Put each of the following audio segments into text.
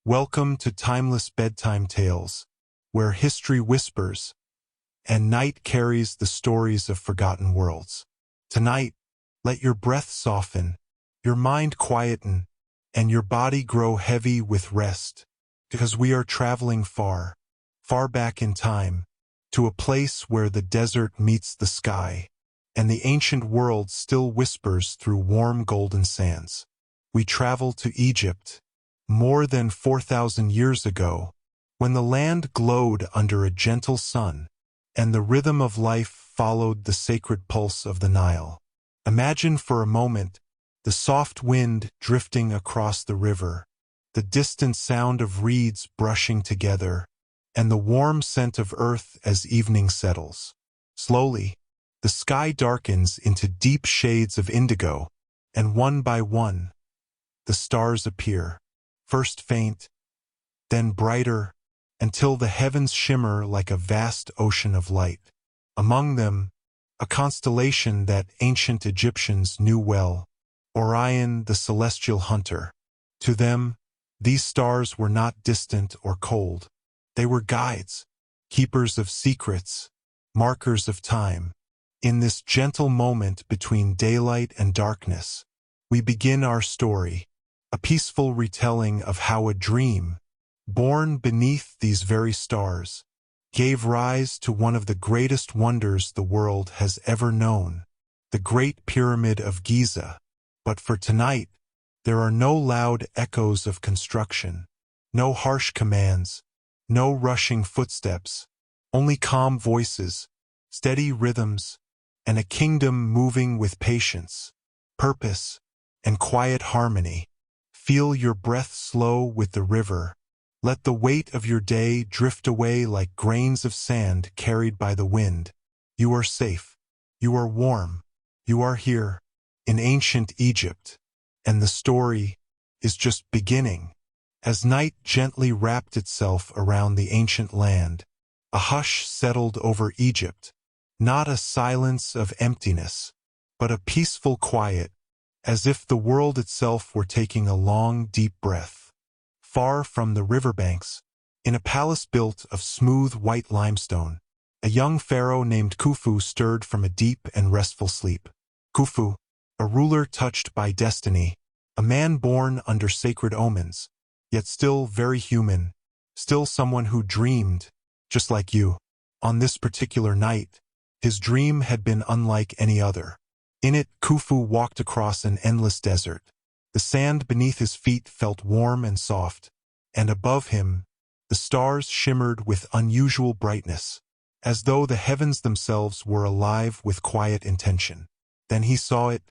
Welcome to timeless bedtime tales, where history whispers and night carries the stories of forgotten worlds. Tonight, let your breath soften, your mind quieten, and your body grow heavy with rest, because we are traveling far, far back in time, to a place where the desert meets the sky, and the ancient world still whispers through warm golden sands. We travel to Egypt, more than 4,000 years ago, when the land glowed under a gentle sun, and the rhythm of life followed the sacred pulse of the Nile. Imagine for a moment the soft wind drifting across the river, the distant sound of reeds brushing together, and the warm scent of earth as evening settles. Slowly, the sky darkens into deep shades of indigo, and one by one, the stars appear, first faint, then brighter, until the heavens shimmer like a vast ocean of light. Among them, a constellation that ancient Egyptians knew well, Orion the celestial hunter. To them, these stars were not distant or cold. They were guides, keepers of secrets, markers of time. In this gentle moment between daylight and darkness, we begin our story, a peaceful retelling of how a dream, born beneath these very stars, gave rise to one of the greatest wonders the world has ever known, the Great Pyramid of Giza. But for tonight, there are no loud echoes of construction, no harsh commands, no rushing footsteps, only calm voices, steady rhythms, and a kingdom moving with patience, purpose, and quiet harmony. Feel your breath slow with the river. Let the weight of your day drift away like grains of sand carried by the wind. You are safe. You are warm. You are here, in ancient Egypt. And the story is just beginning. As night gently wrapped itself around the ancient land, a hush settled over Egypt. Not a silence of emptiness, but a peaceful quiet, as if the world itself were taking a long, deep breath. Far from the riverbanks, in a palace built of smooth white limestone, a young pharaoh named Khufu stirred from a deep and restful sleep. Khufu, a ruler touched by destiny, a man born under sacred omens, yet still very human, still someone who dreamed, just like you. On this particular night, his dream had been unlike any other. In it, Khufu walked across an endless desert. The sand beneath his feet felt warm and soft, and above him, the stars shimmered with unusual brightness, as though the heavens themselves were alive with quiet intention. Then he saw it,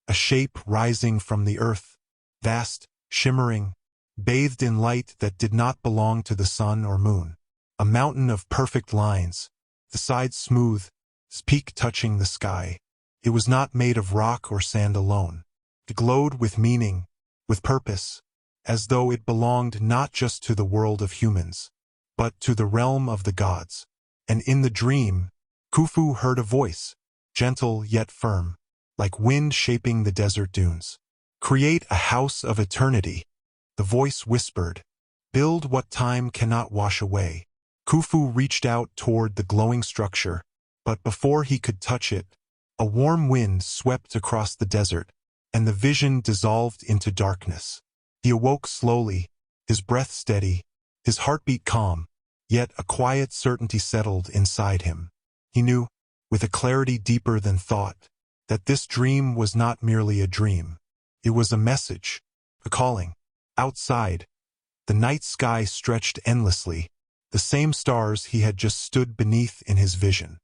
a shape rising from the earth, vast, shimmering, bathed in light that did not belong to the sun or moon. A mountain of perfect lines, the sides smooth, its peak touching the sky. It was not made of rock or sand alone. It glowed with meaning, with purpose, as though it belonged not just to the world of humans, but to the realm of the gods. And in the dream, Khufu heard a voice, gentle yet firm, like wind shaping the desert dunes. Create a house of eternity, the voice whispered. Build what time cannot wash away. Khufu reached out toward the glowing structure, but before he could touch it, a warm wind swept across the desert, and the vision dissolved into darkness. He awoke slowly, his breath steady, his heartbeat calm, yet a quiet certainty settled inside him. He knew, with a clarity deeper than thought, that this dream was not merely a dream. It was a message, a calling. Outside, the night sky stretched endlessly, the same stars he had just stood beneath in his vision.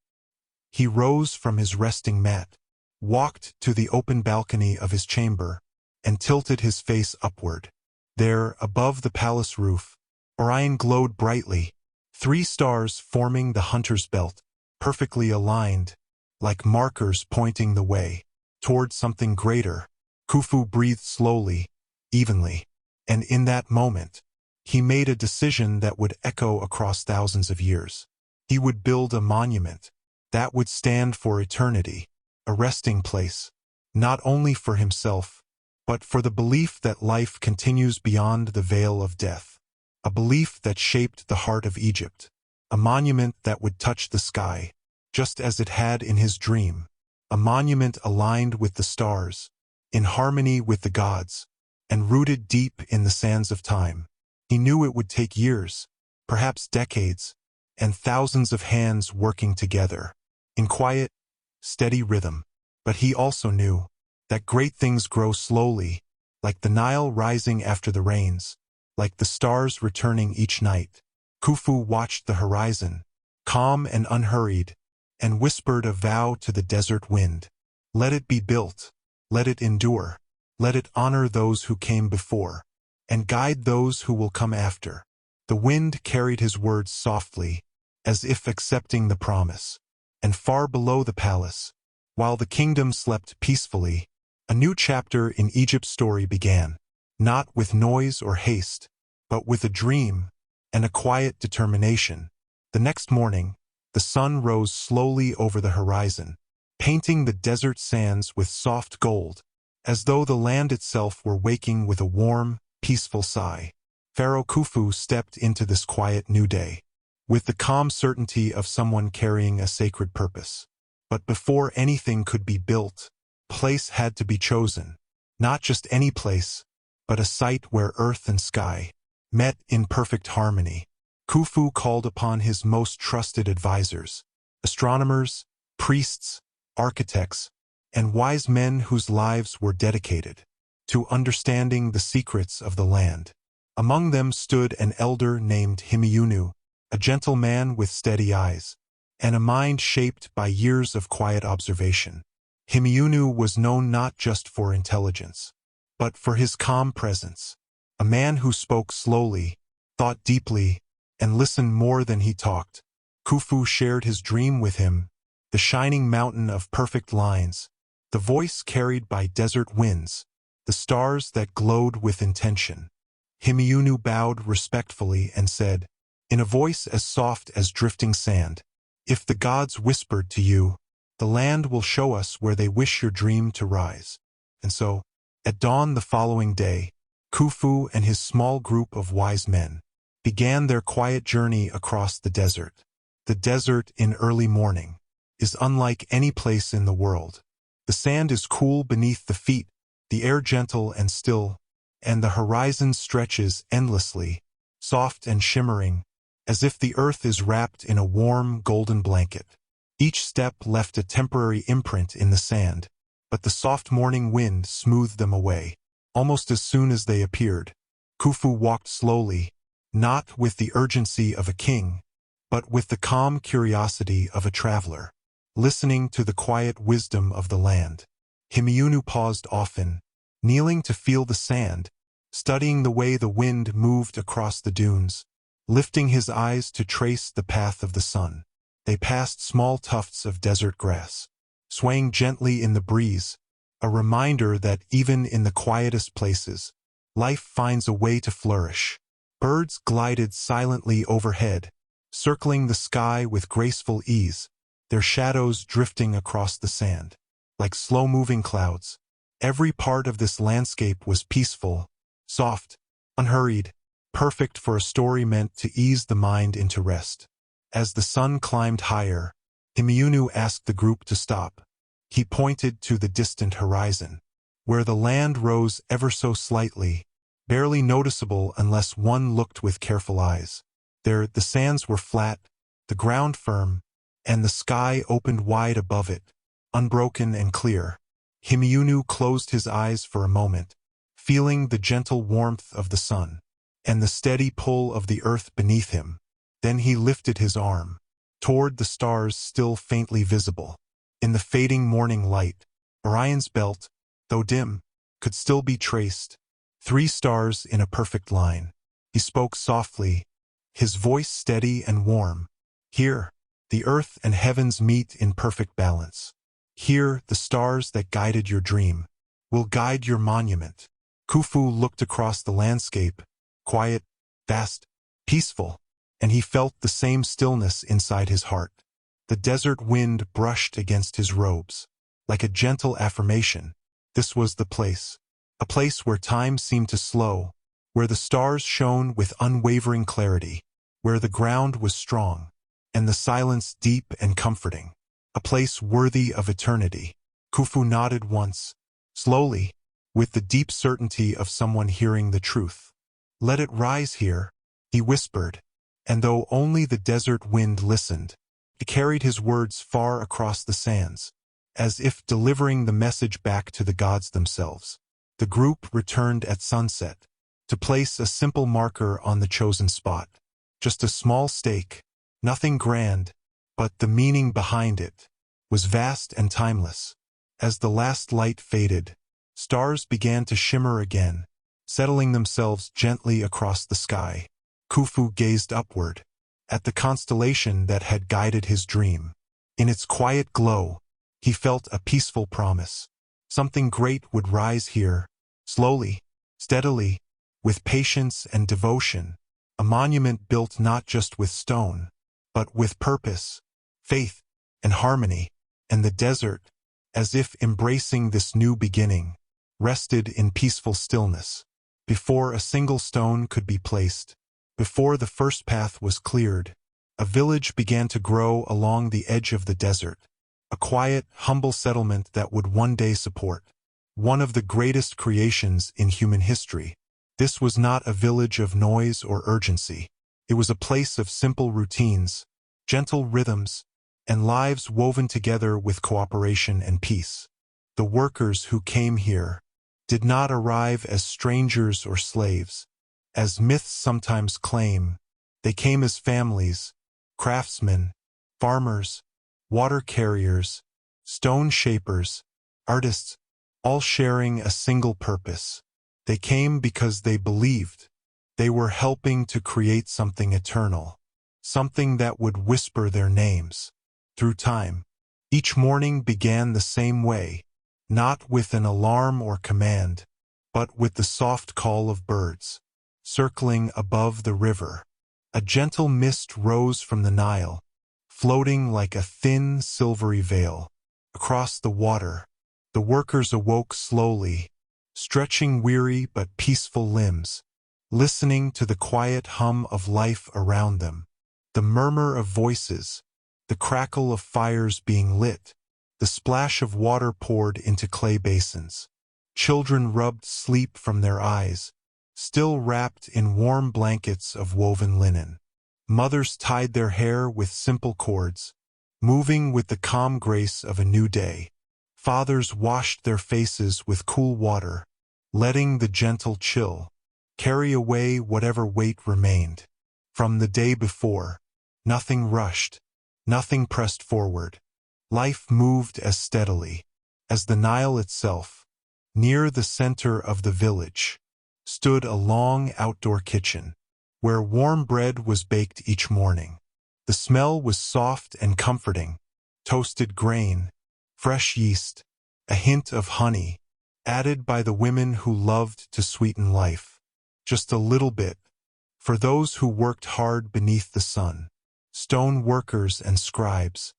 He rose from his resting mat, walked to the open balcony of his chamber, and tilted his face upward. There, above the palace roof, Orion glowed brightly, 3 stars forming the hunter's belt, perfectly aligned, like markers pointing the way toward something greater. Khufu breathed slowly, evenly, and in that moment, he made a decision that would echo across thousands of years. He would build a monument that would stand for eternity, a resting place, not only for himself, but for the belief that life continues beyond the veil of death. a belief that shaped the heart of Egypt, a monument that would touch the sky, just as it had in his dream, a monument aligned with the stars, in harmony with the gods, and rooted deep in the sands of time. He knew it would take years, perhaps decades, and thousands of hands working together, in quiet, steady rhythm. But he also knew that great things grow slowly, like the Nile rising after the rains, like the stars returning each night. Khufu watched the horizon, calm and unhurried, and whispered a vow to the desert wind. Let it be built, let it endure, let it honor those who came before, and guide those who will come after. The wind carried his words softly, as if accepting the promise. And far below the palace, while the kingdom slept peacefully, a new chapter in Egypt's story began, not with noise or haste, but with a dream and a quiet determination. The next morning, the sun rose slowly over the horizon, painting the desert sands with soft gold, as though the land itself were waking with a warm, peaceful sigh. Pharaoh Khufu stepped into this quiet new day, with the calm certainty of someone carrying a sacred purpose. But before anything could be built, place had to be chosen. Not just any place, but a site where earth and sky met in perfect harmony. Khufu called upon his most trusted advisors, astronomers, priests, architects, and wise men whose lives were dedicated to understanding the secrets of the land. Among them stood an elder named Hemiunu, a gentle man with steady eyes, and a mind shaped by years of quiet observation. Hemiunu was known not just for intelligence, but for his calm presence, a man who spoke slowly, thought deeply, and listened more than he talked. Khufu shared his dream with him, the shining mountain of perfect lines, the voice carried by desert winds, the stars that glowed with intention. Hemiunu bowed respectfully and said, in a voice as soft as drifting sand, if the gods whispered to you, the land will show us where they wish your dream to rise. And so, at dawn the following day, Khufu and his small group of wise men began their quiet journey across the desert. The desert in early morning is unlike any place in the world. The sand is cool beneath the feet, the air gentle and still, and the horizon stretches endlessly, soft and shimmering, as if the earth is wrapped in a warm, golden blanket. Each step left a temporary imprint in the sand, but the soft morning wind smoothed them away. Almost as soon as they appeared, Khufu walked slowly, not with the urgency of a king, but with the calm curiosity of a traveler, listening to the quiet wisdom of the land. Hemiunu paused often, kneeling to feel the sand, studying the way the wind moved across the dunes, lifting his eyes to trace the path of the sun. They passed small tufts of desert grass, swaying gently in the breeze, a reminder that even in the quietest places, life finds a way to flourish. Birds glided silently overhead, circling the sky with graceful ease, their shadows drifting across the sand, like slow-moving clouds. Every part of this landscape was peaceful, soft, unhurried, perfect for a story meant to ease the mind into rest. As the sun climbed higher, Hemiunu asked the group to stop. He pointed to the distant horizon, where the land rose ever so slightly, barely noticeable unless one looked with careful eyes. There, the sands were flat, the ground firm, and the sky opened wide above it, unbroken and clear. Hemiunu closed his eyes for a moment, feeling the gentle warmth of the sun and the steady pull of the earth beneath him. Then he lifted his arm toward the stars still faintly visible. In the fading morning light, Orion's belt, though dim, could still be traced, 3 stars in a perfect line. He spoke softly, his voice steady and warm. Here, the earth and heavens meet in perfect balance. Here, the stars that guided your dream will guide your monument. Khufu looked across the landscape, quiet, vast, peaceful, and he felt the same stillness inside his heart. The desert wind brushed against his robes, like a gentle affirmation. This was the place, a place where time seemed to slow, where the stars shone with unwavering clarity, where the ground was strong, and the silence deep and comforting, a place worthy of eternity. Khufu nodded once, slowly, with the deep certainty of someone hearing the truth. "Let it rise here," he whispered, and though only the desert wind listened, it carried his words far across the sands, as if delivering the message back to the gods themselves. The group returned at sunset, to place a simple marker on the chosen spot. Just a small stake, nothing grand, but the meaning behind it was vast and timeless. As the last light faded, stars began to shimmer again, settling themselves gently across the sky. Khufu gazed upward, at the constellation that had guided his dream. In its quiet glow, he felt a peaceful promise. Something great would rise here, slowly, steadily, with patience and devotion, a monument built not just with stone, but with purpose, faith, and harmony. And the desert, as if embracing this new beginning, rested in peaceful stillness. Before a single stone could be placed, before the first path was cleared, a village began to grow along the edge of the desert, a quiet, humble settlement that would one day support one of the greatest creations in human history. This was not a village of noise or urgency. It was a place of simple routines, gentle rhythms, and lives woven together with cooperation and peace. The workers who came here did not arrive as strangers or slaves. As myths sometimes claim, they came as families, craftsmen, farmers, water carriers, stone shapers, artists, all sharing a single purpose. They came because they believed they were helping to create something eternal, something that would whisper their names through time. Each morning began the same way, not with an alarm or command, but with the soft call of birds, circling above the river. A gentle mist rose from the Nile, floating like a thin, silvery veil. Across the water, the workers awoke slowly, stretching weary but peaceful limbs, listening to the quiet hum of life around them, the murmur of voices, the crackle of fires being lit, the splash of water poured into clay basins. Children rubbed sleep from their eyes, still wrapped in warm blankets of woven linen. Mothers tied their hair with simple cords, moving with the calm grace of a new day. Fathers washed their faces with cool water, letting the gentle chill carry away whatever weight remained. From the day before, nothing rushed, nothing pressed forward. Life moved as steadily as the Nile itself. Near the center of the village stood a long outdoor kitchen, where warm bread was baked each morning. The smell was soft and comforting: toasted grain, fresh yeast, a hint of honey, added by the women who loved to sweeten life. Just a little bit, for those who worked hard beneath the sun. Stone workers and scribes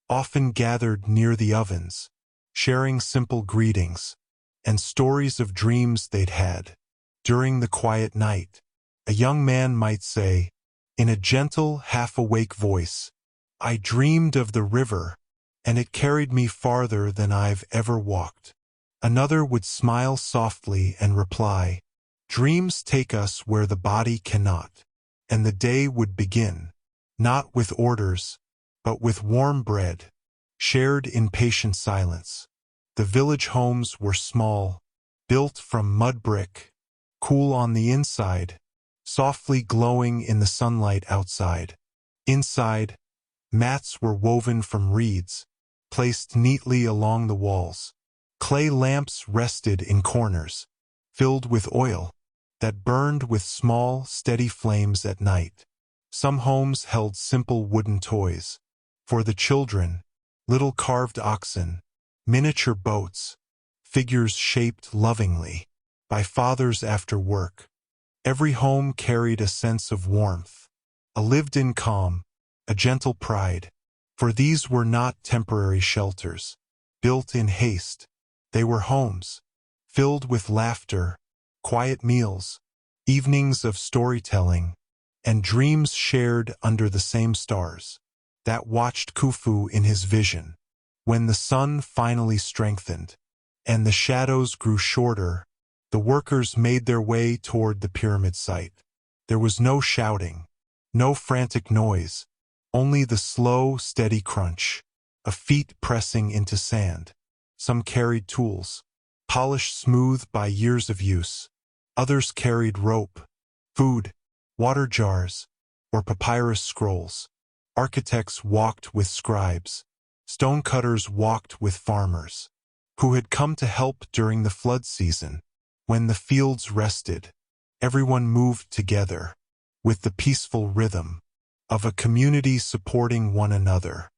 often gathered near the ovens, sharing simple greetings and stories of dreams they'd had. During the quiet night, a young man might say, in a gentle, half-awake voice, "I dreamed of the river, and it carried me farther than I've ever walked." Another would smile softly and reply, "Dreams take us where the body cannot." And the day would begin, not with orders, but with warm bread, shared in patient silence. The village homes were small, built from mud brick, cool on the inside, softly glowing in the sunlight outside. Inside, mats were woven from reeds, placed neatly along the walls. Clay lamps rested in corners, filled with oil, that burned with small, steady flames at night. Some homes held simple wooden toys. For the children, little carved oxen, miniature boats, figures shaped lovingly by fathers after work. Every home carried a sense of warmth, a lived-in calm, a gentle pride. For these were not temporary shelters, built in haste. They were homes, filled with laughter, quiet meals, evenings of storytelling, and dreams shared under the same stars that watched Khufu in his vision. When the sun finally strengthened, and the shadows grew shorter, the workers made their way toward the pyramid site. There was no shouting, no frantic noise, only the slow, steady crunch of feet pressing into sand. Some carried tools, polished smooth by years of use. Others carried rope, food, water jars, or papyrus scrolls. Architects walked with scribes. Stonecutters walked with farmers, who had come to help during the flood season. When the fields rested, everyone moved together, with the peaceful rhythm of a community supporting one another.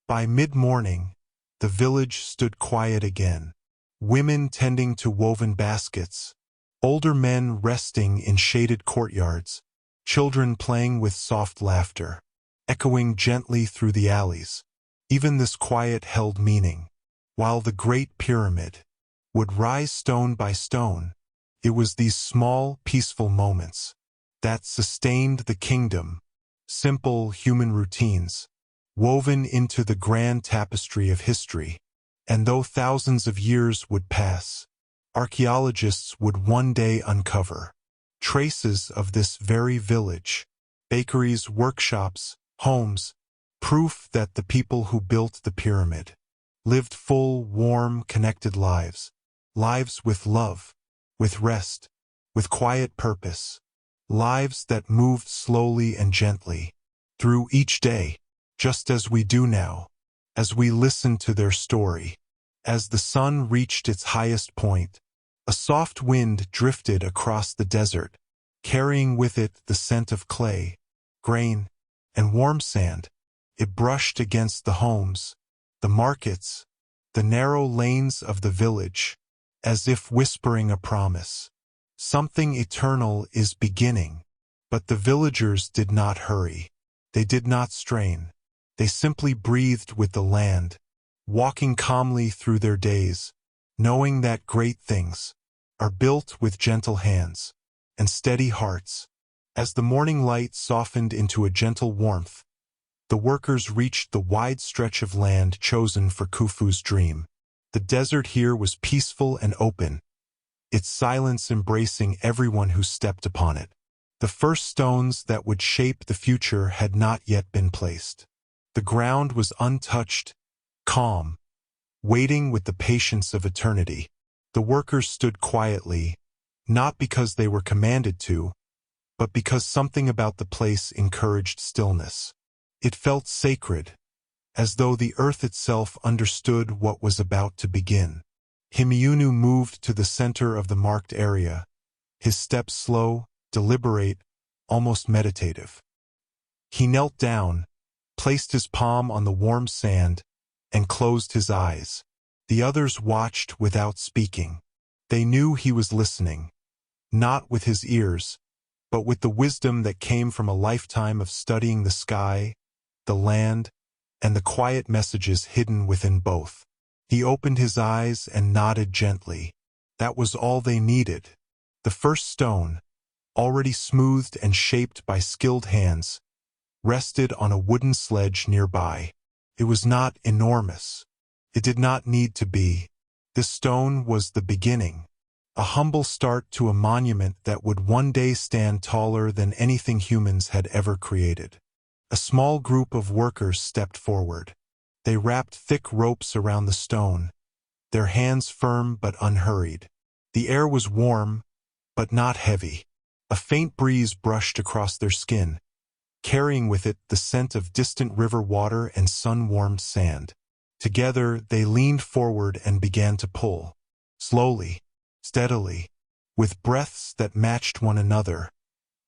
By mid-morning, the village stood quiet again. Women tending to woven baskets, older men resting in shaded courtyards, children playing with soft laughter, echoing gently through the alleys. Even this quiet held meaning. While the Great Pyramid would rise stone by stone, it was these small, peaceful moments that sustained the kingdom, simple human routines, woven into the grand tapestry of history. And though thousands of years would pass, archaeologists would one day uncover traces of this very village, bakeries, workshops, homes, proof that the people who built the pyramid lived full, warm, connected lives, lives with love, with rest, with quiet purpose, lives that moved slowly and gently through each day, just as we do now, as we listen to their story. As the sun reached its highest point, a soft wind drifted across the desert, carrying with it the scent of clay, grain, and warm sand. It brushed against the homes, the markets, the narrow lanes of the village, as if whispering a promise. Something eternal is beginning. But the villagers did not hurry. They did not strain. They simply breathed with the land, walking calmly through their days, knowing that great things are built with gentle hands and steady hearts. As the morning light softened into a gentle warmth, the workers reached the wide stretch of land chosen for Khufu's dream. The desert here was peaceful and open, its silence embracing everyone who stepped upon it. The first stones that would shape the future had not yet been placed. The ground was untouched, calm, waiting with the patience of eternity. The workers stood quietly, not because they were commanded to, but because something about the place encouraged stillness. It felt sacred, as though the earth itself understood what was about to begin. Hemiunu moved to the center of the marked area, his steps slow, deliberate, almost meditative. He knelt down, placed his palm on the warm sand, and closed his eyes. The others watched without speaking. They knew he was listening, not with his ears, but with the wisdom that came from a lifetime of studying the sky, the land, and the quiet messages hidden within both. He opened his eyes and nodded gently. That was all they needed. The first stone, already smoothed and shaped by skilled hands, rested on a wooden sledge nearby. It was not enormous. It did not need to be. This stone was the beginning, a humble start to a monument that would one day stand taller than anything humans had ever created. A small group of workers stepped forward. They wrapped thick ropes around the stone, their hands firm but unhurried. The air was warm, but not heavy. A faint breeze brushed across their skin, carrying with it the scent of distant river water and sun-warmed sand. Together, they leaned forward and began to pull, slowly, steadily, with breaths that matched one another,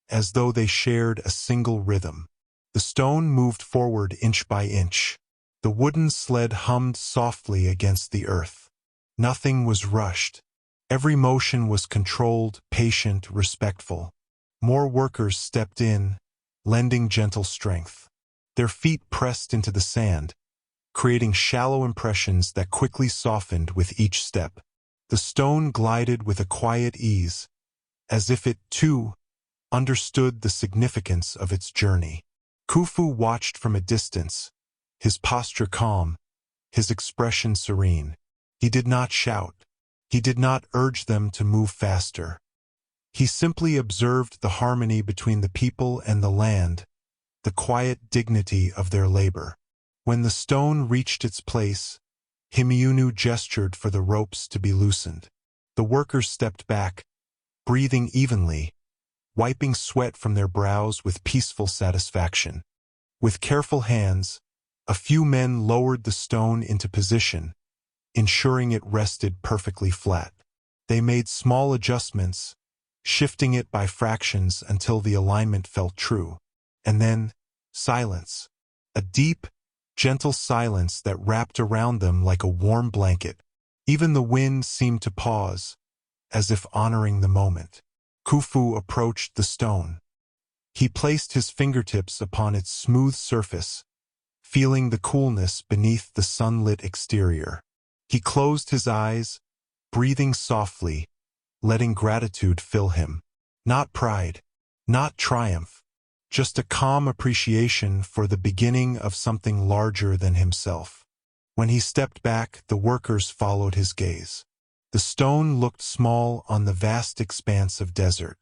as though they shared a single rhythm. The stone moved forward inch by inch. The wooden sled hummed softly against the earth. Nothing was rushed. Every motion was controlled, patient, respectful. More workers stepped in, lending gentle strength. Their feet pressed into the sand, creating shallow impressions that quickly softened with each step. The stone glided with a quiet ease, as if it, too, understood the significance of its journey. Khufu watched from a distance, his posture calm, his expression serene. He did not shout. He did not urge them to move faster. He simply observed the harmony between the people and the land, the quiet dignity of their labor. When the stone reached its place, Hemiunu gestured for the ropes to be loosened. The workers stepped back, breathing evenly, wiping sweat from their brows with peaceful satisfaction. With careful hands, a few men lowered the stone into position, ensuring it rested perfectly flat. They made small adjustments, shifting it by fractions until the alignment felt true. And then, silence. A deep, gentle silence that wrapped around them like a warm blanket. Even the wind seemed to pause, as if honoring the moment. Khufu approached the stone. He placed his fingertips upon its smooth surface, feeling the coolness beneath the sunlit exterior. He closed his eyes, breathing softly, letting gratitude fill him. Not pride, not triumph, just a calm appreciation for the beginning of something larger than himself. When he stepped back, the workers followed his gaze. The stone looked small on the vast expanse of desert,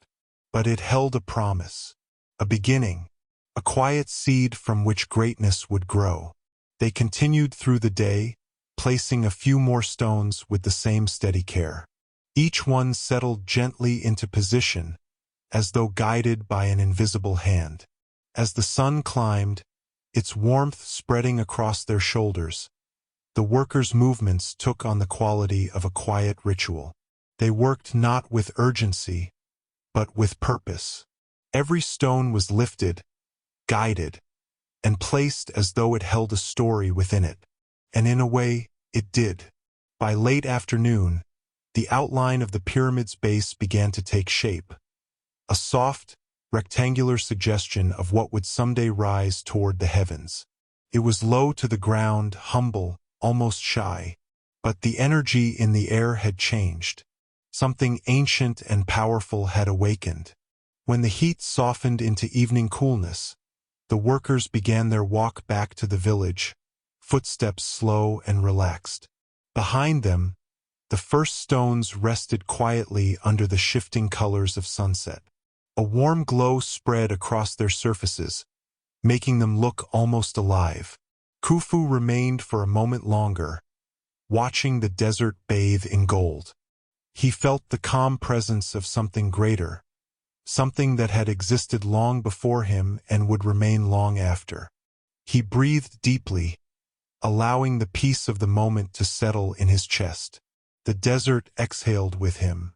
but it held a promise, a beginning, a quiet seed from which greatness would grow. They continued through the day, placing a few more stones with the same steady care. Each one settled gently into position, as though guided by an invisible hand. As the sun climbed, its warmth spreading across their shoulders, the workers' movements took on the quality of a quiet ritual. They worked not with urgency, but with purpose. Every stone was lifted, guided, and placed as though it held a story within it. And in a way, it did. By late afternoon, the outline of the pyramid's base began to take shape, a soft, rectangular suggestion of what would someday rise toward the heavens. It was low to the ground, humble, almost shy, but the energy in the air had changed. Something ancient and powerful had awakened. When the heat softened into evening coolness, the workers began their walk back to the village, footsteps slow and relaxed. Behind them, the first stones rested quietly under the shifting colors of sunset. A warm glow spread across their surfaces, making them look almost alive. Khufu remained for a moment longer, watching the desert bathe in gold. He felt the calm presence of something greater, something that had existed long before him and would remain long after. He breathed deeply, allowing the peace of the moment to settle in his chest. The desert exhaled with him.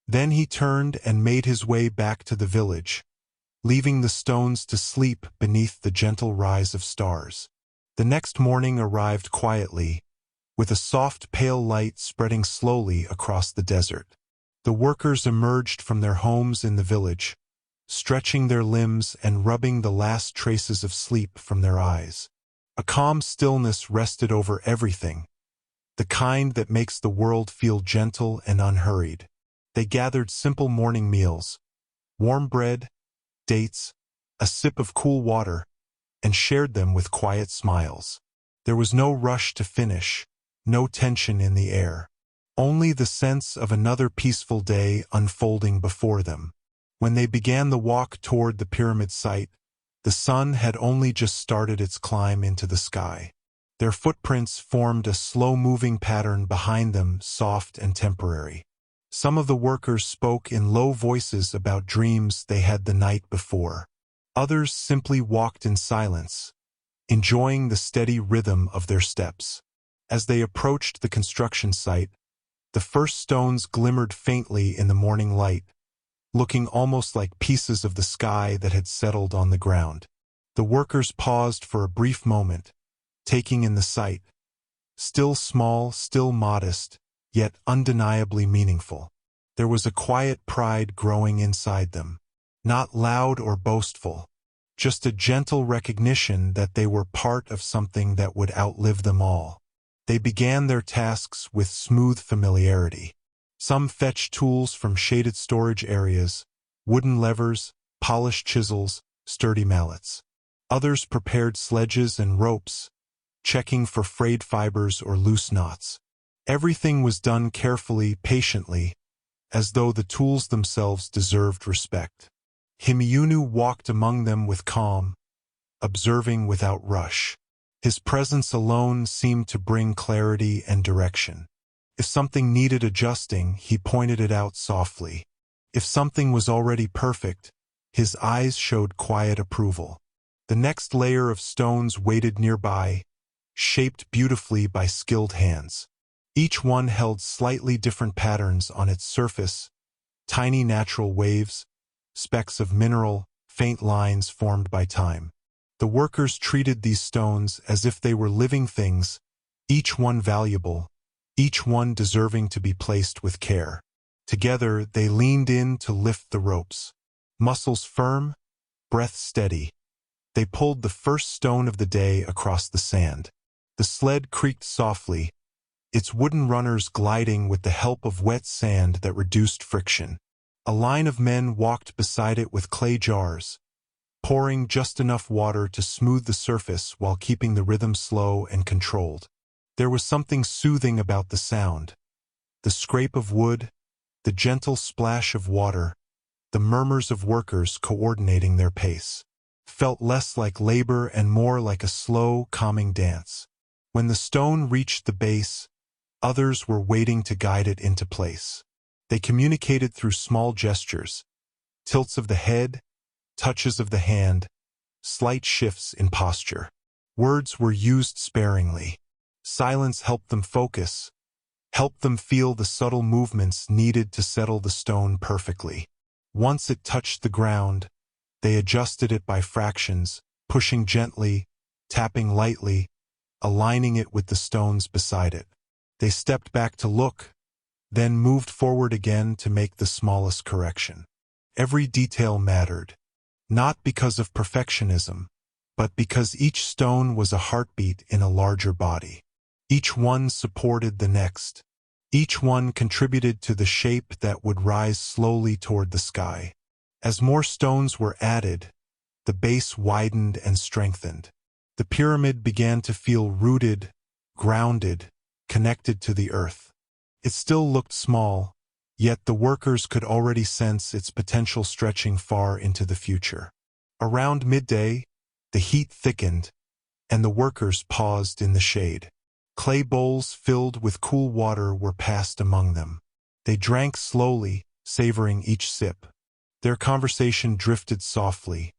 Then he turned and made his way back to the village, leaving the stones to sleep beneath the gentle rise of stars. The next morning arrived quietly, with a soft pale light spreading slowly across the desert. The workers emerged from their homes in the village, stretching their limbs and rubbing the last traces of sleep from their eyes. A calm stillness rested over everything, the kind that makes the world feel gentle and unhurried. They gathered simple morning meals, warm bread, dates, a sip of cool water, and shared them with quiet smiles. There was no rush to finish, no tension in the air, only the sense of another peaceful day unfolding before them. When they began the walk toward the pyramid site, the sun had only just started its climb into the sky. Their footprints formed a slow-moving pattern behind them, soft and temporary. Some of the workers spoke in low voices about dreams they had the night before. Others simply walked in silence, enjoying the steady rhythm of their steps. As they approached the construction site, the first stones glimmered faintly in the morning light, looking almost like pieces of the sky that had settled on the ground. The workers paused for a brief moment, taking in the sight. Still small, still modest, yet undeniably meaningful. There was a quiet pride growing inside them, not loud or boastful, just a gentle recognition that they were part of something that would outlive them all. They began their tasks with smooth familiarity. Some fetched tools from shaded storage areas, wooden levers, polished chisels, sturdy mallets. Others prepared sledges and ropes, checking for frayed fibers or loose knots. Everything was done carefully, patiently, as though the tools themselves deserved respect. Hemiunu walked among them with calm, observing without rush. His presence alone seemed to bring clarity and direction. If something needed adjusting, he pointed it out softly. If something was already perfect, his eyes showed quiet approval. The next layer of stones waited nearby, shaped beautifully by skilled hands. Each one held slightly different patterns on its surface, tiny natural waves, specks of mineral, faint lines formed by time. The workers treated these stones as if they were living things, each one valuable, each one deserving to be placed with care. Together, they leaned in to lift the ropes. Muscles firm, breath steady. They pulled the first stone of the day across the sand. The sled creaked softly, its wooden runners gliding with the help of wet sand that reduced friction. A line of men walked beside it with clay jars, pouring just enough water to smooth the surface while keeping the rhythm slow and controlled. There was something soothing about the sound. The scrape of wood, the gentle splash of water, the murmurs of workers coordinating their pace, felt less like labor and more like a slow, calming dance. When the stone reached the base, others were waiting to guide it into place. They communicated through small gestures, tilts of the head, touches of the hand, slight shifts in posture. Words were used sparingly. Silence helped them focus, helped them feel the subtle movements needed to settle the stone perfectly. Once it touched the ground, they adjusted it by fractions, pushing gently, tapping lightly, aligning it with the stones beside it. They stepped back to look, then moved forward again to make the smallest correction. Every detail mattered, not because of perfectionism, but because each stone was a heartbeat in a larger body. Each one supported the next. Each one contributed to the shape that would rise slowly toward the sky. As more stones were added, the base widened and strengthened. The pyramid began to feel rooted, grounded, connected to the earth. It still looked small, yet the workers could already sense its potential stretching far into the future. Around midday, the heat thickened, and the workers paused in the shade. Clay bowls filled with cool water were passed among them. They drank slowly, savoring each sip. Their conversation drifted softly.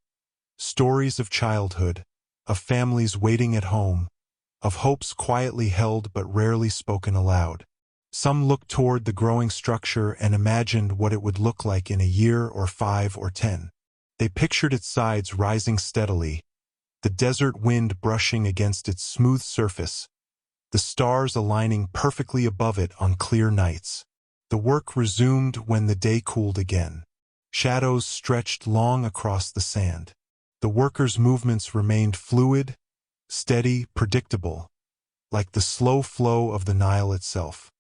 Stories of childhood, of families waiting at home, of hopes quietly held but rarely spoken aloud. Some looked toward the growing structure and imagined what it would look like in a year or 5 or 10. They pictured its sides rising steadily, the desert wind brushing against its smooth surface, the stars aligning perfectly above it on clear nights. The work resumed when the day cooled again. Shadows stretched long across the sand. The workers' movements remained fluid, steady, predictable, like the slow flow of the Nile itself.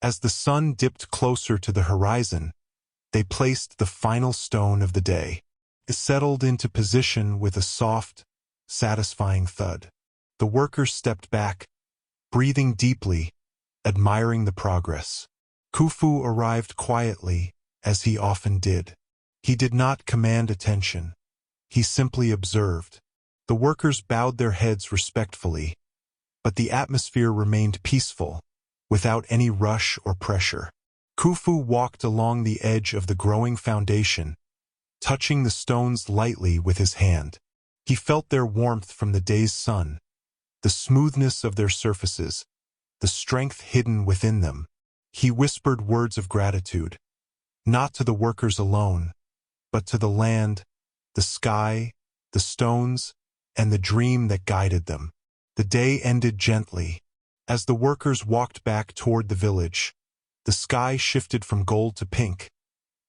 As the sun dipped closer to the horizon, they placed the final stone of the day. It settled into position with a soft, satisfying thud. The workers stepped back, breathing deeply, admiring the progress. Khufu arrived quietly, as he often did. He did not command attention. He simply observed. The workers bowed their heads respectfully, but the atmosphere remained peaceful, without any rush or pressure. Khufu walked along the edge of the growing foundation, touching the stones lightly with his hand. He felt their warmth from the day's sun, the smoothness of their surfaces, the strength hidden within them. He whispered words of gratitude, not to the workers alone, but to the land, the sky, the stones, and the dream that guided them. The day ended gently. As the workers walked back toward the village, the sky shifted from gold to pink,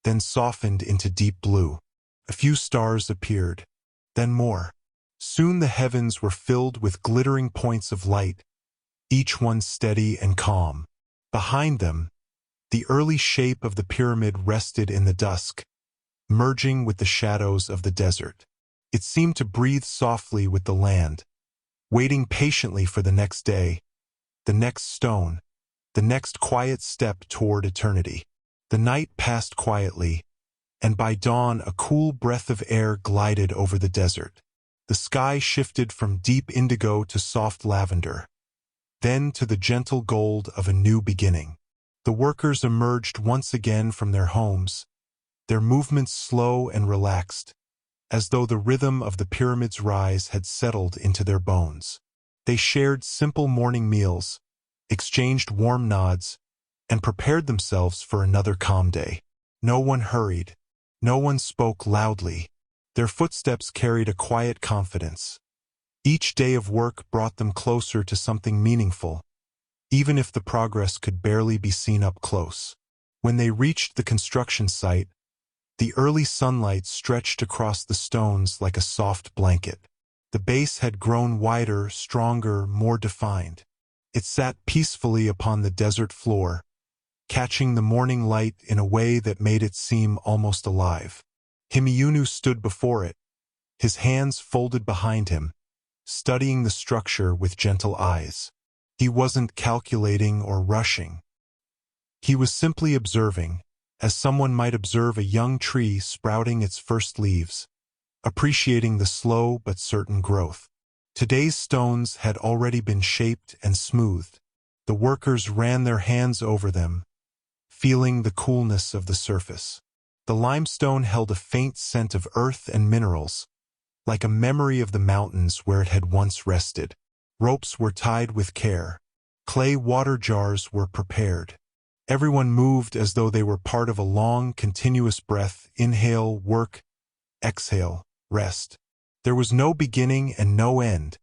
then softened into deep blue. A few stars appeared, then more. Soon the heavens were filled with glittering points of light, each one steady and calm. Behind them, the early shape of the pyramid rested in the dusk, merging with the shadows of the desert. It seemed to breathe softly with the land, waiting patiently for the next day, the next stone, the next quiet step toward eternity. The night passed quietly, and by dawn a cool breath of air glided over the desert. The sky shifted from deep indigo to soft lavender, then to the gentle gold of a new beginning. The workers emerged once again from their homes, their movements slow and relaxed, as though the rhythm of the pyramid's rise had settled into their bones. They shared simple morning meals, exchanged warm nods, and prepared themselves for another calm day. No one hurried. No one spoke loudly. Their footsteps carried a quiet confidence. Each day of work brought them closer to something meaningful, even if the progress could barely be seen up close. When they reached the construction site, the early sunlight stretched across the stones like a soft blanket. The base had grown wider, stronger, more defined. It sat peacefully upon the desert floor, catching the morning light in a way that made it seem almost alive. Hemiunu stood before it, his hands folded behind him, studying the structure with gentle eyes. He wasn't calculating or rushing. He was simply observing, as someone might observe a young tree sprouting its first leaves, appreciating the slow but certain growth. Today's stones had already been shaped and smoothed. The workers ran their hands over them, feeling the coolness of the surface. The limestone held a faint scent of earth and minerals, like a memory of the mountains where it had once rested. Ropes were tied with care. Clay water jars were prepared. Everyone moved as though they were part of a long, continuous breath: inhale, work, exhale, rest. There was no beginning and no end,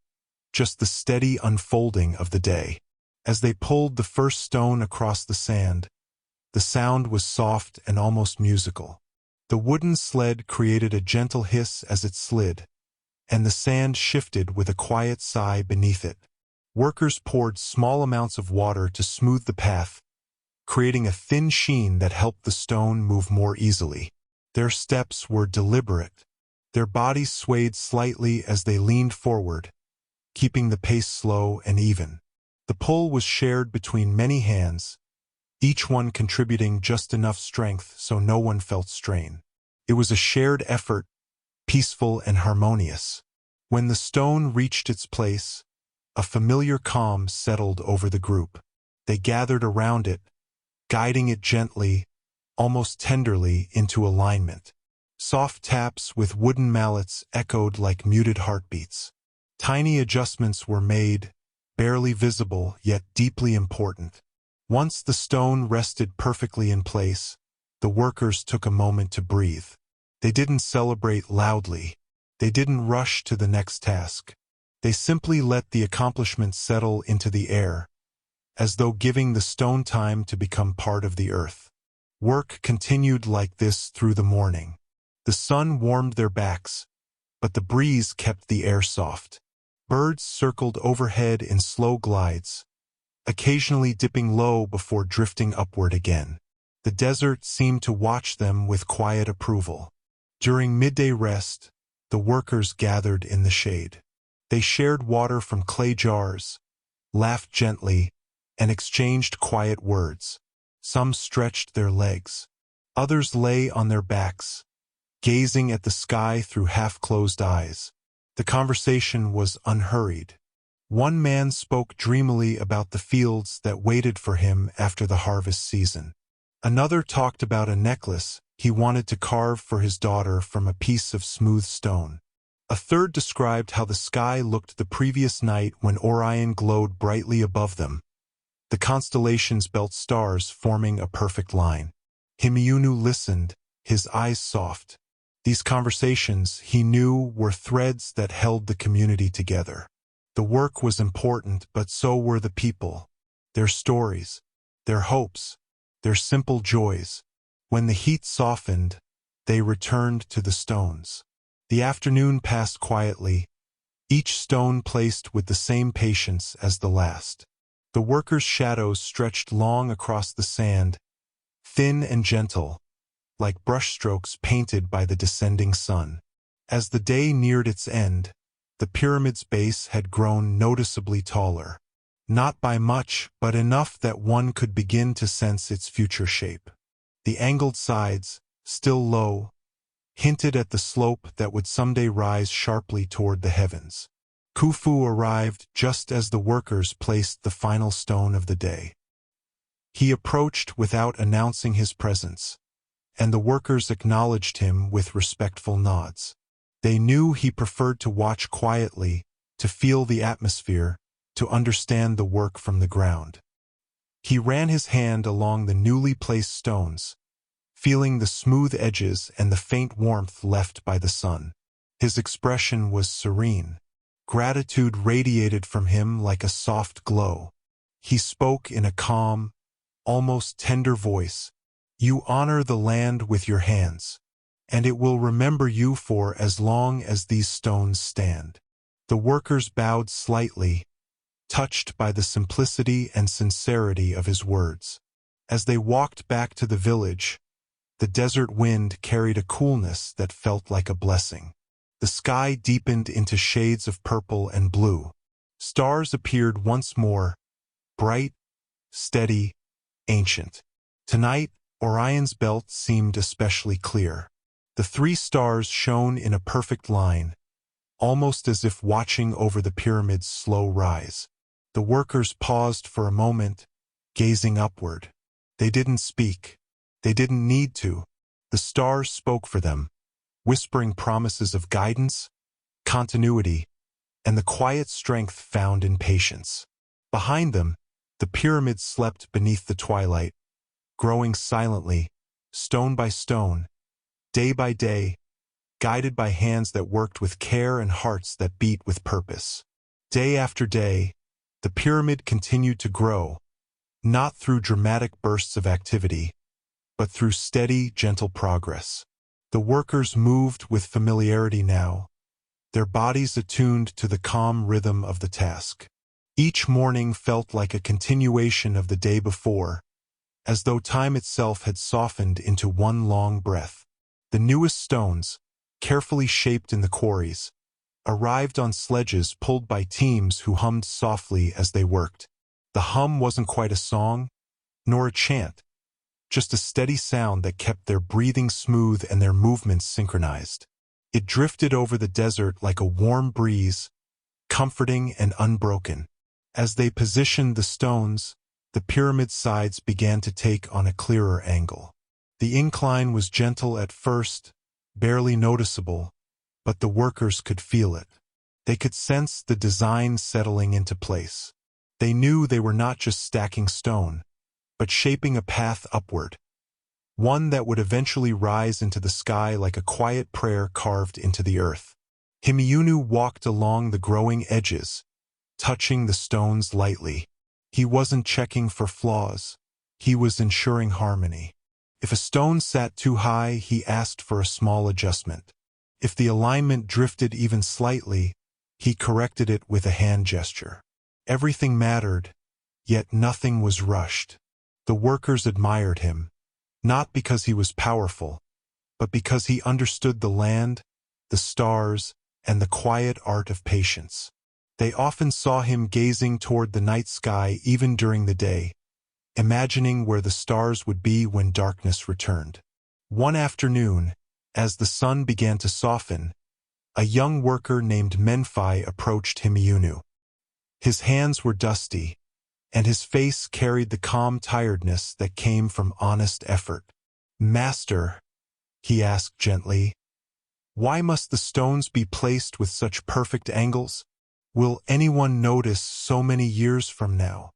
just the steady unfolding of the day. As they pulled the first stone across the sand, the sound was soft and almost musical. The wooden sled created a gentle hiss as it slid, and the sand shifted with a quiet sigh beneath it. Workers poured small amounts of water to smooth the path, creating a thin sheen that helped the stone move more easily. Their steps were deliberate. Their bodies swayed slightly as they leaned forward, keeping the pace slow and even. The pull was shared between many hands, each one contributing just enough strength so no one felt strain. It was a shared effort, peaceful and harmonious. When the stone reached its place, a familiar calm settled over the group. They gathered around it, guiding it gently, almost tenderly, into alignment. Soft taps with wooden mallets echoed like muted heartbeats. Tiny adjustments were made, barely visible yet deeply important. Once the stone rested perfectly in place, the workers took a moment to breathe. They didn't celebrate loudly. They didn't rush to the next task. They simply let the accomplishment settle into the air, as though giving the stone time to become part of the earth. Work continued like this through the morning. The sun warmed their backs, but the breeze kept the air soft. Birds circled overhead in slow glides, occasionally dipping low before drifting upward again. The desert seemed to watch them with quiet approval. During midday rest, the workers gathered in the shade. They shared water from clay jars, laughed gently, and exchanged quiet words. Some stretched their legs. Others lay on their backs, gazing at the sky through half-closed eyes. The conversation was unhurried. One man spoke dreamily about the fields that waited for him after the harvest season. Another talked about a necklace he wanted to carve for his daughter from a piece of smooth stone. A third described how the sky looked the previous night when Orion glowed brightly above them, the constellations belt stars forming a perfect line. Hemiunu listened, his eyes soft. These conversations, he knew, were threads that held the community together. The work was important, but so were the people, their stories, their hopes, their simple joys. When the heat softened, they returned to the stones. The afternoon passed quietly, each stone placed with the same patience as the last. The workers' shadows stretched long across the sand, thin and gentle, like brushstrokes painted by the descending sun. As the day neared its end, the pyramid's base had grown noticeably taller. Not by much, but enough that one could begin to sense its future shape. The angled sides, still low, hinted at the slope that would someday rise sharply toward the heavens. Khufu arrived just as the workers placed the final stone of the day. He approached without announcing his presence, and the workers acknowledged him with respectful nods. They knew he preferred to watch quietly, to feel the atmosphere, to understand the work from the ground. He ran his hand along the newly placed stones, feeling the smooth edges and the faint warmth left by the sun. His expression was serene. Gratitude radiated from him like a soft glow. He spoke in a calm, almost tender voice. "You honor the land with your hands, and it will remember you for as long as these stones stand." The workers bowed slightly, touched by the simplicity and sincerity of his words. As they walked back to the village, the desert wind carried a coolness that felt like a blessing. The sky deepened into shades of purple and blue. Stars appeared once more, bright, steady, ancient. Tonight, Orion's belt seemed especially clear. The 3 stars shone in a perfect line, almost as if watching over the pyramid's slow rise. The workers paused for a moment, gazing upward. They didn't speak. They didn't need to. The stars spoke for them, whispering promises of guidance, continuity, and the quiet strength found in patience. Behind them, the pyramid slept beneath the twilight, growing silently, stone by stone, day by day, guided by hands that worked with care and hearts that beat with purpose. Day after day, the pyramid continued to grow, not through dramatic bursts of activity, but through steady, gentle progress. The workers moved with familiarity now, their bodies attuned to the calm rhythm of the task. Each morning felt like a continuation of the day before, as though time itself had softened into one long breath. The newest stones, carefully shaped in the quarries, arrived on sledges pulled by teams who hummed softly as they worked. The hum wasn't quite a song, nor a chant, just a steady sound that kept their breathing smooth and their movements synchronized. It drifted over the desert like a warm breeze, comforting and unbroken. As they positioned the stones, the pyramid's sides began to take on a clearer angle. The incline was gentle at first, barely noticeable, but the workers could feel it. They could sense the design settling into place. They knew they were not just stacking stone, but shaping a path upward, one that would eventually rise into the sky like a quiet prayer carved into the earth. Hemiunu walked along the growing edges, touching the stones lightly. He wasn't checking for flaws. He was ensuring harmony. If a stone sat too high, he asked for a small adjustment. If the alignment drifted even slightly, he corrected it with a hand gesture. Everything mattered, yet nothing was rushed. The workers admired him, not because he was powerful, but because he understood the land, the stars, and the quiet art of patience. They often saw him gazing toward the night sky even during the day, imagining where the stars would be when darkness returned. One afternoon, as the sun began to soften, a young worker named Menfi approached Hemiunu. His hands were dusty, and his face carried the calm tiredness that came from honest effort. "Master," he asked gently, "why must the stones be placed with such perfect angles? Will anyone notice so many years from now?"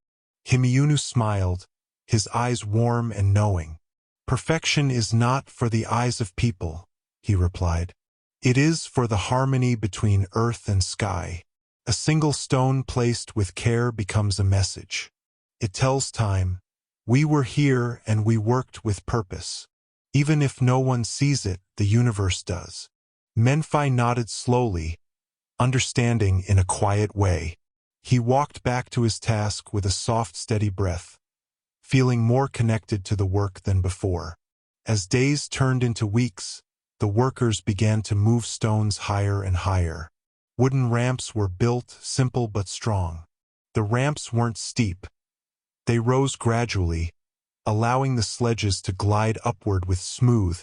Hemiunu smiled, his eyes warm and knowing. "Perfection is not for the eyes of people," he replied. "It is for the harmony between earth and sky. A single stone placed with care becomes a message. It tells time, we were here and we worked with purpose. Even if no one sees it, the universe does." Menfi nodded slowly, understanding in a quiet way. He walked back to his task with a soft, steady breath, feeling more connected to the work than before. As days turned into weeks, the workers began to move stones higher and higher. Wooden ramps were built, simple but strong. The ramps weren't steep. They rose gradually, allowing the sledges to glide upward with smooth,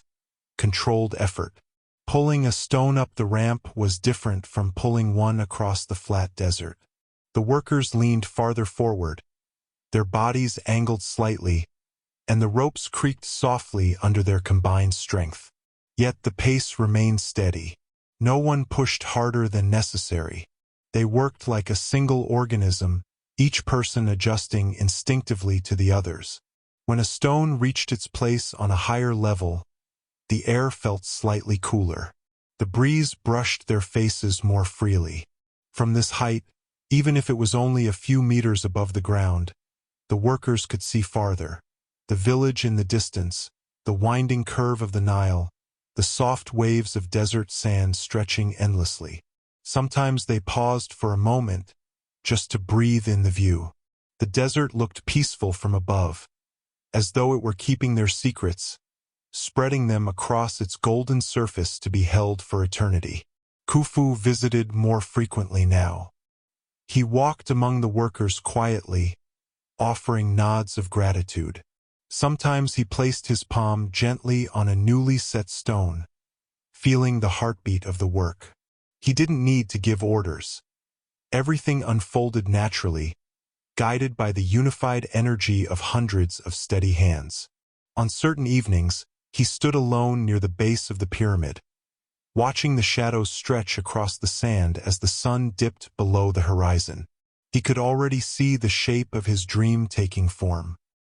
controlled effort. Pulling a stone up the ramp was different from pulling one across the flat desert. The workers leaned farther forward, their bodies angled slightly, and the ropes creaked softly under their combined strength. Yet the pace remained steady. No one pushed harder than necessary. They worked like a single organism, each person adjusting instinctively to the others. When a stone reached its place on a higher level, the air felt slightly cooler. The breeze brushed their faces more freely. From this height, even if it was only a few meters above the ground, the workers could see farther. The village in the distance, the winding curve of the Nile, the soft waves of desert sand stretching endlessly. Sometimes they paused for a moment, just to breathe in the view. The desert looked peaceful from above, as though it were keeping their secrets, spreading them across its golden surface to be held for eternity. Khufu visited more frequently now. He walked among the workers quietly, offering nods of gratitude. Sometimes he placed his palm gently on a newly set stone, feeling the heartbeat of the work. He didn't need to give orders. Everything unfolded naturally, guided by the unified energy of hundreds of steady hands. On certain evenings, he stood alone near the base of the pyramid, watching the shadows stretch across the sand as the sun dipped below the horizon. He could already see the shape of his dream taking form.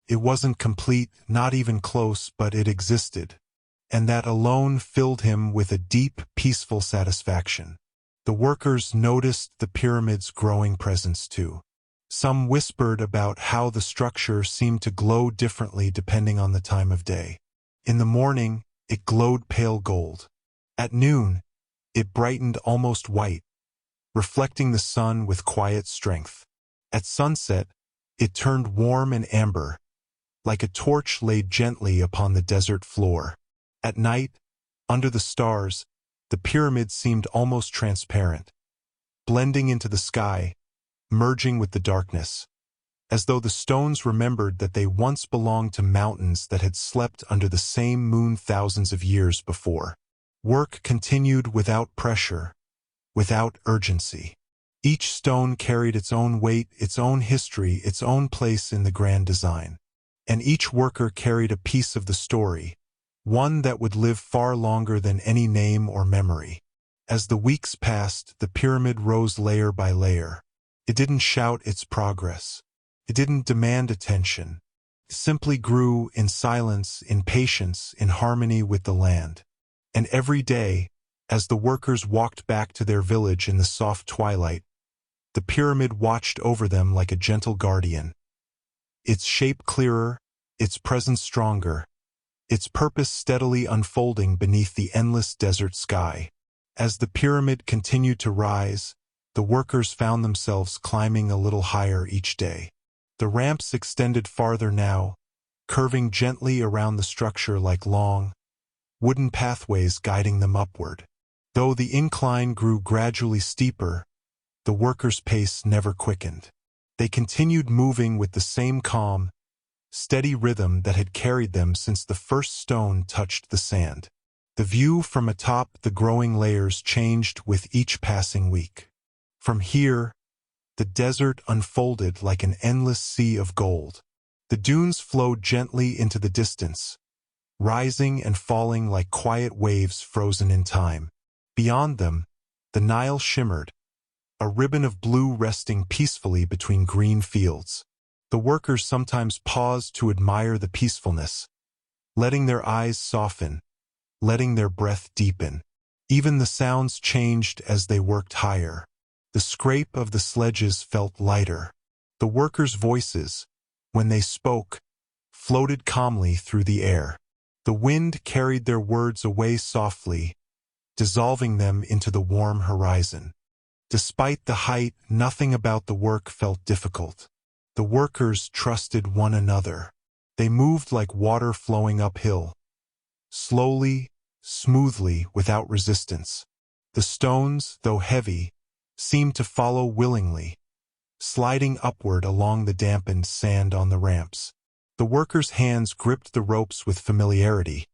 It wasn't complete, not even close, but it existed, and that alone filled him with a deep, peaceful satisfaction. The workers noticed the pyramid's growing presence too. Some whispered about how the structure seemed to glow differently depending on the time of day. In the morning, it glowed pale gold. At noon, it brightened almost white, reflecting the sun with quiet strength. At sunset, it turned warm and amber, like a torch laid gently upon the desert floor. At night, under the stars, the pyramid seemed almost transparent, blending into the sky, merging with the darkness, as though the stones remembered that they once belonged to mountains that had slept under the same moon thousands of years before. Work continued without pressure, without urgency. Each stone carried its own weight, its own history, its own place in the grand design. And each worker carried a piece of the story, one that would live far longer than any name or memory. As the weeks passed, the pyramid rose layer by layer. It didn't shout its progress. It didn't demand attention. It simply grew in silence, in patience, in harmony with the land. And every day, as the workers walked back to their village in the soft twilight, the pyramid watched over them like a gentle guardian. Its shape clearer, its presence stronger, its purpose steadily unfolding beneath the endless desert sky. As the pyramid continued to rise, the workers found themselves climbing a little higher each day. The ramps extended farther now, curving gently around the structure like long, wooden pathways guiding them upward. Though the incline grew gradually steeper, the workers' pace never quickened. They continued moving with the same calm, steady rhythm that had carried them since the first stone touched the sand. The view from atop the growing layers changed with each passing week. From here, the desert unfolded like an endless sea of gold. The dunes flowed gently into the distance, rising and falling like quiet waves frozen in time. Beyond them, the Nile shimmered, a ribbon of blue resting peacefully between green fields. The workers sometimes paused to admire the peacefulness, letting their eyes soften, letting their breath deepen. Even the sounds changed as they worked higher. The scrape of the sledges felt lighter. The workers' voices, when they spoke, floated calmly through the air. The wind carried their words away softly, dissolving them into the warm horizon. Despite the height, nothing about the work felt difficult. The workers trusted one another. They moved like water flowing uphill, slowly, smoothly, without resistance. The stones, though heavy, seemed to follow willingly, sliding upward along the dampened sand on the ramps. The workers' hands gripped the ropes with familiarity,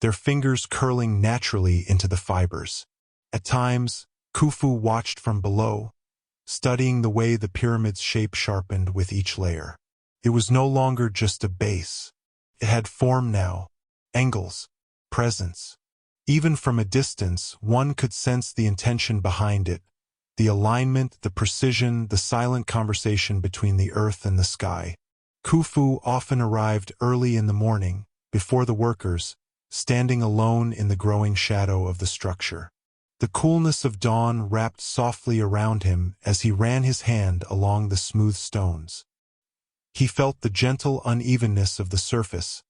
their fingers curling naturally into the fibers. At times, Khufu watched from below, studying the way the pyramid's shape sharpened with each layer. It was no longer just a base. It had form now, angles, presence. Even from a distance, one could sense the intention behind it, the alignment, the precision, the silent conversation between the earth and the sky. Khufu often arrived early in the morning, before the workers, standing alone in the growing shadow of the structure. The coolness of dawn wrapped softly around him as he ran his hand along the smooth stones. He felt the gentle unevenness of the surface,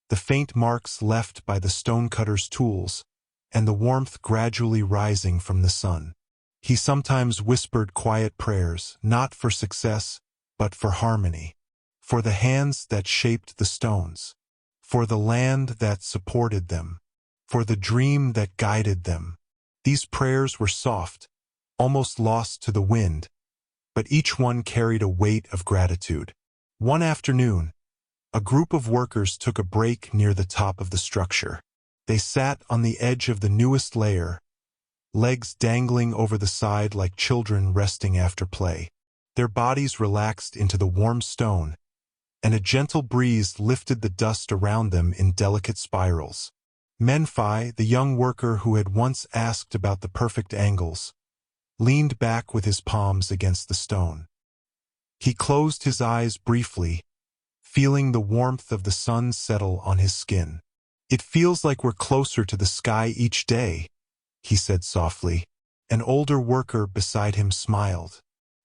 the faint marks left by the stonecutter's tools, and the warmth gradually rising from the sun. He sometimes whispered quiet prayers, not for success, but for harmony, for the hands that shaped the stones, for the land that supported them, for the dream that guided them. These prayers were soft, almost lost to the wind, but each one carried a weight of gratitude. One afternoon, a group of workers took a break near the top of the structure. They sat on the edge of the newest layer, legs dangling over the side like children resting after play. Their bodies relaxed into the warm stone, and a gentle breeze lifted the dust around them in delicate spirals. Menfi, the young worker who had once asked about the perfect angles, leaned back with his palms against the stone. He closed his eyes briefly, feeling the warmth of the sun settle on his skin. "It feels like we're closer to the sky each day," he said softly. An older worker beside him smiled.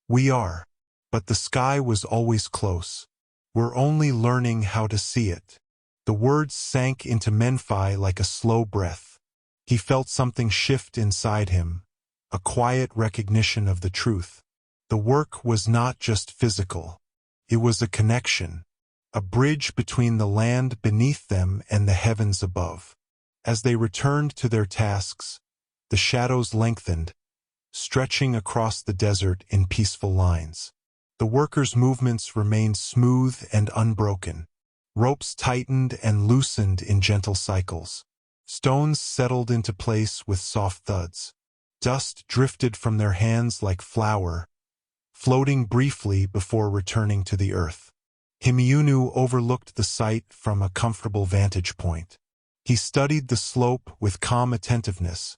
"We are. But the sky was always close. We're only learning how to see it." The words sank into Menfi like a slow breath. He felt something shift inside him, a quiet recognition of the truth. The work was not just physical. It was a connection, a bridge between the land beneath them and the heavens above. As they returned to their tasks, the shadows lengthened, stretching across the desert in peaceful lines. The workers' movements remained smooth and unbroken. Ropes tightened and loosened in gentle cycles. Stones settled into place with soft thuds. Dust drifted from their hands like flour, floating briefly before returning to the earth. Hemiunu overlooked the site from a comfortable vantage point. He studied the slope with calm attentiveness,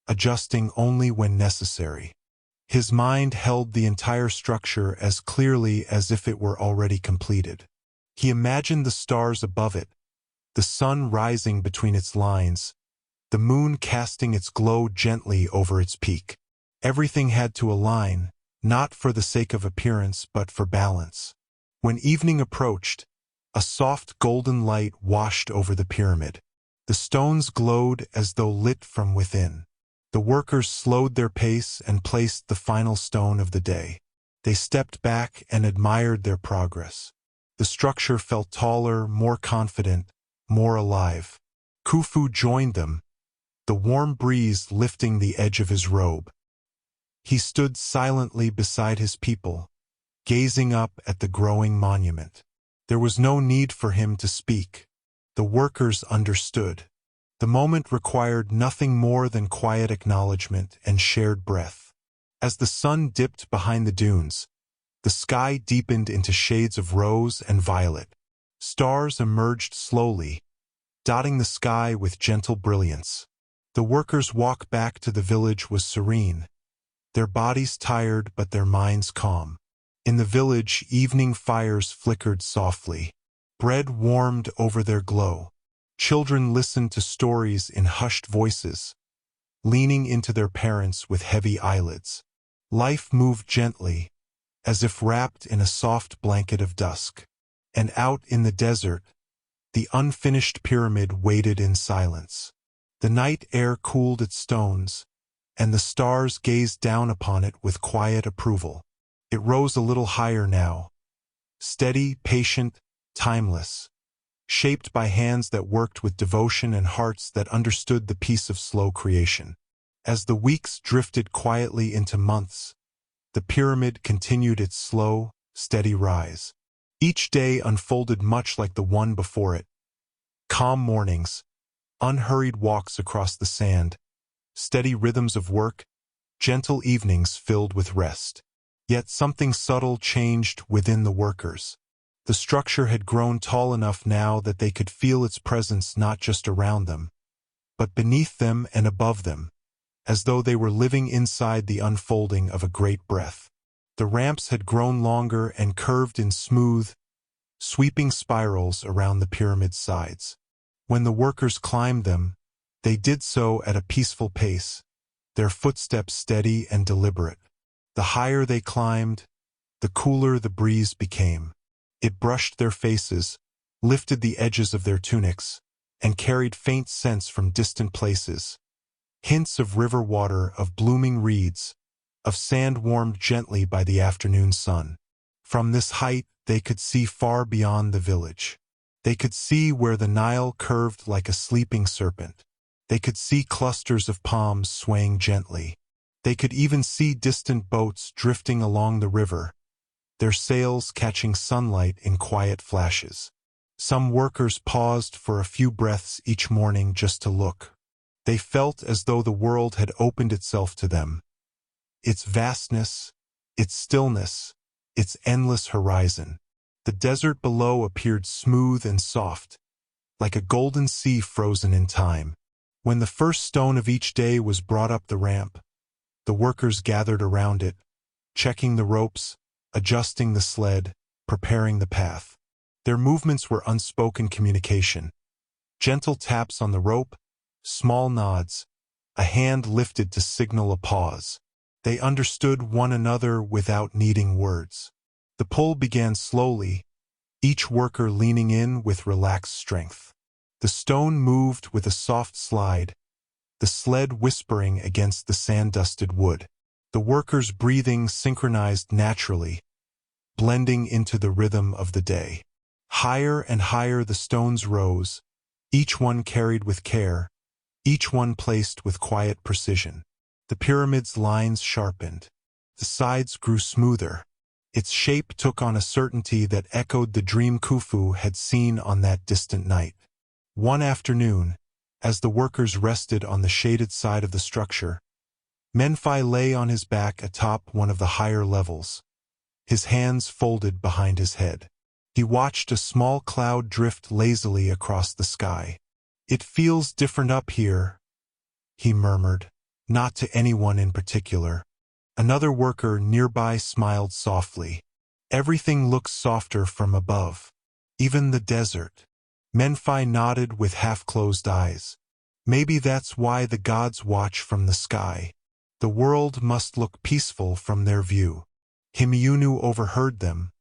adjusting only when necessary. His mind held the entire structure as clearly as if it were already completed. He imagined the stars above it, the sun rising between its lines, the moon casting its glow gently over its peak. Everything had to align, not for the sake of appearance but for balance. When evening approached, a soft golden light washed over the pyramid. The stones glowed as though lit from within. The workers slowed their pace and placed the final stone of the day. They stepped back and admired their progress. The structure felt taller, more confident, more alive. Khufu joined them, the warm breeze lifting the edge of his robe. He stood silently beside his people, gazing up at the growing monument. There was no need for him to speak. The workers understood. The moment required nothing more than quiet acknowledgement and shared breath. As the sun dipped behind the dunes, the sky deepened into shades of rose and violet. Stars emerged slowly, dotting the sky with gentle brilliance. The workers' walk back to the village was serene, their bodies tired but their minds calm. In the village, evening fires flickered softly. Bread warmed over their glow. Children listened to stories in hushed voices, leaning into their parents with heavy eyelids. Life moved gently, as if wrapped in a soft blanket of dusk. And out in the desert, the unfinished pyramid waited in silence. The night air cooled its stones, and the stars gazed down upon it with quiet approval. It rose a little higher now, steady, patient, timeless, shaped by hands that worked with devotion and hearts that understood the peace of slow creation. As the weeks drifted quietly into months, the pyramid continued its slow, steady rise. Each day unfolded much like the one before it. Calm mornings, unhurried walks across the sand, steady rhythms of work, gentle evenings filled with rest. Yet something subtle changed within the workers. The structure had grown tall enough now that they could feel its presence not just around them, but beneath them and above them, as though they were living inside the unfolding of a great breath. The ramps had grown longer and curved in smooth, sweeping spirals around the pyramid's sides. When the workers climbed them, they did so at a peaceful pace, their footsteps steady and deliberate. The higher they climbed, the cooler the breeze became. It brushed their faces, lifted the edges of their tunics, and carried faint scents from distant places. Hints of river water, of blooming reeds, of sand warmed gently by the afternoon sun. From this height, they could see far beyond the village. They could see where the Nile curved like a sleeping serpent. They could see clusters of palms swaying gently. They could even see distant boats drifting along the river, their sails catching sunlight in quiet flashes. Some workers paused for a few breaths each morning just to look. They felt as though the world had opened itself to them. Its vastness, its stillness, its endless horizon. The desert below appeared smooth and soft, like a golden sea frozen in time. When the first stone of each day was brought up the ramp, the workers gathered around it, checking the ropes, adjusting the sled, preparing the path. Their movements were unspoken communication. Gentle taps on the rope, small nods, a hand lifted to signal a pause. They understood one another without needing words. The pull began slowly, each worker leaning in with relaxed strength. The stone moved with a soft slide, the sled whispering against the sand-dusted wood. The workers' breathing synchronized naturally, blending into the rhythm of the day. Higher and higher the stones rose, each one carried with care, each one placed with quiet precision. The pyramid's lines sharpened. The sides grew smoother. Its shape took on a certainty that echoed the dream Khufu had seen on that distant night. One afternoon, as the workers rested on the shaded side of the structure, Menfi lay on his back atop one of the higher levels, his hands folded behind his head. He watched a small cloud drift lazily across the sky. "It feels different up here," he murmured, not to anyone in particular. Another worker nearby smiled softly. "Everything looks softer from above. Even the desert." Menfi nodded with half-closed eyes. "Maybe that's why the gods watch from the sky. The world must look peaceful from their view." Hemiunu overheard them,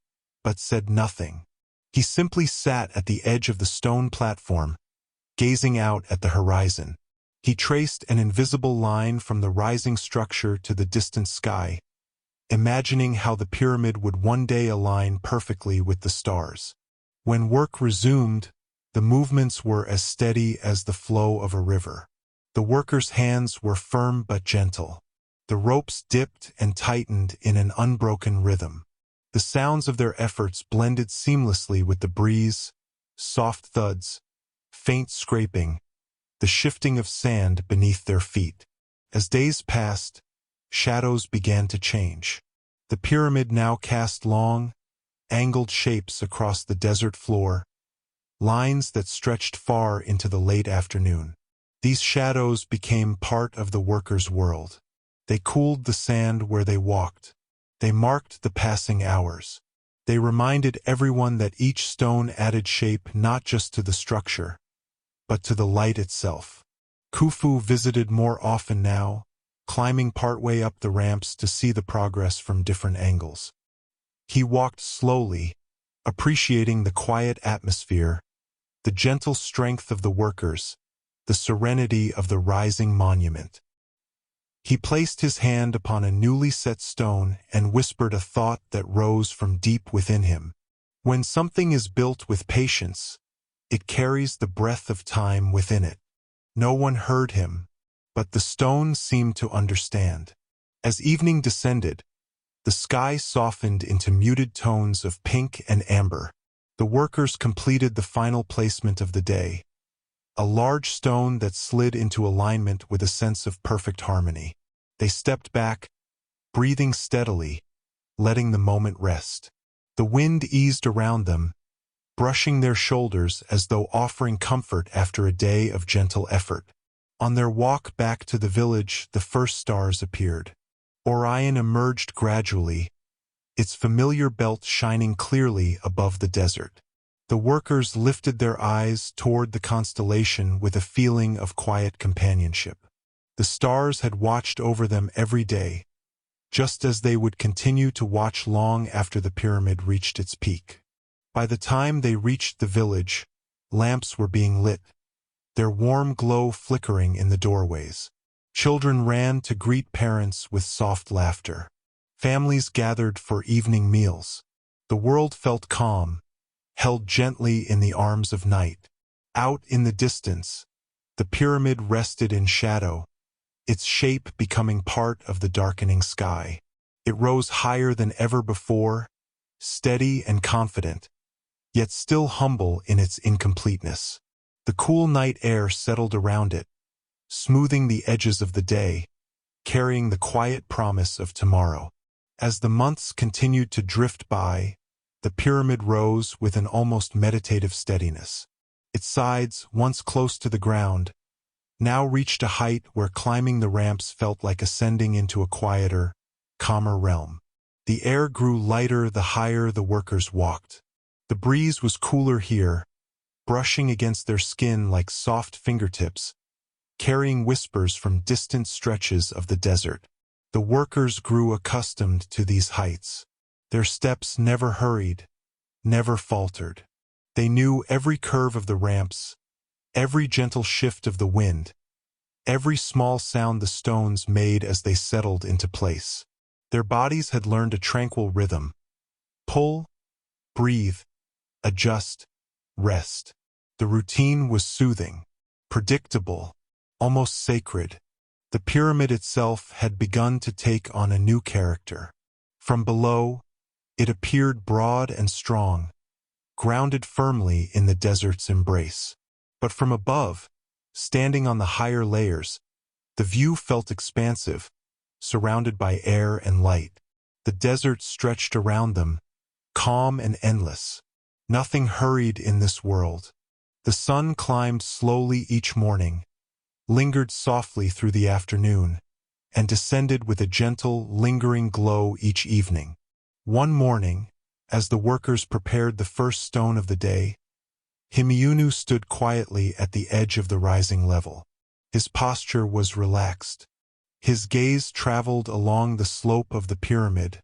but said nothing. He simply sat at the edge of the stone platform, gazing out at the horizon. He traced an invisible line from the rising structure to the distant sky, imagining how the pyramid would one day align perfectly with the stars. When work resumed, the movements were as steady as the flow of a river. The workers' hands were firm but gentle. The ropes dipped and tightened in an unbroken rhythm. The sounds of their efforts blended seamlessly with the breeze, soft thuds, faint scraping, the shifting of sand beneath their feet. As days passed, shadows began to change. The pyramid now cast long, angled shapes across the desert floor, lines that stretched far into the late afternoon. These shadows became part of the workers' world. They cooled the sand where they walked. They marked the passing hours. They reminded everyone that each stone added shape not just to the structure, but to the light itself. Khufu visited more often now, climbing partway up the ramps to see the progress from different angles. He walked slowly, appreciating the quiet atmosphere, the gentle strength of the workers, the serenity of the rising monument. He placed his hand upon a newly set stone and whispered a thought that rose from deep within him. When something is built with patience, It carries the breath of time within it. No one heard him, but the stone seemed to understand. As evening descended, the sky softened into muted tones of pink and amber. The workers completed the final placement of the day, a large stone that slid into alignment with a sense of perfect harmony. They stepped back, breathing steadily, letting the moment rest. The wind eased around them, brushing their shoulders as though offering comfort after a day of gentle effort. On their walk back to the village, the first stars appeared. Orion emerged gradually, its familiar belt shining clearly above the desert. The workers lifted their eyes toward the constellation with a feeling of quiet companionship. The stars had watched over them every day, just as they would continue to watch long after the pyramid reached its peak. By the time they reached the village, lamps were being lit, their warm glow flickering in the doorways. Children ran to greet parents with soft laughter. Families gathered for evening meals. The world felt calm, held gently in the arms of night. Out in the distance, the pyramid rested in shadow, its shape becoming part of the darkening sky. It rose higher than ever before, steady and confident, yet still humble in its incompleteness. The cool night air settled around it, smoothing the edges of the day, carrying the quiet promise of tomorrow. As the months continued to drift by, the pyramid rose with an almost meditative steadiness. Its sides, once close to the ground, now reached a height where climbing the ramps felt like ascending into a quieter, calmer realm. The air grew lighter the higher the workers walked. The breeze was cooler here, brushing against their skin like soft fingertips, carrying whispers from distant stretches of the desert. The workers grew accustomed to these heights. Their steps never hurried, never faltered. They knew every curve of the ramps, every gentle shift of the wind, every small sound the stones made as they settled into place. Their bodies had learned a tranquil rhythm. Pull, breathe, adjust, rest. The routine was soothing, predictable, almost sacred. The pyramid itself had begun to take on a new character. From below, it appeared broad and strong, grounded firmly in the desert's embrace. But from above, standing on the higher layers, the view felt expansive, surrounded by air and light. The desert stretched around them, calm and endless. Nothing hurried in this world. The sun climbed slowly each morning, lingered softly through the afternoon, and descended with a gentle, lingering glow each evening. One morning, as the workers prepared the first stone of the day, Hemiunu stood quietly at the edge of the rising level. His posture was relaxed. His gaze traveled along the slope of the pyramid,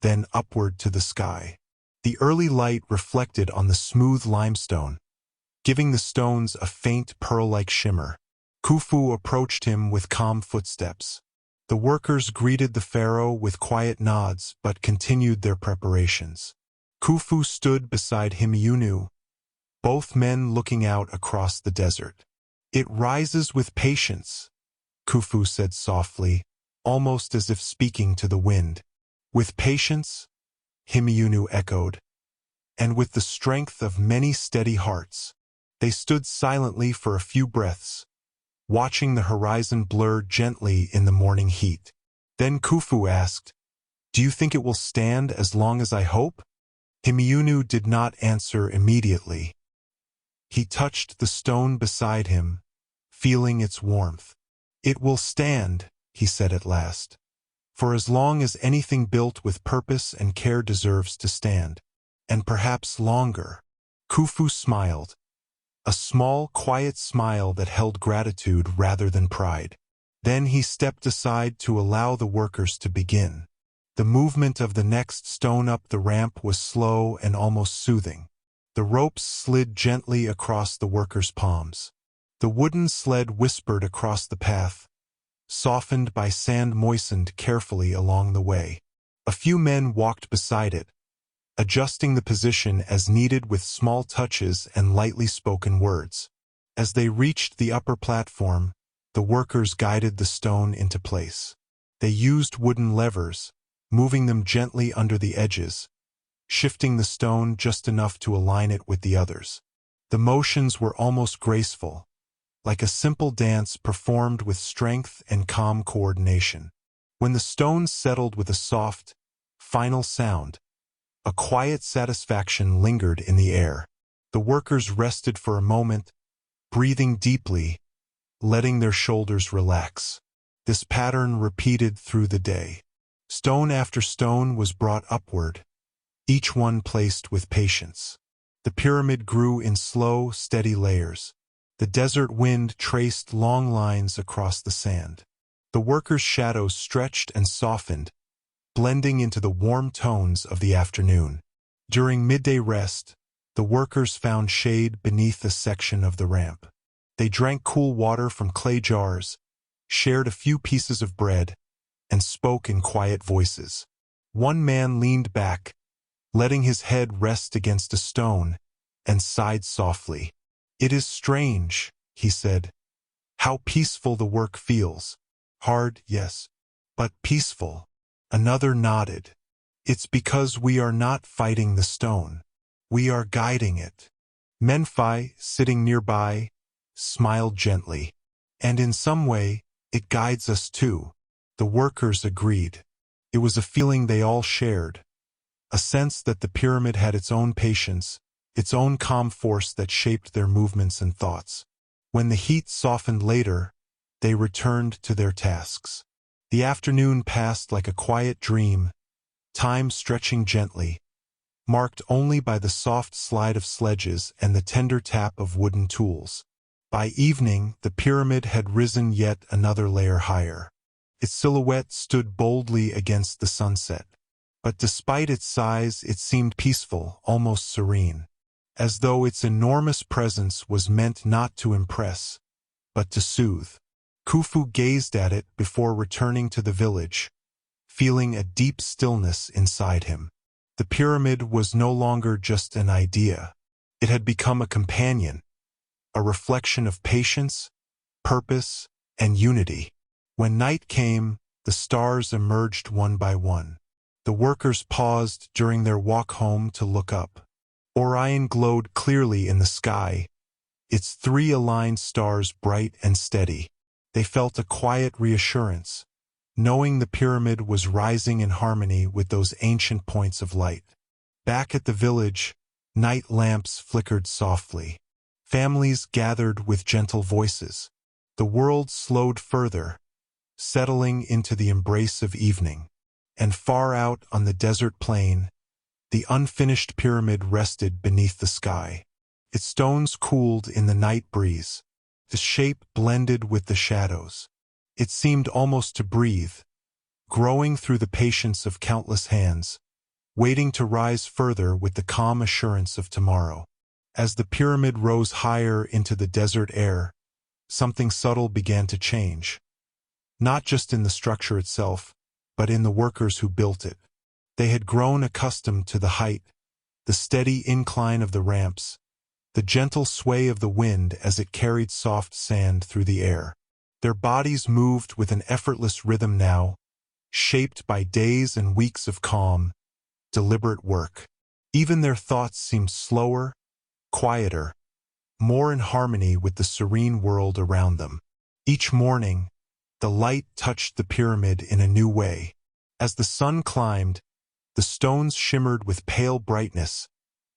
then upward to the sky. The early light reflected on the smooth limestone, giving the stones a faint pearl-like shimmer. Khufu approached him with calm footsteps. The workers greeted the pharaoh with quiet nods but continued their preparations. Khufu stood beside Hemiunu, both men looking out across the desert. "It rises with patience," Khufu said softly, almost as if speaking to the wind. "With patience?" Hemiunu echoed. "And with the strength of many steady hearts." They stood silently for a few breaths, watching the horizon blur gently in the morning heat. Then Khufu asked, "Do you think it will stand as long as I hope?" Hemiunu did not answer immediately. He touched the stone beside him, feeling its warmth. "It will stand," he said at last, "for as long as anything built with purpose and care deserves to stand. And perhaps longer." Khufu smiled, a small, quiet smile that held gratitude rather than pride. Then he stepped aside to allow the workers to begin. The movement of the next stone up the ramp was slow and almost soothing. The ropes slid gently across the workers' palms. The wooden sled whispered across the path, softened by sand moistened carefully along the way. A few men walked beside it, adjusting the position as needed with small touches and lightly spoken words. As they reached the upper platform, the workers guided the stone into place. They used wooden levers, moving them gently under the edges, shifting the stone just enough to align it with the others. The motions were almost graceful, like a simple dance performed with strength and calm coordination. When the stone settled with a soft, final sound, a quiet satisfaction lingered in the air. The workers rested for a moment, breathing deeply, letting their shoulders relax. This pattern repeated through the day. Stone after stone was brought upward, each one placed with patience. The pyramid grew in slow, steady layers. The desert wind traced long lines across the sand. The workers' shadows stretched and softened, blending into the warm tones of the afternoon. During midday rest, the workers found shade beneath a section of the ramp. They drank cool water from clay jars, shared a few pieces of bread, and spoke in quiet voices. One man leaned back, letting his head rest against a stone, and sighed softly. "It is strange," he said, "how peaceful the work feels. Hard, yes, but peaceful." Another nodded. "It's because we are not fighting the stone. We are guiding it." Menfi, sitting nearby, smiled gently. "And in some way, it guides us too." The workers agreed. It was a feeling they all shared, a sense that the pyramid had its own patience, its own calm force that shaped their movements and thoughts. When the heat softened later, they returned to their tasks. The afternoon passed like a quiet dream, time stretching gently, marked only by the soft slide of sledges and the tender tap of wooden tools. By evening, the pyramid had risen yet another layer higher. Its silhouette stood boldly against the sunset. But despite its size, it seemed peaceful, almost serene, as though its enormous presence was meant not to impress, but to soothe. Khufu gazed at it before returning to the village, feeling a deep stillness inside him. The pyramid was no longer just an idea. It had become a companion, a reflection of patience, purpose, and unity. When night came, the stars emerged one by one. The workers paused during their walk home to look up. Orion glowed clearly in the sky, its three aligned stars bright and steady. They felt a quiet reassurance, knowing the pyramid was rising in harmony with those ancient points of light. Back at the village, night lamps flickered softly. Families gathered with gentle voices. The world slowed further, settling into the embrace of evening. And far out on the desert plain, the unfinished pyramid rested beneath the sky. Its stones cooled in the night breeze. The shape blended with the shadows. It seemed almost to breathe, growing through the patience of countless hands, waiting to rise further with the calm assurance of tomorrow. As the pyramid rose higher into the desert air, something subtle began to change. Not just in the structure itself, but in the workers who built it. They had grown accustomed to the height, the steady incline of the ramps, the gentle sway of the wind as it carried soft sand through the air. Their bodies moved with an effortless rhythm now, shaped by days and weeks of calm, deliberate work. Even their thoughts seemed slower, quieter, more in harmony with the serene world around them. Each morning, the light touched the pyramid in a new way. As the sun climbed, the stones shimmered with pale brightness,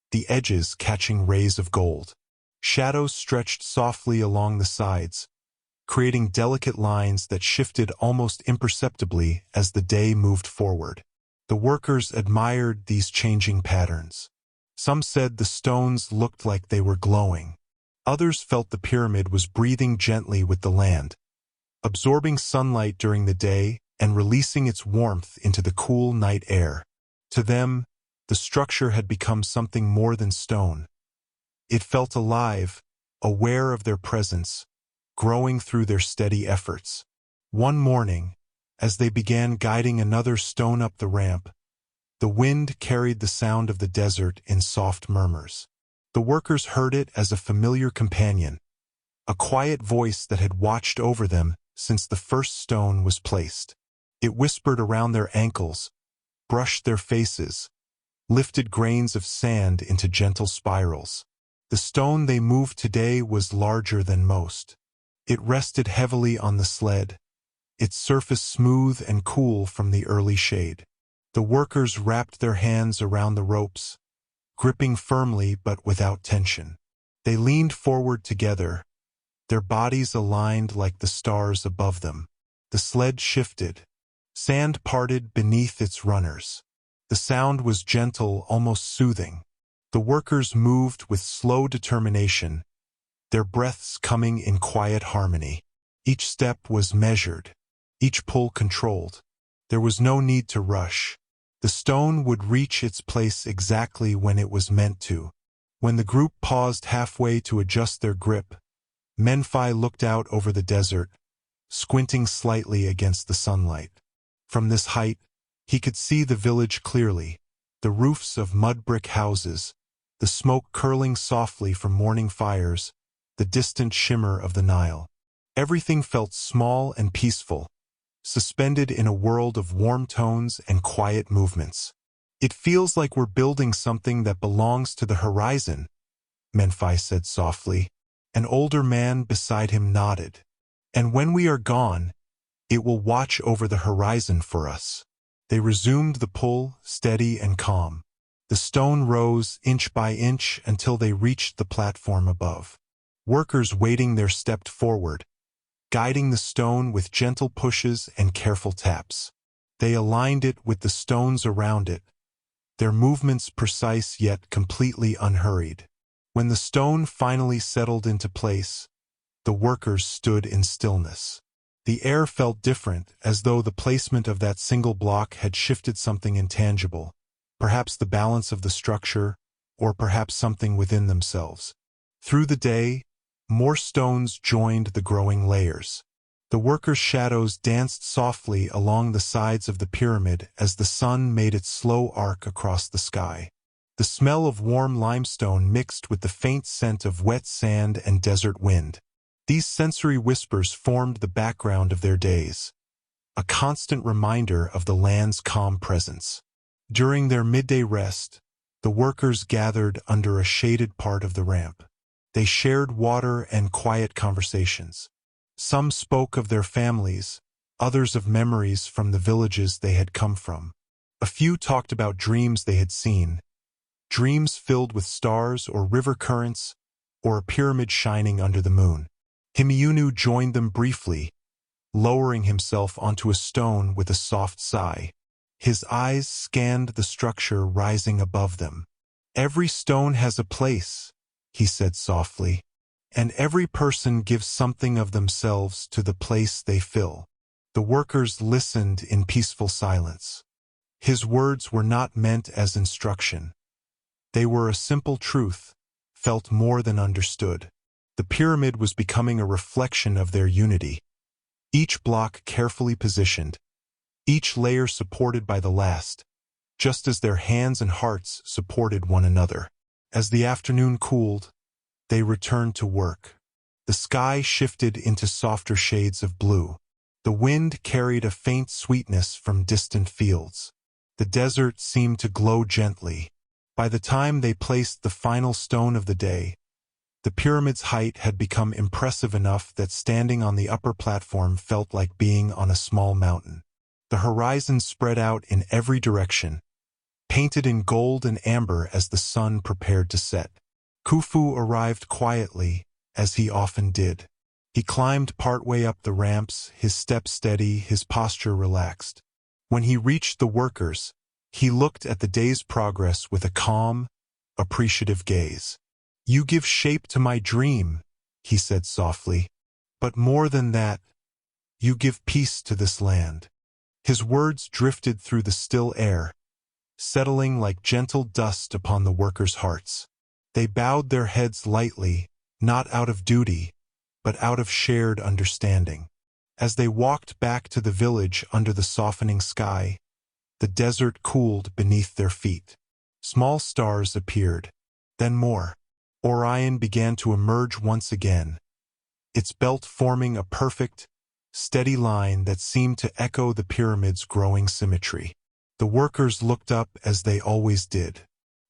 the edges catching rays of gold. Shadows stretched softly along the sides, creating delicate lines that shifted almost imperceptibly as the day moved forward. The workers admired these changing patterns. Some said the stones looked like they were glowing. Others felt the pyramid was breathing gently with the land, absorbing sunlight during the day and releasing its warmth into the cool night air. To them, the structure had become something more than stone. It felt alive, aware of their presence, growing through their steady efforts. One morning, as they began guiding another stone up the ramp, The wind carried the sound of the desert in soft murmurs. The workers heard it as a familiar companion, a quiet voice that had watched over them since the first stone was placed. It whispered around their ankles, brushed their faces, lifted grains of sand into gentle spirals. The stone they moved today was larger than most. It rested heavily on the sled, its surface smooth and cool from the early shade. The workers wrapped their hands around the ropes, gripping firmly but without tension. They leaned forward together, their bodies aligned like the stars above them. The sled shifted. Sand parted beneath its runners. The sound was gentle, almost soothing. The workers moved with slow determination, their breaths coming in quiet harmony. Each step was measured, each pull controlled. There was no need to rush. The stone would reach its place exactly when it was meant to. When the group paused halfway to adjust their grip, Menfi looked out over the desert, squinting slightly against the sunlight. From this height, he could see the village clearly, the roofs of mud brick houses, the smoke curling softly from morning fires, the distant shimmer of the Nile. Everything felt small and peaceful, suspended in a world of warm tones and quiet movements. "It feels like we're building something that belongs to the horizon," Menfi said softly. An older man beside him nodded. "And when we are gone, it will watch over the horizon for us." They resumed the pull, steady and calm. The stone rose inch by inch until they reached the platform above. Workers waiting there stepped forward, guiding the stone with gentle pushes and careful taps. They aligned it with the stones around it, their movements precise yet completely unhurried. When the stone finally settled into place, the workers stood in stillness. The air felt different, as though the placement of that single block had shifted something intangible, perhaps the balance of the structure, or perhaps something within themselves. Through the day, more stones joined the growing layers. The workers' shadows danced softly along the sides of the pyramid as the sun made its slow arc across the sky. The smell of warm limestone mixed with the faint scent of wet sand and desert wind. These sensory whispers formed the background of their days, a constant reminder of the land's calm presence. During their midday rest, the workers gathered under a shaded part of the ramp. They shared water and quiet conversations. Some spoke of their families, others of memories from the villages they had come from. A few talked about dreams they had seen, dreams filled with stars or river currents, or a pyramid shining under the moon. Hemiunu joined them briefly, lowering himself onto a stone with a soft sigh. His eyes scanned the structure rising above them. "Every stone has a place," he said softly, "and every person gives something of themselves to the place they fill." The workers listened in peaceful silence. His words were not meant as instruction. They were a simple truth, felt more than understood. The pyramid was becoming a reflection of their unity. Each block carefully positioned, each layer supported by the last, just as their hands and hearts supported one another. As the afternoon cooled, they returned to work. The sky shifted into softer shades of blue. The wind carried a faint sweetness from distant fields. The desert seemed to glow gently. By the time they placed the final stone of the day, the pyramid's height had become impressive enough that standing on the upper platform felt like being on a small mountain. The horizon spread out in every direction, painted in gold and amber as the sun prepared to set. Khufu arrived quietly, as he often did. He climbed partway up the ramps, his step steady, his posture relaxed. When he reached the workers, he looked at the day's progress with a calm, appreciative gaze. "You give shape to my dream," he said softly. "But more than that, you give peace to this land." His words drifted through the still air, settling like gentle dust upon the workers' hearts. They bowed their heads lightly, not out of duty, but out of shared understanding. As they walked back to the village under the softening sky, The desert cooled beneath their feet. Small stars appeared. Then more. Orion began to emerge once again, its belt forming a perfect, steady line that seemed to echo the pyramid's growing symmetry. The workers looked up as they always did.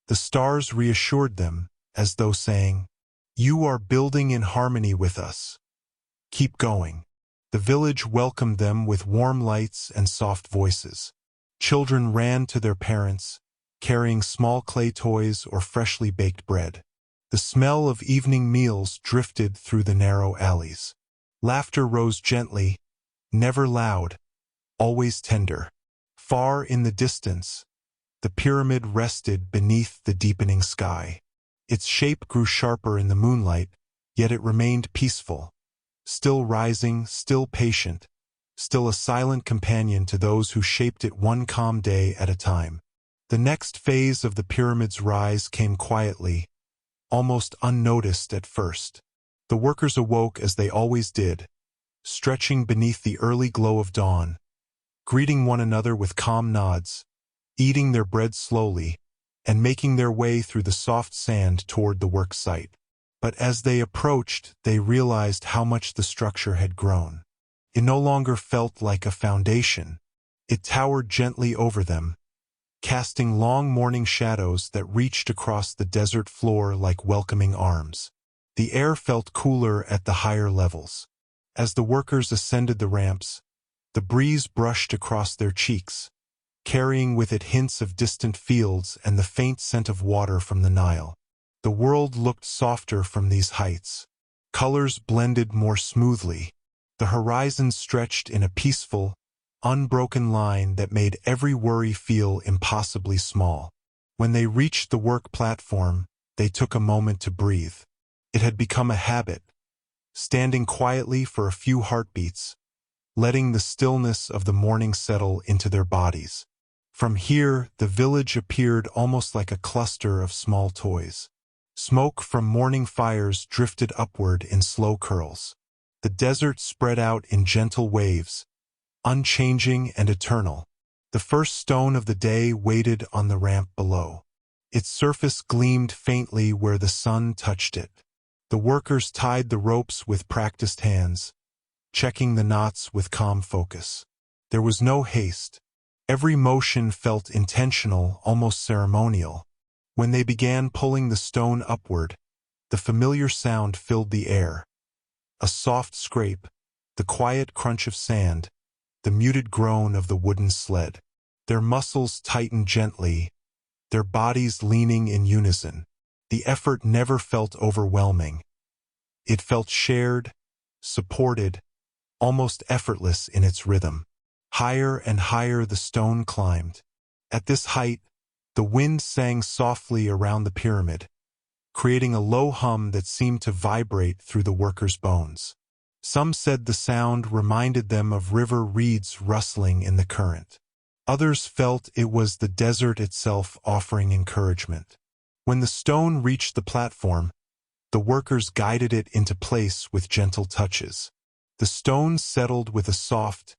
The stars reassured them, as though saying, "You are building in harmony with us. Keep going." The village welcomed them with warm lights and soft voices. Children ran to their parents, carrying small clay toys or freshly baked bread. The smell of evening meals drifted through the narrow alleys. Laughter rose gently, never loud, always tender. Far in the distance, the pyramid rested beneath the deepening sky. Its shape grew sharper in the moonlight, yet it remained peaceful, still rising, still patient, still a silent companion to those who shaped it one calm day at a time. The next phase of the pyramid's rise came quietly, almost unnoticed at first. The workers awoke as they always did, stretching beneath the early glow of dawn, greeting one another with calm nods, eating their bread slowly, and making their way through the soft sand toward the work site. But as they approached, they realized how much the structure had grown. It no longer felt like a foundation. It towered gently over them, casting long morning shadows that reached across the desert floor like welcoming arms. The air felt cooler at the higher levels. As the workers ascended the ramps, the breeze brushed across their cheeks, carrying with it hints of distant fields and the faint scent of water from the Nile. The world looked softer from these heights. Colors blended more smoothly. The horizon stretched in a peaceful, unbroken line that made every worry feel impossibly small. When they reached the work platform, they took a moment to breathe. It had become a habit, standing quietly for a few heartbeats, letting the stillness of the morning settle into their bodies. From here, the village appeared almost like a cluster of small toys. Smoke from morning fires drifted upward in slow curls. The desert spread out in gentle waves, unchanging and eternal. The first stone of the day waited on the ramp below. Its surface gleamed faintly where the sun touched it. The workers tied the ropes with practiced hands, checking the knots with calm focus. There was no haste. Every motion felt intentional, almost ceremonial. When they began pulling the stone upward, the familiar sound filled the air. A soft scrape, the quiet crunch of sand, the muted groan of the wooden sled. Their muscles tightened gently, their bodies leaning in unison. The effort never felt overwhelming. It felt shared, supported, almost effortless in its rhythm. Higher and higher the stone climbed. At this height, the wind sang softly around the pyramid, creating a low hum that seemed to vibrate through the workers' bones. Some said the sound reminded them of river reeds rustling in the current. Others felt it was the desert itself offering encouragement. When the stone reached the platform, the workers guided it into place with gentle touches. The stone settled with a soft,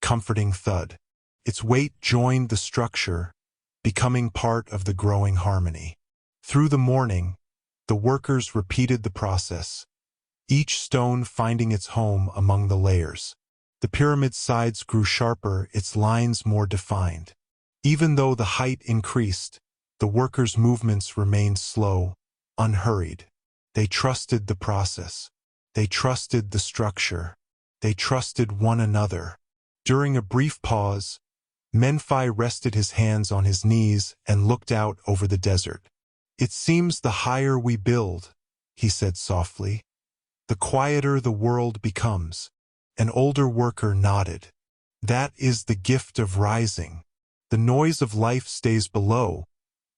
comforting thud. Its weight joined the structure, becoming part of the growing harmony. Through the morning, the workers repeated the process, each stone finding its home among the layers. The pyramid's sides grew sharper, its lines more defined. Even though the height increased, the workers' movements remained slow, unhurried. They trusted the process. They trusted the structure. They trusted one another. During a brief pause, Menfi rested his hands on his knees and looked out over the desert. "It seems the higher we build," he said softly, "the quieter the world becomes." An older worker nodded. "That is the gift of rising. The noise of life stays below,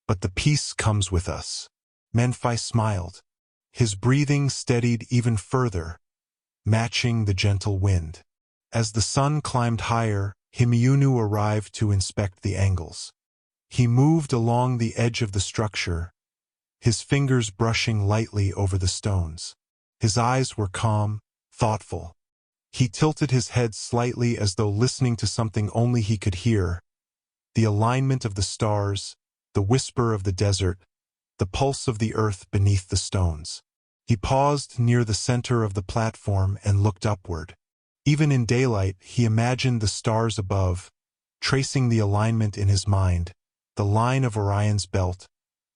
but the peace comes with us." Menfi smiled. His breathing steadied even further, matching the gentle wind. As the sun climbed higher, Hemiunu arrived to inspect the angles. He moved along the edge of the structure, his fingers brushing lightly over the stones. His eyes were calm, thoughtful. He tilted his head slightly as though listening to something only he could hear, the alignment of the stars, the whisper of the desert, the pulse of the earth beneath the stones. He paused near the center of the platform and looked upward. Even in daylight, he imagined the stars above, tracing the alignment in his mind, the line of Orion's belt,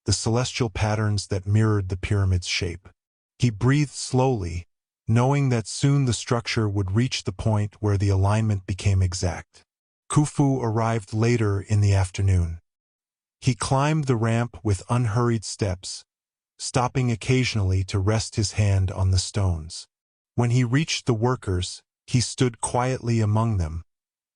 the celestial patterns that mirrored the pyramid's shape. He breathed slowly, knowing that soon the structure would reach the point where the alignment became exact. Khufu arrived later in the afternoon. He climbed the ramp with unhurried steps, stopping occasionally to rest his hand on the stones. When he reached the workers, he stood quietly among them,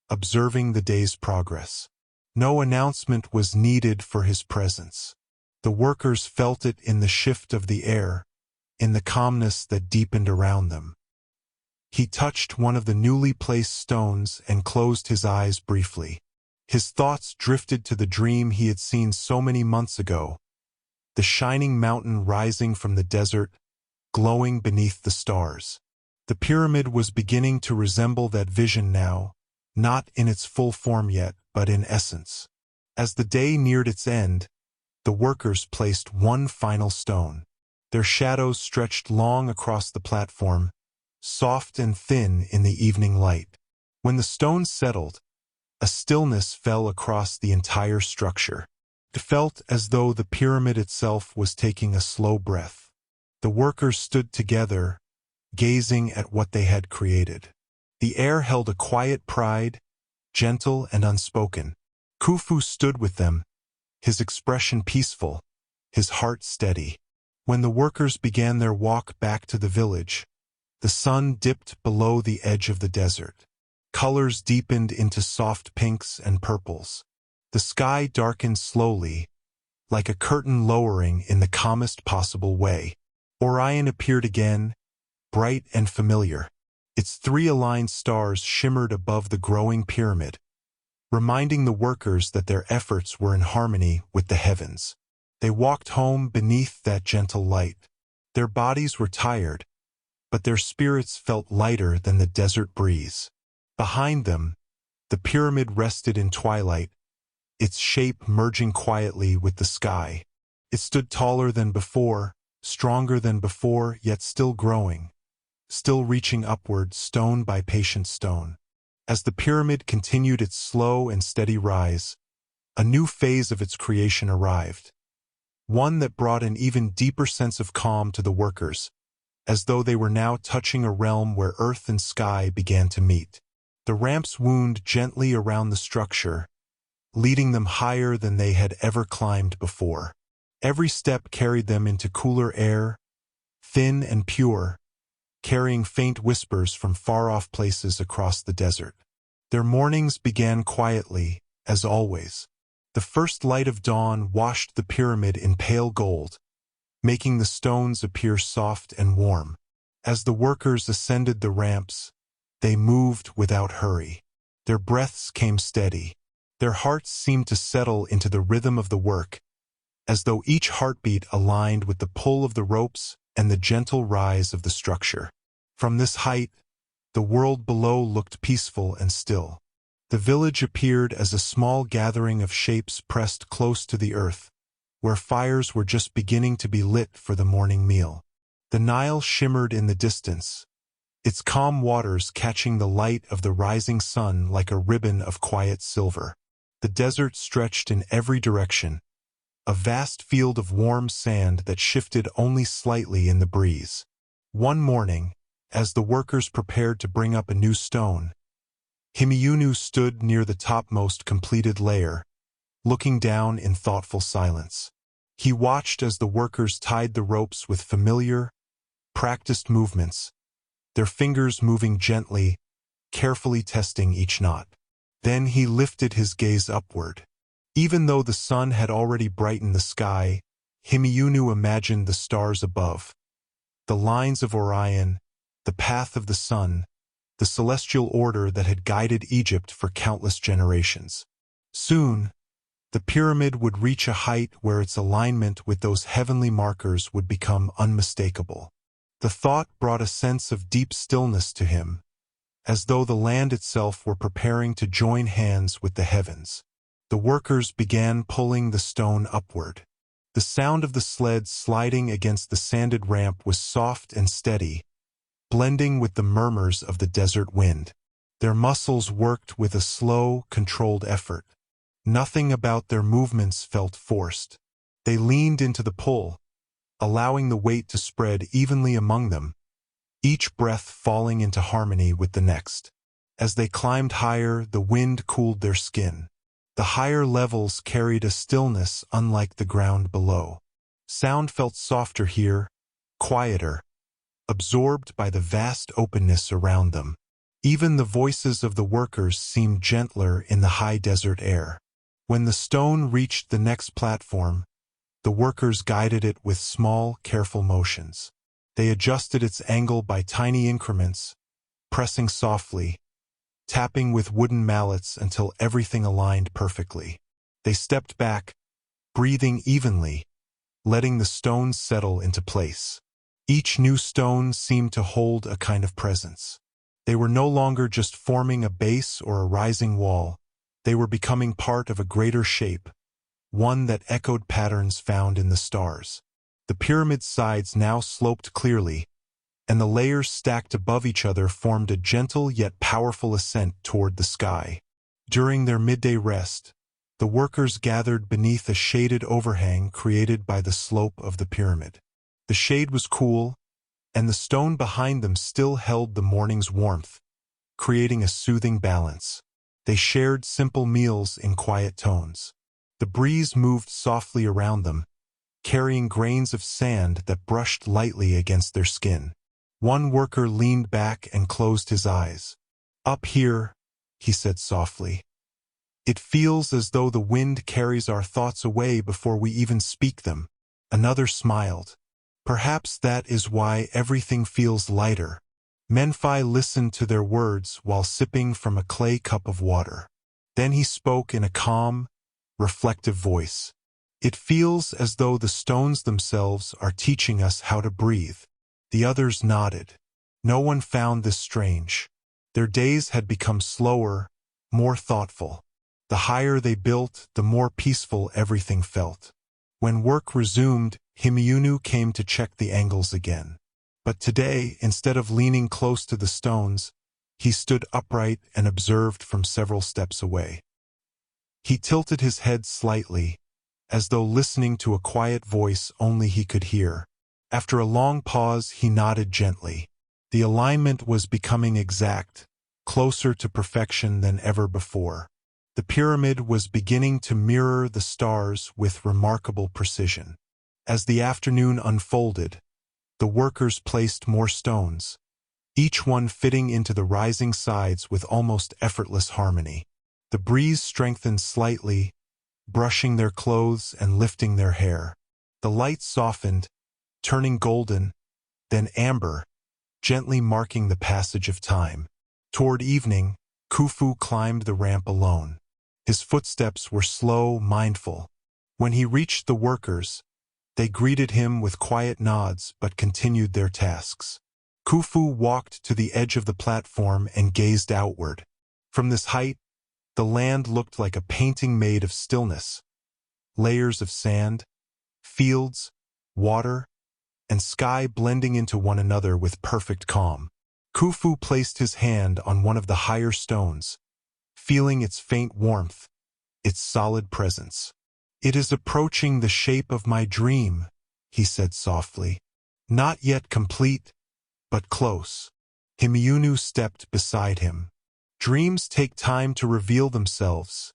observing the day's progress. No announcement was needed for his presence. The workers felt it in the shift of the air, in the calmness that deepened around them. He touched one of the newly placed stones and closed his eyes briefly. His thoughts drifted to the dream he had seen so many months ago, the shining mountain rising from the desert, glowing beneath the stars. The pyramid was beginning to resemble that vision now, not in its full form yet, but in essence. As the day neared its end, the workers placed one final stone. Their shadows stretched long across the platform, soft and thin in the evening light. When the stone settled, a stillness fell across the entire structure. It felt as though the pyramid itself was taking a slow breath. The workers stood together, gazing at what they had created. The air held a quiet pride, gentle and unspoken. Khufu stood with them, his expression peaceful, his heart steady. When the workers began their walk back to the village, the sun dipped below the edge of the desert. Colors deepened into soft pinks and purples. The sky darkened slowly, like a curtain lowering in the calmest possible way. Orion appeared again, bright and familiar. Its three aligned stars shimmered above the growing pyramid, reminding the workers that their efforts were in harmony with the heavens. They walked home beneath that gentle light. Their bodies were tired, but their spirits felt lighter than the desert breeze. Behind them, the pyramid rested in twilight, its shape merging quietly with the sky. It stood taller than before, stronger than before, yet still growing, still reaching upward stone by patient stone. As the pyramid continued its slow and steady rise, a new phase of its creation arrived, one that brought an even deeper sense of calm to the workers, as though they were now touching a realm where earth and sky began to meet. The ramps wound gently around the structure, leading them higher than they had ever climbed before. Every step carried them into cooler air, thin and pure, carrying faint whispers from far-off places across the desert. Their mornings began quietly, as always. The first light of dawn washed the pyramid in pale gold, making the stones appear soft and warm. As the workers ascended the ramps, they moved without hurry. Their breaths came steady. Their hearts seemed to settle into the rhythm of the work, as though each heartbeat aligned with the pull of the ropes and the gentle rise of the structure. From this height, the world below looked peaceful and still. The village appeared as a small gathering of shapes pressed close to the earth, where fires were just beginning to be lit for the morning meal. The Nile shimmered in the distance, its calm waters catching the light of the rising sun like a ribbon of quiet silver. The desert stretched in every direction, a vast field of warm sand that shifted only slightly in the breeze. One morning, as the workers prepared to bring up a new stone, Hemiunu stood near the topmost completed layer, looking down in thoughtful silence. He watched as the workers tied the ropes with familiar, practiced movements, their fingers moving gently, carefully testing each knot. Then he lifted his gaze upward. Even though the sun had already brightened the sky, Hemiunu imagined the stars above, the lines of Orion, the path of the sun, the celestial order that had guided Egypt for countless generations. Soon, the pyramid would reach a height where its alignment with those heavenly markers would become unmistakable. The thought brought a sense of deep stillness to him, as though the land itself were preparing to join hands with the heavens. The workers began pulling the stone upward. The sound of the sled sliding against the sanded ramp was soft and steady, blending with the murmurs of the desert wind. Their muscles worked with a slow, controlled effort. Nothing about their movements felt forced. They leaned into the pull, allowing the weight to spread evenly among them, each breath falling into harmony with the next. As they climbed higher, the wind cooled their skin. The higher levels carried a stillness unlike the ground below. Sound felt softer here, quieter, absorbed by the vast openness around them. Even the voices of the workers seemed gentler in the high desert air. When the stone reached the next platform, the workers guided it with small, careful motions. They adjusted its angle by tiny increments, pressing softly, tapping with wooden mallets until everything aligned perfectly. They stepped back, breathing evenly, letting the stones settle into place. Each new stone seemed to hold a kind of presence. They were no longer just forming a base or a rising wall. They were becoming part of a greater shape, one that echoed patterns found in the stars. The pyramid's sides now sloped clearly, and the layers stacked above each other formed a gentle yet powerful ascent toward the sky. During their midday rest, the workers gathered beneath a shaded overhang created by the slope of the pyramid. The shade was cool, and the stone behind them still held the morning's warmth, creating a soothing balance. They shared simple meals in quiet tones. The breeze moved softly around them, carrying grains of sand that brushed lightly against their skin. One worker leaned back and closed his eyes. "Up here," he said softly, "it feels as though the wind carries our thoughts away before we even speak them." Another smiled. "Perhaps that is why everything feels lighter." Menfi listened to their words while sipping from a clay cup of water. Then he spoke in a calm, reflective voice. "It feels as though the stones themselves are teaching us how to breathe." The others nodded. No one found this strange. Their days had become slower, more thoughtful. The higher they built, the more peaceful everything felt. When work resumed, Hemiunu came to check the angles again. But today, instead of leaning close to the stones, he stood upright and observed from several steps away. He tilted his head slightly, as though listening to a quiet voice only he could hear. After a long pause, he nodded gently. The alignment was becoming exact, closer to perfection than ever before. The pyramid was beginning to mirror the stars with remarkable precision. As the afternoon unfolded, the workers placed more stones, each one fitting into the rising sides with almost effortless harmony. The breeze strengthened slightly, brushing their clothes and lifting their hair. The light softened, turning golden, then amber, gently marking the passage of time. Toward evening, Khufu climbed the ramp alone. His footsteps were slow, mindful. When he reached the workers, they greeted him with quiet nods but continued their tasks. Khufu walked to the edge of the platform and gazed outward. From this height, the land looked like a painting made of stillness. Layers of sand, fields, water, and sky blending into one another with perfect calm. Khufu placed his hand on one of the higher stones, feeling its faint warmth, its solid presence. "It is approaching the shape of my dream," he said softly. "Not yet complete, but close." Hemiunu stepped beside him. "Dreams take time to reveal themselves,"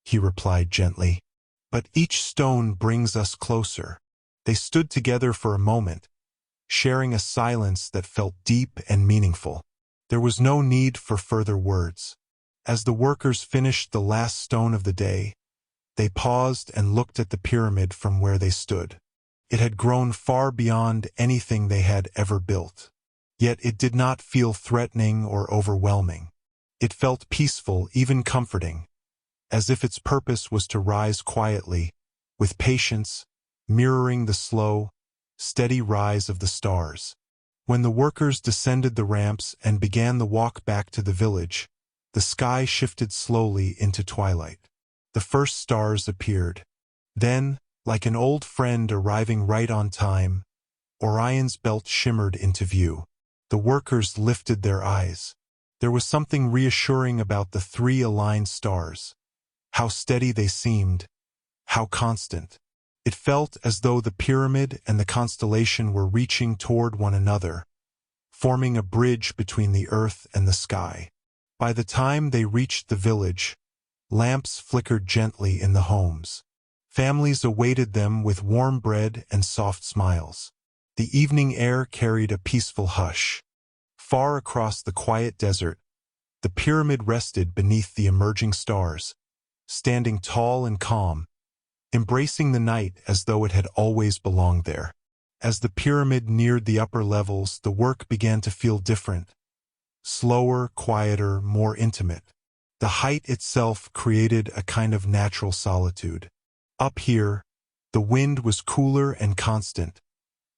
he replied gently. "But each stone brings us closer." They stood together for a moment, sharing a silence that felt deep and meaningful. There was no need for further words. As the workers finished the last stone of the day, they paused and looked at the pyramid from where they stood. It had grown far beyond anything they had ever built. Yet it did not feel threatening or overwhelming. It felt peaceful, even comforting, as if its purpose was to rise quietly, with patience, mirroring the slow, steady rise of the stars. When the workers descended the ramps and began the walk back to the village, the sky shifted slowly into twilight. The first stars appeared. Then, like an old friend arriving right on time, Orion's belt shimmered into view. The workers lifted their eyes. There was something reassuring about the three aligned stars. How steady they seemed, how constant. It felt as though the pyramid and the constellation were reaching toward one another, forming a bridge between the earth and the sky. By the time they reached the village, lamps flickered gently in the homes. Families awaited them with warm bread and soft smiles. The evening air carried a peaceful hush. Far across the quiet desert, the pyramid rested beneath the emerging stars, standing tall and calm, embracing the night as though it had always belonged there. As the pyramid neared the upper levels, the work began to feel different. Slower, quieter, more intimate. The height itself created a kind of natural solitude. Up here, the wind was cooler and constant,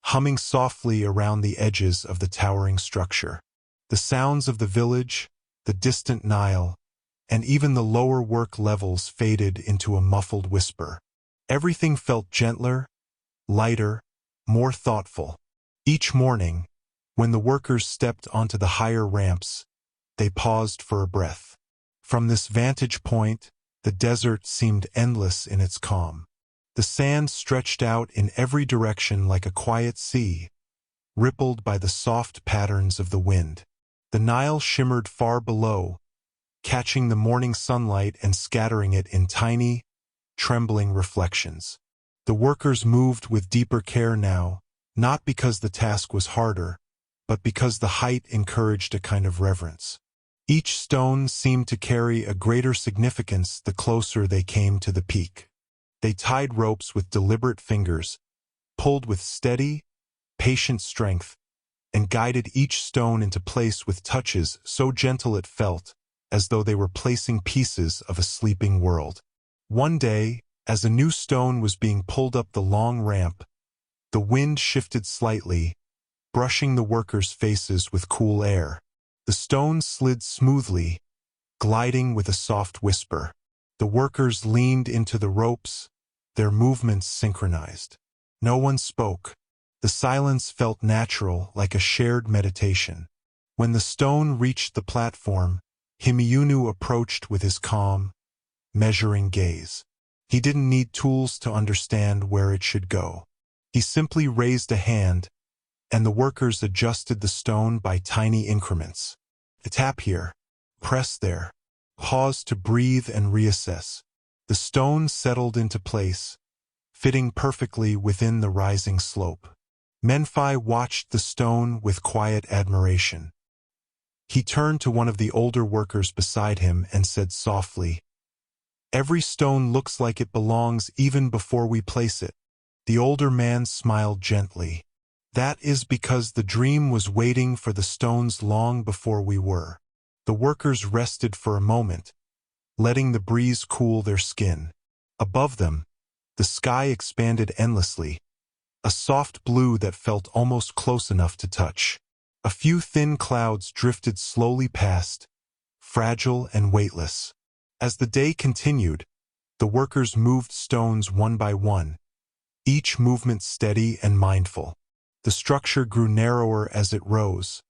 humming softly around the edges of the towering structure. The sounds of the village, the distant Nile, and even the lower work levels faded into a muffled whisper. Everything felt gentler, lighter, more thoughtful. Each morning, when the workers stepped onto the higher ramps, they paused for a breath. From this vantage point, the desert seemed endless in its calm. The sand stretched out in every direction like a quiet sea, rippled by the soft patterns of the wind. The Nile shimmered far below, catching the morning sunlight and scattering it in tiny, trembling reflections. The workers moved with deeper care now, not because the task was harder, but because the height encouraged a kind of reverence. Each stone seemed to carry a greater significance the closer they came to the peak. They tied ropes with deliberate fingers, pulled with steady, patient strength, and guided each stone into place with touches so gentle it felt, as though they were placing pieces of a sleeping world. One day, as a new stone was being pulled up the long ramp, the wind shifted slightly, brushing the workers' faces with cool air. The stone slid smoothly, gliding with a soft whisper. The workers leaned into the ropes, their movements synchronized. No one spoke. The silence felt natural, like a shared meditation. When the stone reached the platform, Hemiunu approached with his calm, measuring gaze. He didn't need tools to understand where it should go. He simply raised a hand, and the workers adjusted the stone by tiny increments. Tap here, press there, pause to breathe and reassess. The stone settled into place, fitting perfectly within the rising slope. Menfi watched the stone with quiet admiration. He turned to one of the older workers beside him and said softly, "Every stone looks like it belongs even before we place it." The older man smiled gently. "That is because the dream was waiting for the stones long before we were." The workers rested for a moment, letting the breeze cool their skin. Above them, the sky expanded endlessly, a soft blue that felt almost close enough to touch. A few thin clouds drifted slowly past, fragile and weightless. As the day continued, the workers moved stones one by one, each movement steady and mindful. The structure grew narrower as it rose,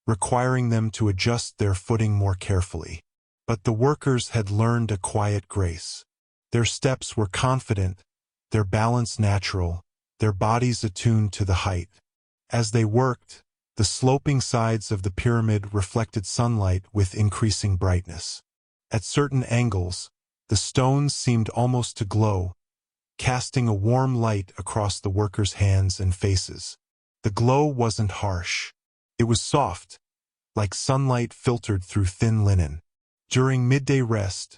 requiring them to adjust their footing more carefully. But the workers had learned a quiet grace. Their steps were confident, their balance natural, their bodies attuned to the height. As they worked, the sloping sides of the pyramid reflected sunlight with increasing brightness. At certain angles, the stones seemed almost to glow, casting a warm light across the workers' hands and faces. The glow wasn't harsh. It was soft, like sunlight filtered through thin linen. During midday rest,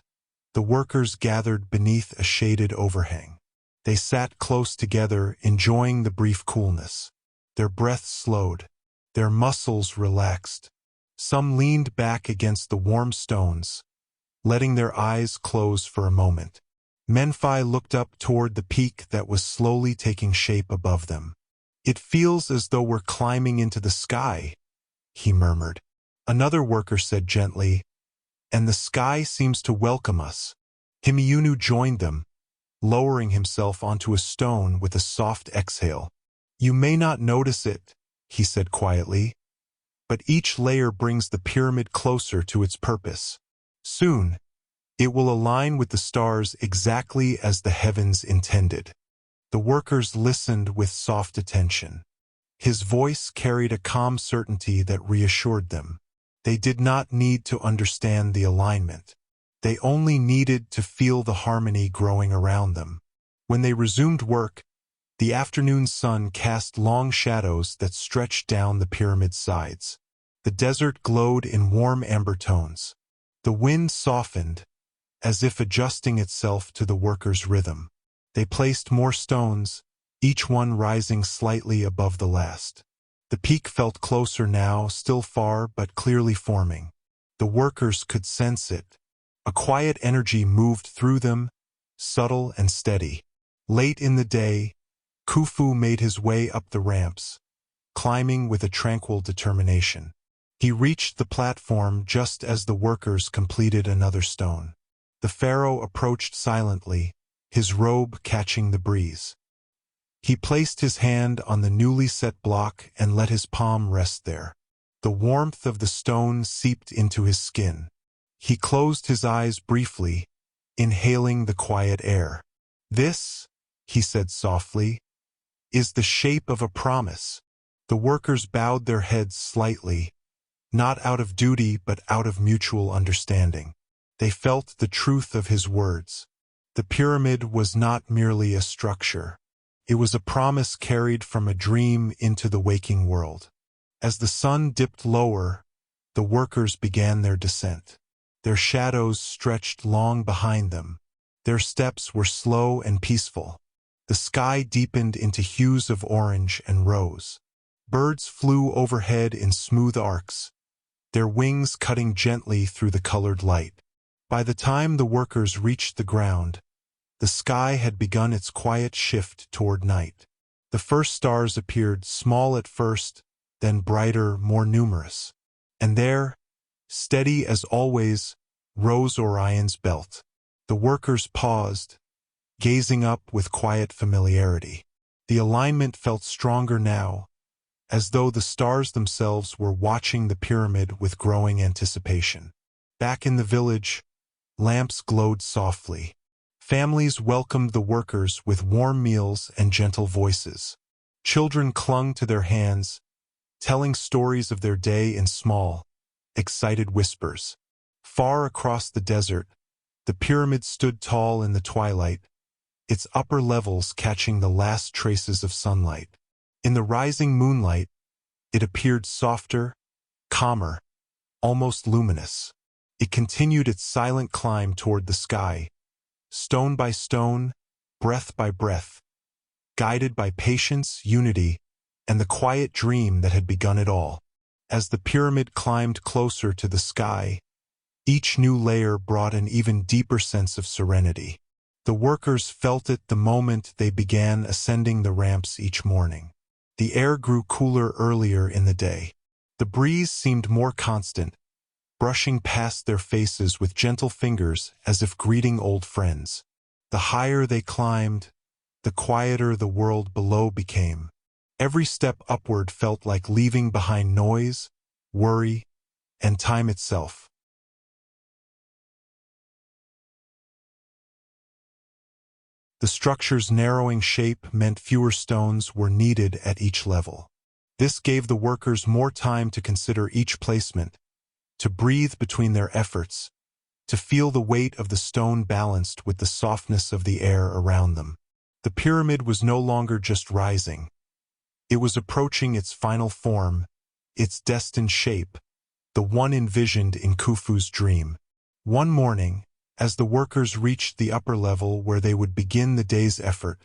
the workers gathered beneath a shaded overhang. They sat close together, enjoying the brief coolness. Their breath slowed, their muscles relaxed. Some leaned back against the warm stones, letting their eyes close for a moment. Menfi looked up toward the peak that was slowly taking shape above them. "It feels as though we're climbing into the sky," he murmured. Another worker said gently, "And the sky seems to welcome us." Hemiunu joined them, lowering himself onto a stone with a soft exhale. "You may not notice it," he said quietly, "but each layer brings the pyramid closer to its purpose. Soon, it will align with the stars exactly as the heavens intended." The workers listened with soft attention. His voice carried a calm certainty that reassured them. They did not need to understand the alignment. They only needed to feel the harmony growing around them. When they resumed work, the afternoon sun cast long shadows that stretched down the pyramid's sides. The desert glowed in warm amber tones. The wind softened, as if adjusting itself to the workers' rhythm. They placed more stones, each one rising slightly above the last. The peak felt closer now, still far but clearly forming. The workers could sense it. A quiet energy moved through them, subtle and steady. Late in the day, Khufu made his way up the ramps, climbing with a tranquil determination. He reached the platform just as the workers completed another stone. The pharaoh approached silently, his robe catching the breeze. He placed his hand on the newly set block and let his palm rest there. The warmth of the stone seeped into his skin. He closed his eyes briefly, inhaling the quiet air. "This," he said softly, "is the shape of a promise." The workers bowed their heads slightly, not out of duty but out of mutual understanding. They felt the truth of his words. The pyramid was not merely a structure. It was a promise carried from a dream into the waking world. As the sun dipped lower, the workers began their descent. Their shadows stretched long behind them. Their steps were slow and peaceful. The sky deepened into hues of orange and rose. Birds flew overhead in smooth arcs, their wings cutting gently through the colored light. By the time the workers reached the ground, the sky had begun its quiet shift toward night. The first stars appeared, small at first, then brighter, more numerous. And there, steady as always, rose Orion's belt. The workers paused, gazing up with quiet familiarity. The alignment felt stronger now, as though the stars themselves were watching the pyramid with growing anticipation. Back in the village, lamps glowed softly. Families welcomed the workers with warm meals and gentle voices. Children clung to their hands, telling stories of their day in small, excited whispers. Far across the desert, the pyramid stood tall in the twilight, its upper levels catching the last traces of sunlight. In the rising moonlight, it appeared softer, calmer, almost luminous. It continued its silent climb toward the sky, stone by stone, breath by breath, guided by patience, unity, and the quiet dream that had begun it all. As the pyramid climbed closer to the sky, each new layer brought an even deeper sense of serenity. The workers felt it the moment they began ascending the ramps each morning. The air grew cooler earlier in the day. The breeze seemed more constant, brushing past their faces with gentle fingers as if greeting old friends. The higher they climbed, the quieter the world below became. Every step upward felt like leaving behind noise, worry, and time itself. The structure's narrowing shape meant fewer stones were needed at each level. This gave the workers more time to consider each placement, to breathe between their efforts, to feel the weight of the stone balanced with the softness of the air around them. The pyramid was no longer just rising. It was approaching its final form, its destined shape, the one envisioned in Khufu's dream. One morning, as the workers reached the upper level where they would begin the day's effort,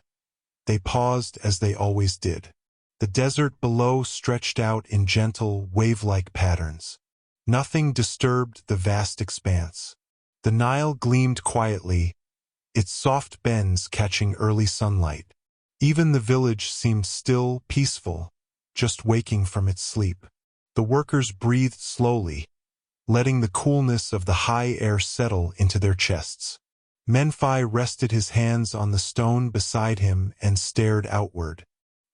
they paused as they always did. The desert below stretched out in gentle, wave-like patterns. Nothing disturbed the vast expanse. The Nile gleamed quietly, its soft bends catching early sunlight. Even the village seemed still, peaceful, just waking from its sleep. The workers breathed slowly, letting the coolness of the high air settle into their chests. Menfi rested his hands on the stone beside him and stared outward.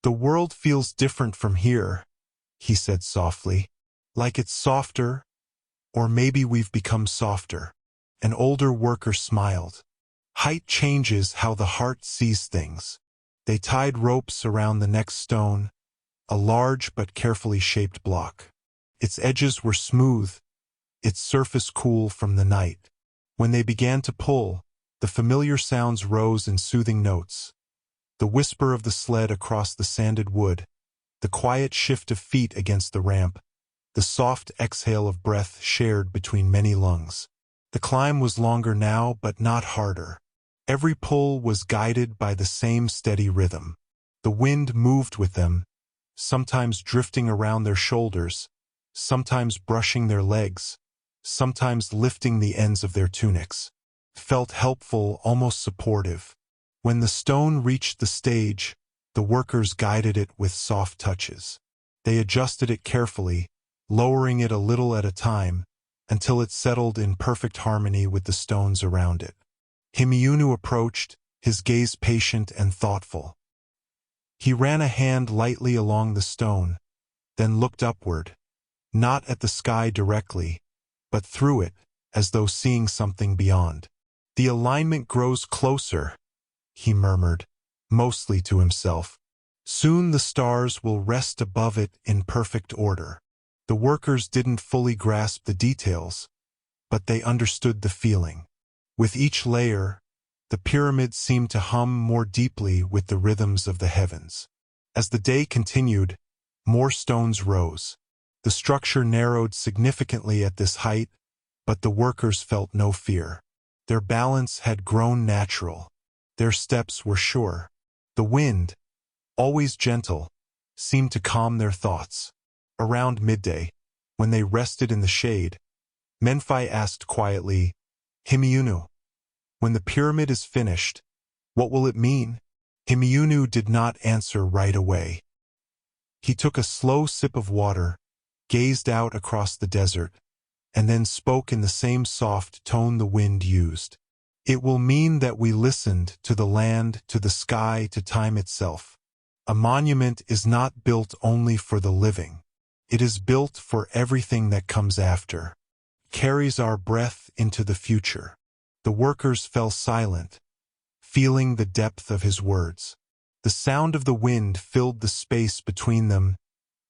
"The world feels different from here," he said softly. "Like it's softer, or maybe we've become softer." An older worker smiled. "Height changes how the heart sees things." They tied ropes around the next stone, a large but carefully shaped block. Its edges were smooth, its surface cool from the night. When they began to pull, the familiar sounds rose in soothing notes. The whisper of the sled across the sanded wood, the quiet shift of feet against the ramp, the soft exhale of breath shared between many lungs. The climb was longer now, but not harder. Every pull was guided by the same steady rhythm. The wind moved with them, sometimes drifting around their shoulders, sometimes brushing their legs, sometimes lifting the ends of their tunics. Felt helpful, almost supportive. When the stone reached the stage, the workers guided it with soft touches. They adjusted it carefully, lowering it a little at a time, until it settled in perfect harmony with the stones around it. Hemiunu approached, his gaze patient and thoughtful. He ran a hand lightly along the stone, then looked upward, not at the sky directly, but through it, as though seeing something beyond. "The alignment grows closer," he murmured, mostly to himself. "Soon the stars will rest above it in perfect order." The workers didn't fully grasp the details, but they understood the feeling. With each layer, the pyramid seemed to hum more deeply with the rhythms of the heavens. As the day continued, more stones rose. The structure narrowed significantly at this height, but the workers felt no fear. Their balance had grown natural. Their steps were sure. The wind, always gentle, seemed to calm their thoughts. Around midday, when they rested in the shade, Menfi asked quietly, "Hemiunu, when the pyramid is finished, what will it mean?" Hemiunu did not answer right away. He took a slow sip of water, gazed out across the desert, and then spoke in the same soft tone the wind used. "It will mean that we listened to the land, to the sky, to time itself. A monument is not built only for the living. It is built for everything that comes after. Carries our breath into the future." The workers fell silent, feeling the depth of his words. The sound of the wind filled the space between them,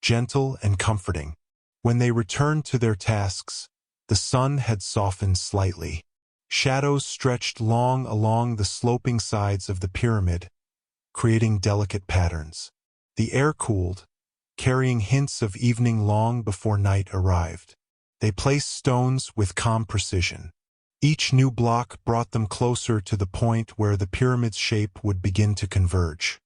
gentle and comforting. When they returned to their tasks, the sun had softened slightly. Shadows stretched long along the sloping sides of the pyramid, creating delicate patterns. The air cooled, carrying hints of evening long before night arrived. They placed stones with calm precision. Each new block brought them closer to the point where the pyramid's shape would begin to converge.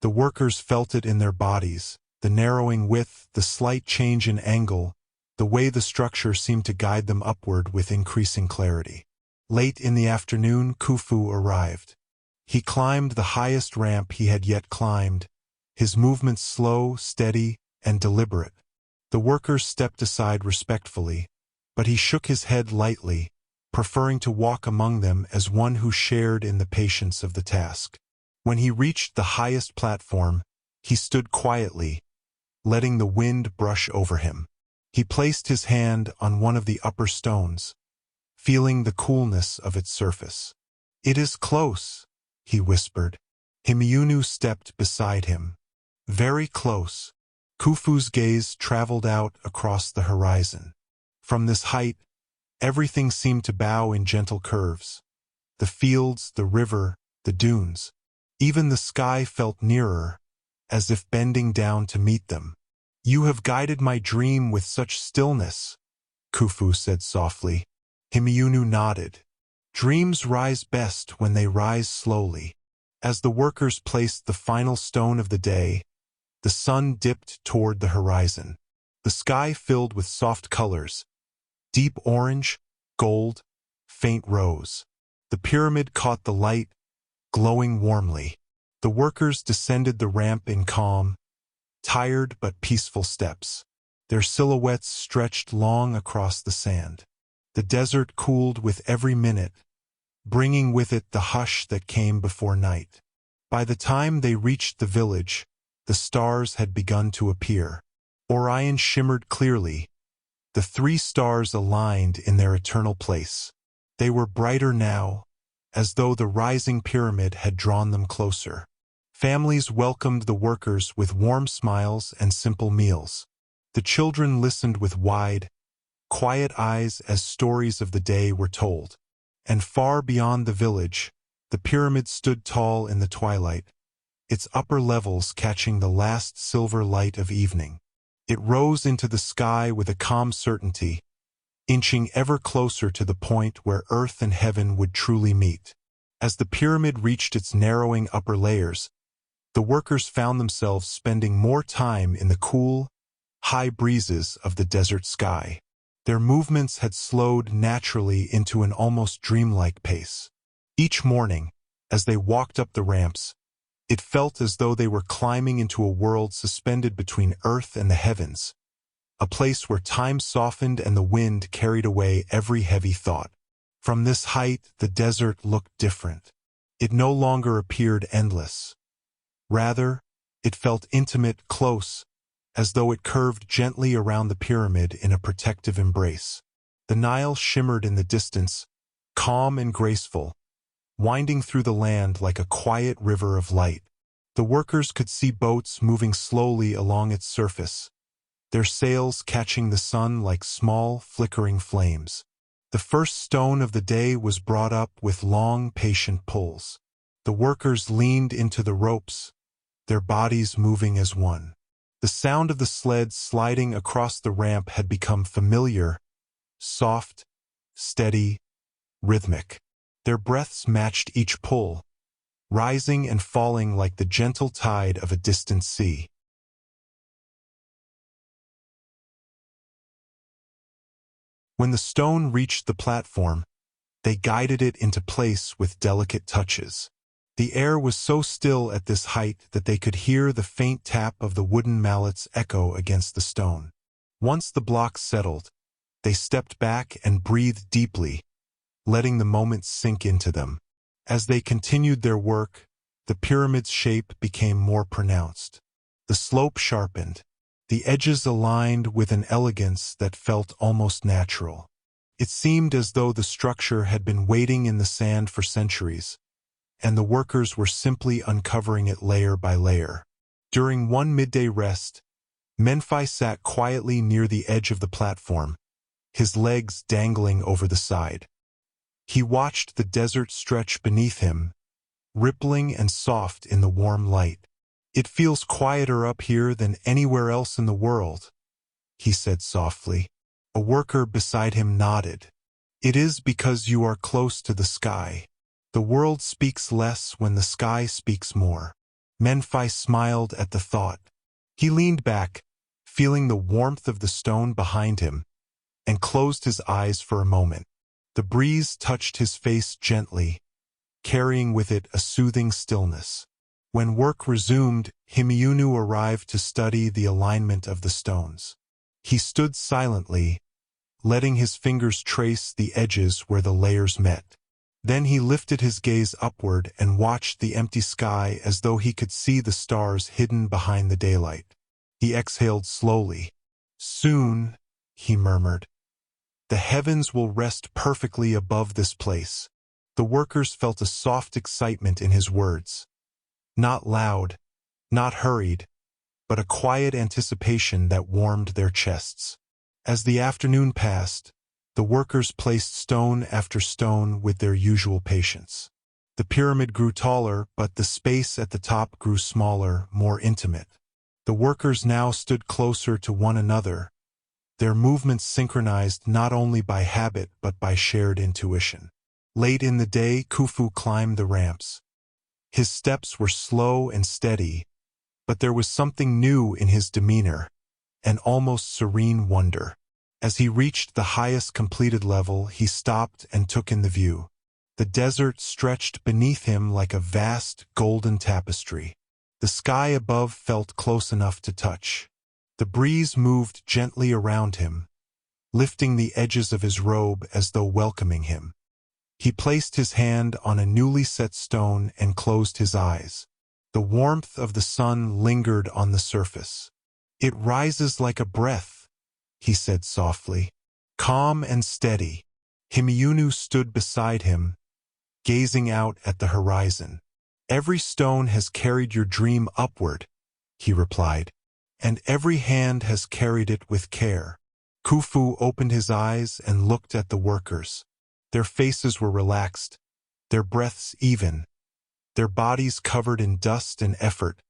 The workers felt it in their bodies, the narrowing width, the slight change in angle, the way the structure seemed to guide them upward with increasing clarity. Late in the afternoon, Khufu arrived. He climbed the highest ramp he had yet climbed, his movements slow, steady, and deliberate. The workers stepped aside respectfully, but he shook his head lightly, preferring to walk among them as one who shared in the patience of the task. When he reached the highest platform, he stood quietly, letting the wind brush over him. He placed his hand on one of the upper stones, feeling the coolness of its surface. "It is close," he whispered. Hemiunu stepped beside him. Very close. Khufu's gaze traveled out across the horizon. From this height, everything seemed to bow in gentle curves. The fields, the river, the dunes. Even the sky felt nearer, as if bending down to meet them. "You have guided my dream with such stillness," Khufu said softly. Hemiunu nodded. "Dreams rise best when they rise slowly." As the workers placed the final stone of the day, the sun dipped toward the horizon. The sky filled with soft colors, deep orange, gold, faint rose. The pyramid caught the light, glowing warmly. The workers descended the ramp in calm, tired but peaceful steps. Their silhouettes stretched long across the sand. The desert cooled with every minute, bringing with it the hush that came before night. By the time they reached the village, the stars had begun to appear. Orion shimmered clearly, the 3 stars aligned in their eternal place. They were brighter now, as though the rising pyramid had drawn them closer. Families welcomed the workers with warm smiles and simple meals. The children listened with wide, quiet eyes as stories of the day were told. And far beyond the village, the pyramid stood tall in the twilight, its upper levels catching the last silver light of evening. It rose into the sky with a calm certainty, inching ever closer to the point where earth and heaven would truly meet. As the pyramid reached its narrowing upper layers, the workers found themselves spending more time in the cool, high breezes of the desert sky. Their movements had slowed naturally into an almost dreamlike pace. Each morning, as they walked up the ramps, it felt as though they were climbing into a world suspended between earth and the heavens, a place where time softened and the wind carried away every heavy thought. From this height, the desert looked different. It no longer appeared endless. Rather, it felt intimate, close, as though it curved gently around the pyramid in a protective embrace. The Nile shimmered in the distance, calm and graceful, winding through the land like a quiet river of light. The workers could see boats moving slowly along its surface, their sails catching the sun like small, flickering flames. The first stone of the day was brought up with long, patient pulls. The workers leaned into the ropes, their bodies moving as one. The sound of the sled sliding across the ramp had become familiar, soft, steady, rhythmic. Their breaths matched each pull, rising and falling like the gentle tide of a distant sea. When the stone reached the platform, they guided it into place with delicate touches. The air was so still at this height that they could hear the faint tap of the wooden mallets echo against the stone. Once the blocks settled, they stepped back and breathed deeply, letting the moments sink into them. As they continued their work, the pyramid's shape became more pronounced. The slope sharpened, the edges aligned with an elegance that felt almost natural. It seemed as though the structure had been waiting in the sand for centuries, and the workers were simply uncovering it layer by layer. During one midday rest, Menfi sat quietly near the edge of the platform, his legs dangling over the side. He watched the desert stretch beneath him, rippling and soft in the warm light. "It feels quieter up here than anywhere else in the world," he said softly. A worker beside him nodded. "It is because you are close to the sky. The world speaks less when the sky speaks more." Menfi smiled at the thought. He leaned back, feeling the warmth of the stone behind him, and closed his eyes for a moment. The breeze touched his face gently, carrying with it a soothing stillness. When work resumed, Hemiunu arrived to study the alignment of the stones. He stood silently, letting his fingers trace the edges where the layers met. Then he lifted his gaze upward and watched the empty sky as though he could see the stars hidden behind the daylight. He exhaled slowly. "Soon," he murmured, "the heavens will rest perfectly above this place." The workers felt a soft excitement in his words. Not loud, not hurried, but a quiet anticipation that warmed their chests. As the afternoon passed, the workers placed stone after stone with their usual patience. The pyramid grew taller, but the space at the top grew smaller, more intimate. The workers now stood closer to one another, their movements synchronized not only by habit but by shared intuition. Late in the day, Khufu climbed the ramps. His steps were slow and steady, but there was something new in his demeanor, an almost serene wonder. As he reached the highest completed level, he stopped and took in the view. The desert stretched beneath him like a vast, golden tapestry. The sky above felt close enough to touch. The breeze moved gently around him, lifting the edges of his robe as though welcoming him. He placed his hand on a newly set stone and closed his eyes. The warmth of the sun lingered on the surface. "It rises like a breath," he said softly. Calm and steady, Hemiunu stood beside him, gazing out at the horizon. "Every stone has carried your dream upward," he replied, "and every hand has carried it with care." Khufu opened his eyes and looked at the workers. Their faces were relaxed, their breaths even, their bodies covered in dust and effort,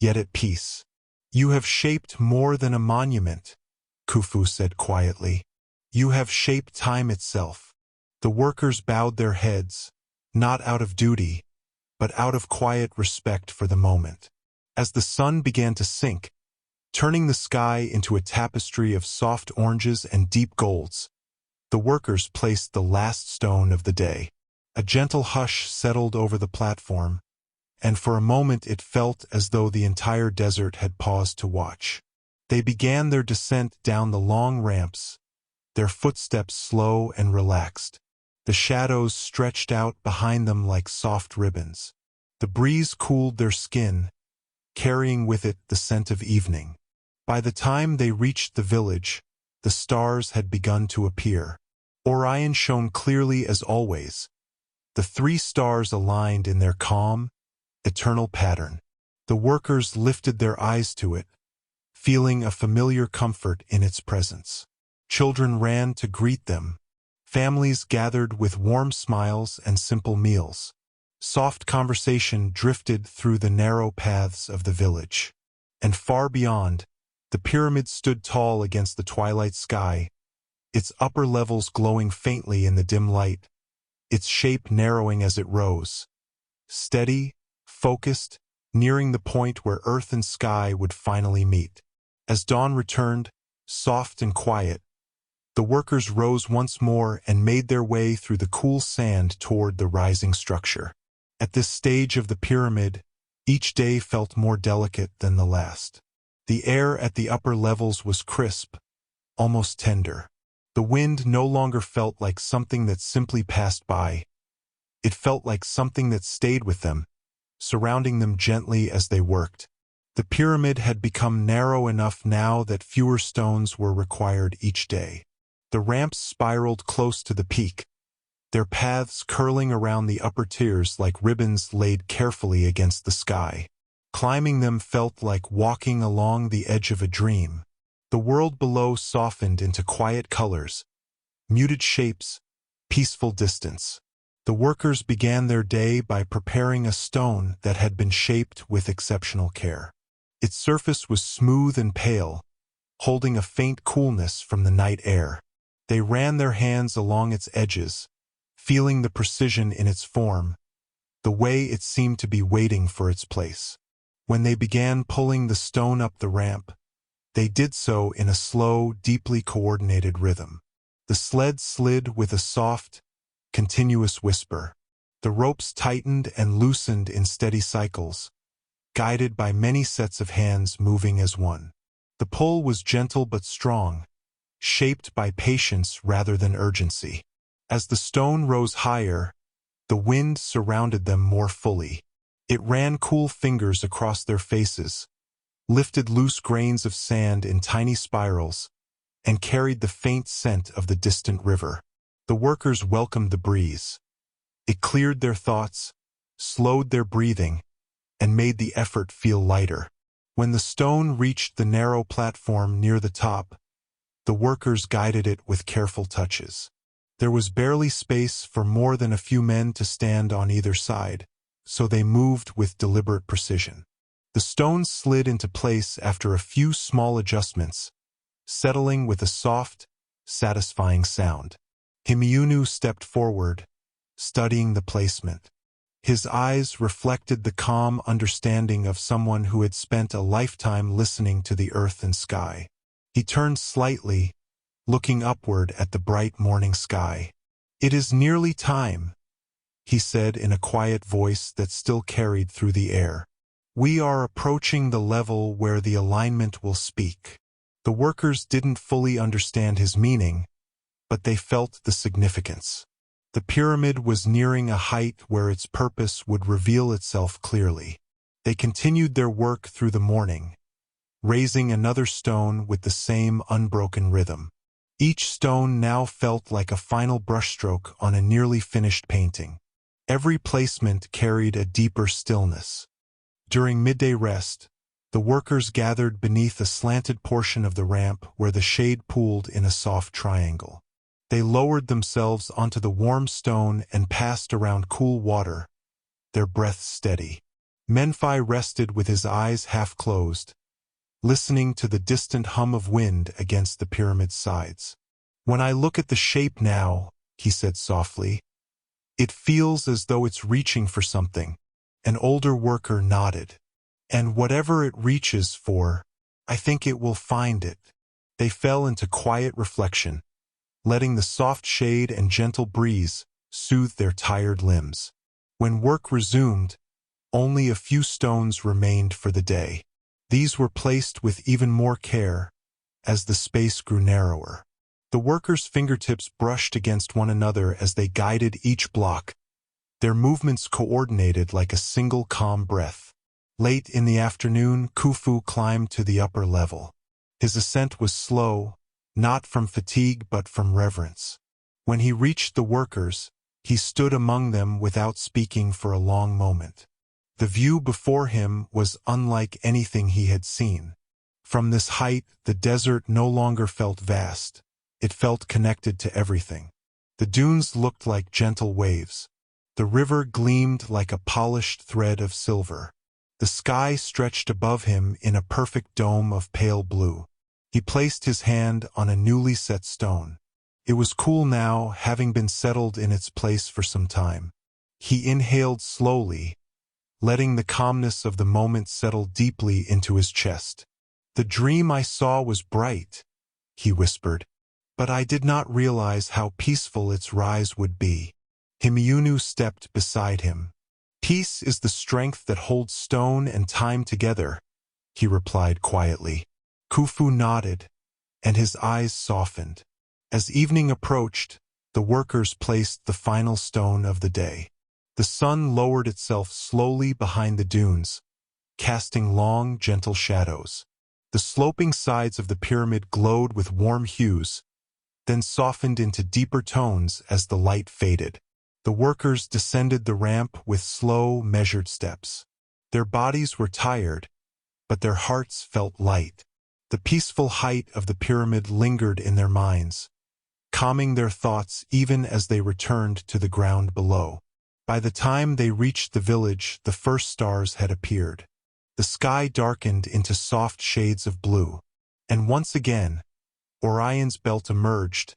yet at peace. "You have shaped more than a monument," Khufu said quietly. "You have shaped time itself." The workers bowed their heads, not out of duty, but out of quiet respect for the moment. As the sun began to sink, turning the sky into a tapestry of soft oranges and deep golds, the workers placed the last stone of the day. A gentle hush settled over the platform, and for a moment it felt as though the entire desert had paused to watch. They began their descent down the long ramps, their footsteps slow and relaxed. The shadows stretched out behind them like soft ribbons. The breeze cooled their skin, carrying with it the scent of evening. By the time they reached the village, the stars had begun to appear. Orion shone clearly as always. The 3 stars aligned in their calm, eternal pattern. The workers lifted their eyes to it, feeling a familiar comfort in its presence. Children ran to greet them. Families gathered with warm smiles and simple meals. Soft conversation drifted through the narrow paths of the village. And far beyond, the pyramid stood tall against the twilight sky, its upper levels glowing faintly in the dim light, its shape narrowing as it rose. Steady, focused, nearing the point where earth and sky would finally meet. As dawn returned, soft and quiet, the workers rose once more and made their way through the cool sand toward the rising structure. At this stage of the pyramid, each day felt more delicate than the last. The air at the upper levels was crisp, almost tender. The wind no longer felt like something that simply passed by. It felt like something that stayed with them, surrounding them gently as they worked. The pyramid had become narrow enough now that fewer stones were required each day. The ramps spiraled close to the peak, their paths curling around the upper tiers like ribbons laid carefully against the sky. Climbing them felt like walking along the edge of a dream. The world below softened into quiet colors, muted shapes, peaceful distance. The workers began their day by preparing a stone that had been shaped with exceptional care. Its surface was smooth and pale, holding a faint coolness from the night air. They ran their hands along its edges, feeling the precision in its form, the way it seemed to be waiting for its place. When they began pulling the stone up the ramp, they did so in a slow, deeply coordinated rhythm. The sled slid with a soft, continuous whisper. The ropes tightened and loosened in steady cycles, guided by many sets of hands moving as one. The pull was gentle but strong, shaped by patience rather than urgency. As the stone rose higher, the wind surrounded them more fully. It ran cool fingers across their faces, lifted loose grains of sand in tiny spirals, and carried the faint scent of the distant river. The workers welcomed the breeze. It cleared their thoughts, slowed their breathing, and made the effort feel lighter. When the stone reached the narrow platform near the top, the workers guided it with careful touches. There was barely space for more than a few men to stand on either side, so they moved with deliberate precision. The stone slid into place after a few small adjustments, settling with a soft, satisfying sound. Hemiunu stepped forward, studying the placement. His eyes reflected the calm understanding of someone who had spent a lifetime listening to the earth and sky. He turned slightly, looking upward at the bright morning sky. "It is nearly time," he said in a quiet voice that still carried through the air. "We are approaching the level where the alignment will speak." The workers didn't fully understand his meaning, but they felt the significance. The pyramid was nearing a height where its purpose would reveal itself clearly. They continued their work through the morning, raising another stone with the same unbroken rhythm. Each stone now felt like a final brushstroke on a nearly finished painting. Every placement carried a deeper stillness. During midday rest, the workers gathered beneath a slanted portion of the ramp where the shade pooled in a soft triangle. They lowered themselves onto the warm stone and passed around cool water, their breath steady. Menfi rested with his eyes half closed, listening to the distant hum of wind against the pyramid's sides. "When I look at the shape now," he said softly, "it feels as though it's reaching for something." An older worker nodded. "And whatever it reaches for, I think it will find it." They fell into quiet reflection, letting the soft shade and gentle breeze soothe their tired limbs. When work resumed, only a few stones remained for the day. These were placed with even more care as the space grew narrower. The workers' fingertips brushed against one another as they guided each block, their movements coordinated like a single calm breath. Late in the afternoon, Khufu climbed to the upper level. His ascent was slow, not from fatigue but from reverence. When he reached the workers, he stood among them without speaking for a long moment. The view before him was unlike anything he had seen. From this height, the desert no longer felt vast. It felt connected to everything. The dunes looked like gentle waves. The river gleamed like a polished thread of silver. The sky stretched above him in a perfect dome of pale blue. He placed his hand on a newly set stone. It was cool now, having been settled in its place for some time. He inhaled slowly, letting the calmness of the moment settle deeply into his chest. "The dream I saw was bright," he whispered, "but I did not realize how peaceful its rise would be." Hemiunu stepped beside him. "Peace is the strength that holds stone and time together," he replied quietly. Khufu nodded, and his eyes softened. As evening approached, the workers placed the final stone of the day. The sun lowered itself slowly behind the dunes, casting long, gentle shadows. The sloping sides of the pyramid glowed with warm hues, then softened into deeper tones as the light faded. The workers descended the ramp with slow, measured steps. Their bodies were tired, but their hearts felt light. The peaceful height of the pyramid lingered in their minds, calming their thoughts even as they returned to the ground below. By the time they reached the village, the first stars had appeared. The sky darkened into soft shades of blue, and once again, Orion's belt emerged,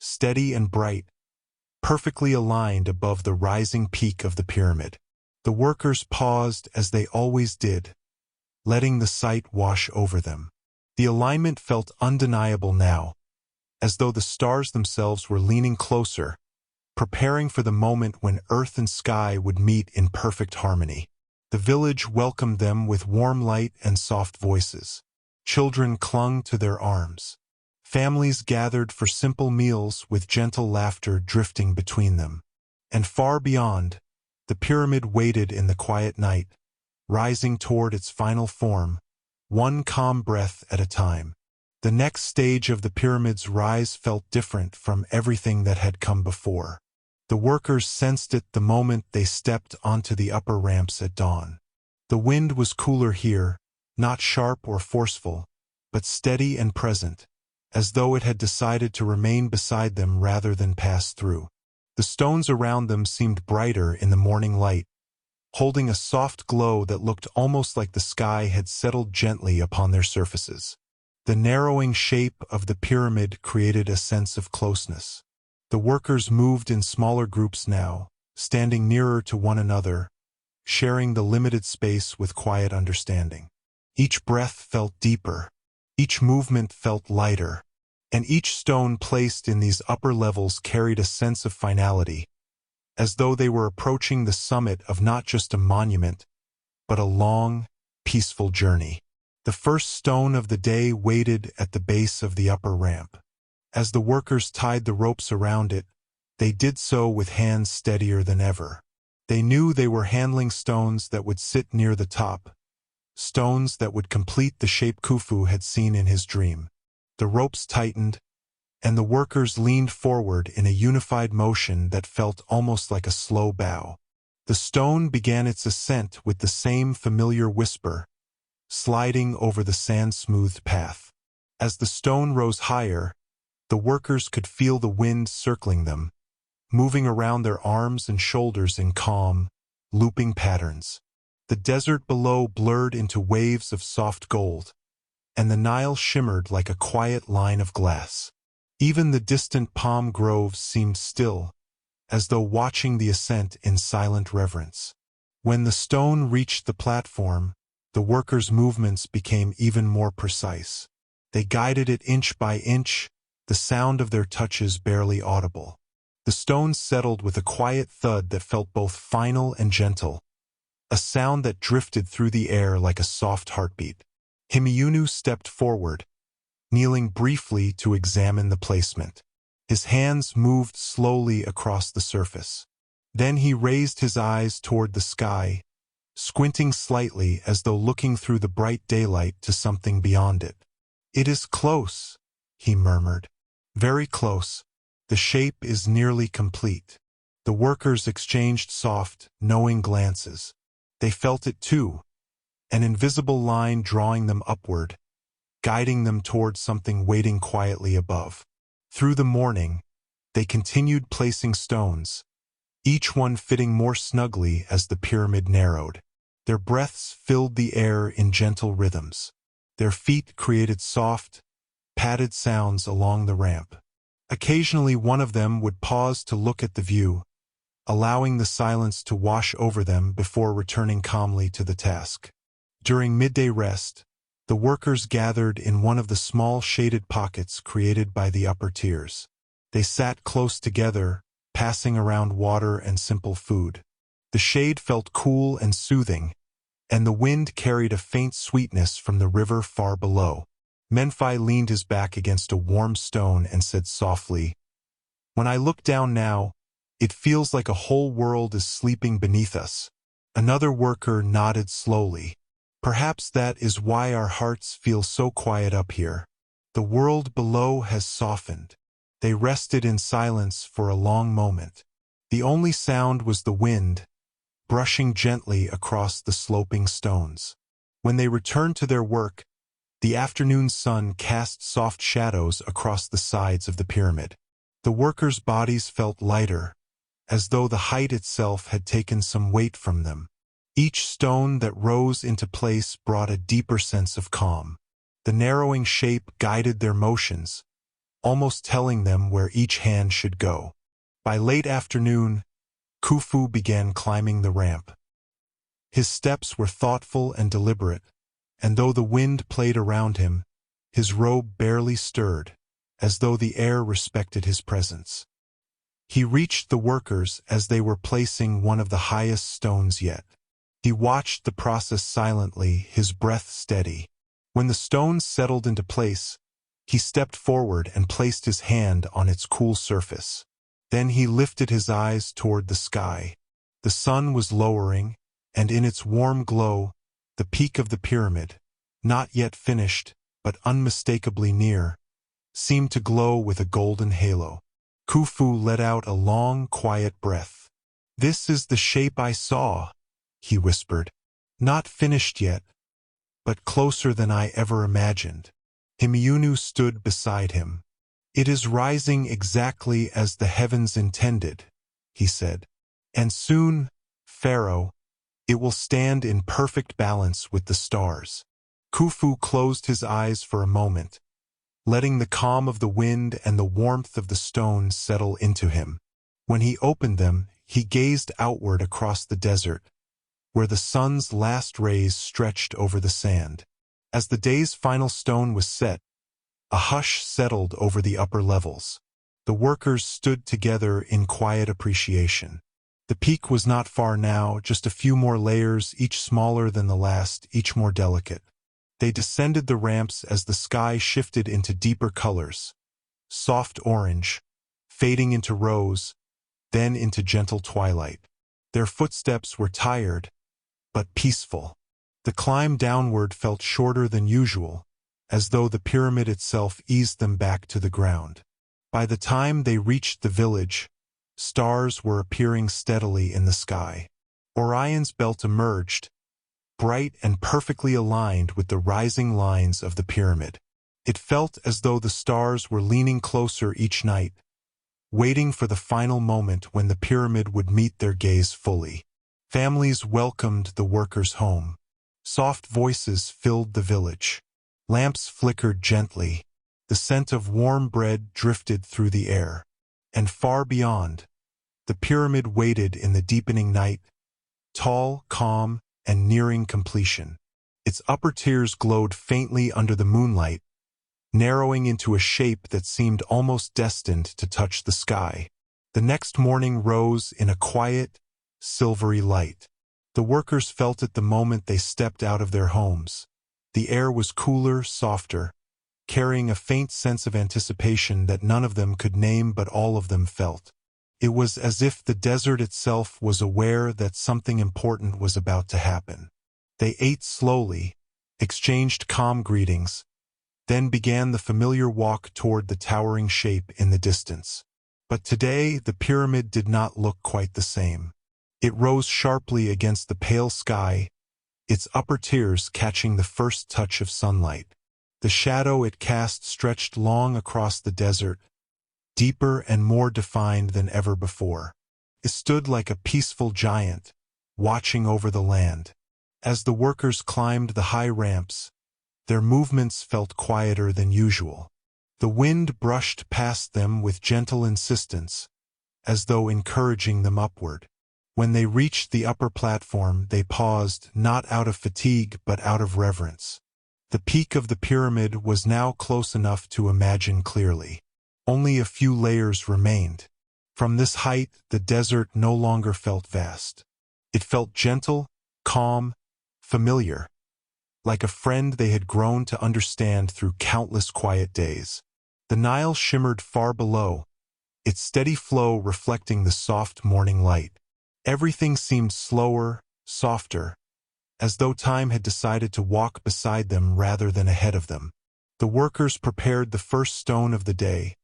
steady and bright, perfectly aligned above the rising peak of the pyramid. The workers paused as they always did, letting the sight wash over them. The alignment felt undeniable now, as though the stars themselves were leaning closer, preparing for the moment when earth and sky would meet in perfect harmony. The village welcomed them with warm light and soft voices. Children clung to their arms. Families gathered for simple meals with gentle laughter drifting between them. And far beyond, the pyramid waited in the quiet night, rising toward its final form, one calm breath at a time. The next stage of the pyramid's rise felt different from everything that had come before. The workers sensed it the moment they stepped onto the upper ramps at dawn. The wind was cooler here, not sharp or forceful, but steady and present, as though it had decided to remain beside them rather than pass through. The stones around them seemed brighter in the morning light, holding a soft glow that looked almost like the sky had settled gently upon their surfaces. The narrowing shape of the pyramid created a sense of closeness. The workers moved in smaller groups now, standing nearer to one another, sharing the limited space with quiet understanding. Each breath felt deeper, each movement felt lighter, and each stone placed in these upper levels carried a sense of finality, as though they were approaching the summit of not just a monument, but a long, peaceful journey. The first stone of the day waited at the base of the upper ramp. As the workers tied the ropes around it, They did so with hands steadier than ever. They knew they were handling stones that would sit near the top, stones that would complete the shape Khufu had seen in his dream. The ropes tightened, and the workers leaned forward in a unified motion that felt almost like a slow bow. The stone began its ascent with the same familiar whisper, sliding over the sand-smoothed path. As the stone rose higher, the workers could feel the wind circling them, moving around their arms and shoulders in calm, looping patterns. The desert below blurred into waves of soft gold, and the Nile shimmered like a quiet line of glass. Even the distant palm groves seemed still, as though watching the ascent in silent reverence. When the stone reached the platform, the workers' movements became even more precise. They guided it inch by inch, the sound of their touches barely audible. The stone settled with a quiet thud that felt both final and gentle, a sound that drifted through the air like a soft heartbeat. Hemiunu stepped forward, kneeling briefly to examine the placement. His hands moved slowly across the surface. Then he raised his eyes toward the sky, squinting slightly as though looking through the bright daylight to something beyond it. "It is close," he murmured. "Very close. The shape is nearly complete." The workers exchanged soft, knowing glances. They felt it too, an invisible line drawing them upward, guiding them toward something waiting quietly above. Through the morning, they continued placing stones, each one fitting more snugly as the pyramid narrowed. Their breaths filled the air in gentle rhythms. Their feet created soft, padded sounds along the ramp. Occasionally one of them would pause to look at the view, allowing the silence to wash over them before returning calmly to the task. During midday rest, the workers gathered in one of the small shaded pockets created by the upper tiers. They sat close together, passing around water and simple food. The shade felt cool and soothing, and the wind carried a faint sweetness from the river far below. Menfi leaned his back against a warm stone and said softly, "When I look down now, it feels like a whole world is sleeping beneath us." Another worker nodded slowly. "Perhaps that is why our hearts feel so quiet up here. The world below has softened." They rested in silence for a long moment. The only sound was the wind, brushing gently across the sloping stones. When they returned to their work, the afternoon sun cast soft shadows across the sides of the pyramid. The workers' bodies felt lighter, as though the height itself had taken some weight from them. Each stone that rose into place brought a deeper sense of calm. The narrowing shape guided their motions, almost telling them where each hand should go. By late afternoon, Khufu began climbing the ramp. His steps were thoughtful and deliberate, and though the wind played around him, his robe barely stirred, as though the air respected his presence. He reached the workers as they were placing one of the highest stones yet. He watched the process silently, his breath steady. When the stone settled into place, he stepped forward and placed his hand on its cool surface. Then he lifted his eyes toward the sky. The sun was lowering, and in its warm glow, the peak of the pyramid, not yet finished, but unmistakably near, seemed to glow with a golden halo. Khufu let out a long, quiet breath. "This is the shape I saw," he whispered. "Not finished yet, but closer than I ever imagined." Hemiunu stood beside him. "It is rising exactly as the heavens intended," he said. "And soon, Pharaoh, it will stand in perfect balance with the stars." Khufu closed his eyes for a moment, letting the calm of the wind and the warmth of the stone settle into him. When he opened them, he gazed outward across the desert, where the sun's last rays stretched over the sand. As the day's final stone was set, a hush settled over the upper levels. The workers stood together in quiet appreciation. The peak was not far now, just a few more layers, each smaller than the last, each more delicate. They descended the ramps as the sky shifted into deeper colors, soft orange, fading into rose, then into gentle twilight. Their footsteps were tired, but peaceful. The climb downward felt shorter than usual, as though the pyramid itself eased them back to the ground. By the time they reached the village, stars were appearing steadily in the sky. Orion's belt emerged, bright and perfectly aligned with the rising lines of the pyramid. It felt as though the stars were leaning closer each night, waiting for the final moment when the pyramid would meet their gaze fully. Families welcomed the workers home. Soft voices filled the village. Lamps flickered gently. The scent of warm bread drifted through the air. And far beyond, the pyramid waited in the deepening night, tall, calm, and nearing completion. Its upper tiers glowed faintly under the moonlight, narrowing into a shape that seemed almost destined to touch the sky. The next morning rose in a quiet, silvery light. The workers felt it the moment they stepped out of their homes. The air was cooler, softer, carrying a faint sense of anticipation that none of them could name but all of them felt. It was as if the desert itself was aware that something important was about to happen. They ate slowly, exchanged calm greetings, then began the familiar walk toward the towering shape in the distance. But today the pyramid did not look quite the same. It rose sharply against the pale sky, its upper tiers catching the first touch of sunlight. The shadow it cast stretched long across the desert, deeper and more defined than ever before. It stood like a peaceful giant, watching over the land. As the workers climbed the high ramps, their movements felt quieter than usual. The wind brushed past them with gentle insistence, as though encouraging them upward. When they reached the upper platform, they paused, not out of fatigue but out of reverence. The peak of the pyramid was now close enough to imagine clearly. Only a few layers remained. From this height, the desert no longer felt vast. It felt gentle, calm, familiar, like a friend they had grown to understand through countless quiet days. The Nile shimmered far below, its steady flow reflecting the soft morning light. Everything seemed slower, softer, as though time had decided to walk beside them rather than ahead of them. The workers prepared the first stone of the day,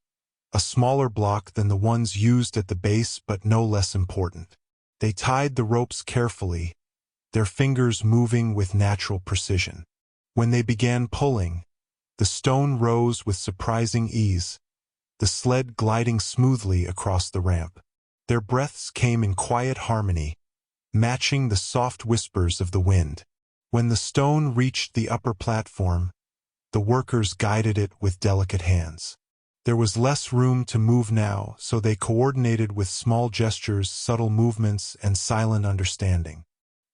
a smaller block than the ones used at the base but no less important. They tied the ropes carefully, their fingers moving with natural precision. When they began pulling, the stone rose with surprising ease, the sled gliding smoothly across the ramp. Their breaths came in quiet harmony, matching the soft whispers of the wind. When the stone reached the upper platform, the workers guided it with delicate hands. There was less room to move now, so they coordinated with small gestures, subtle movements, and silent understanding.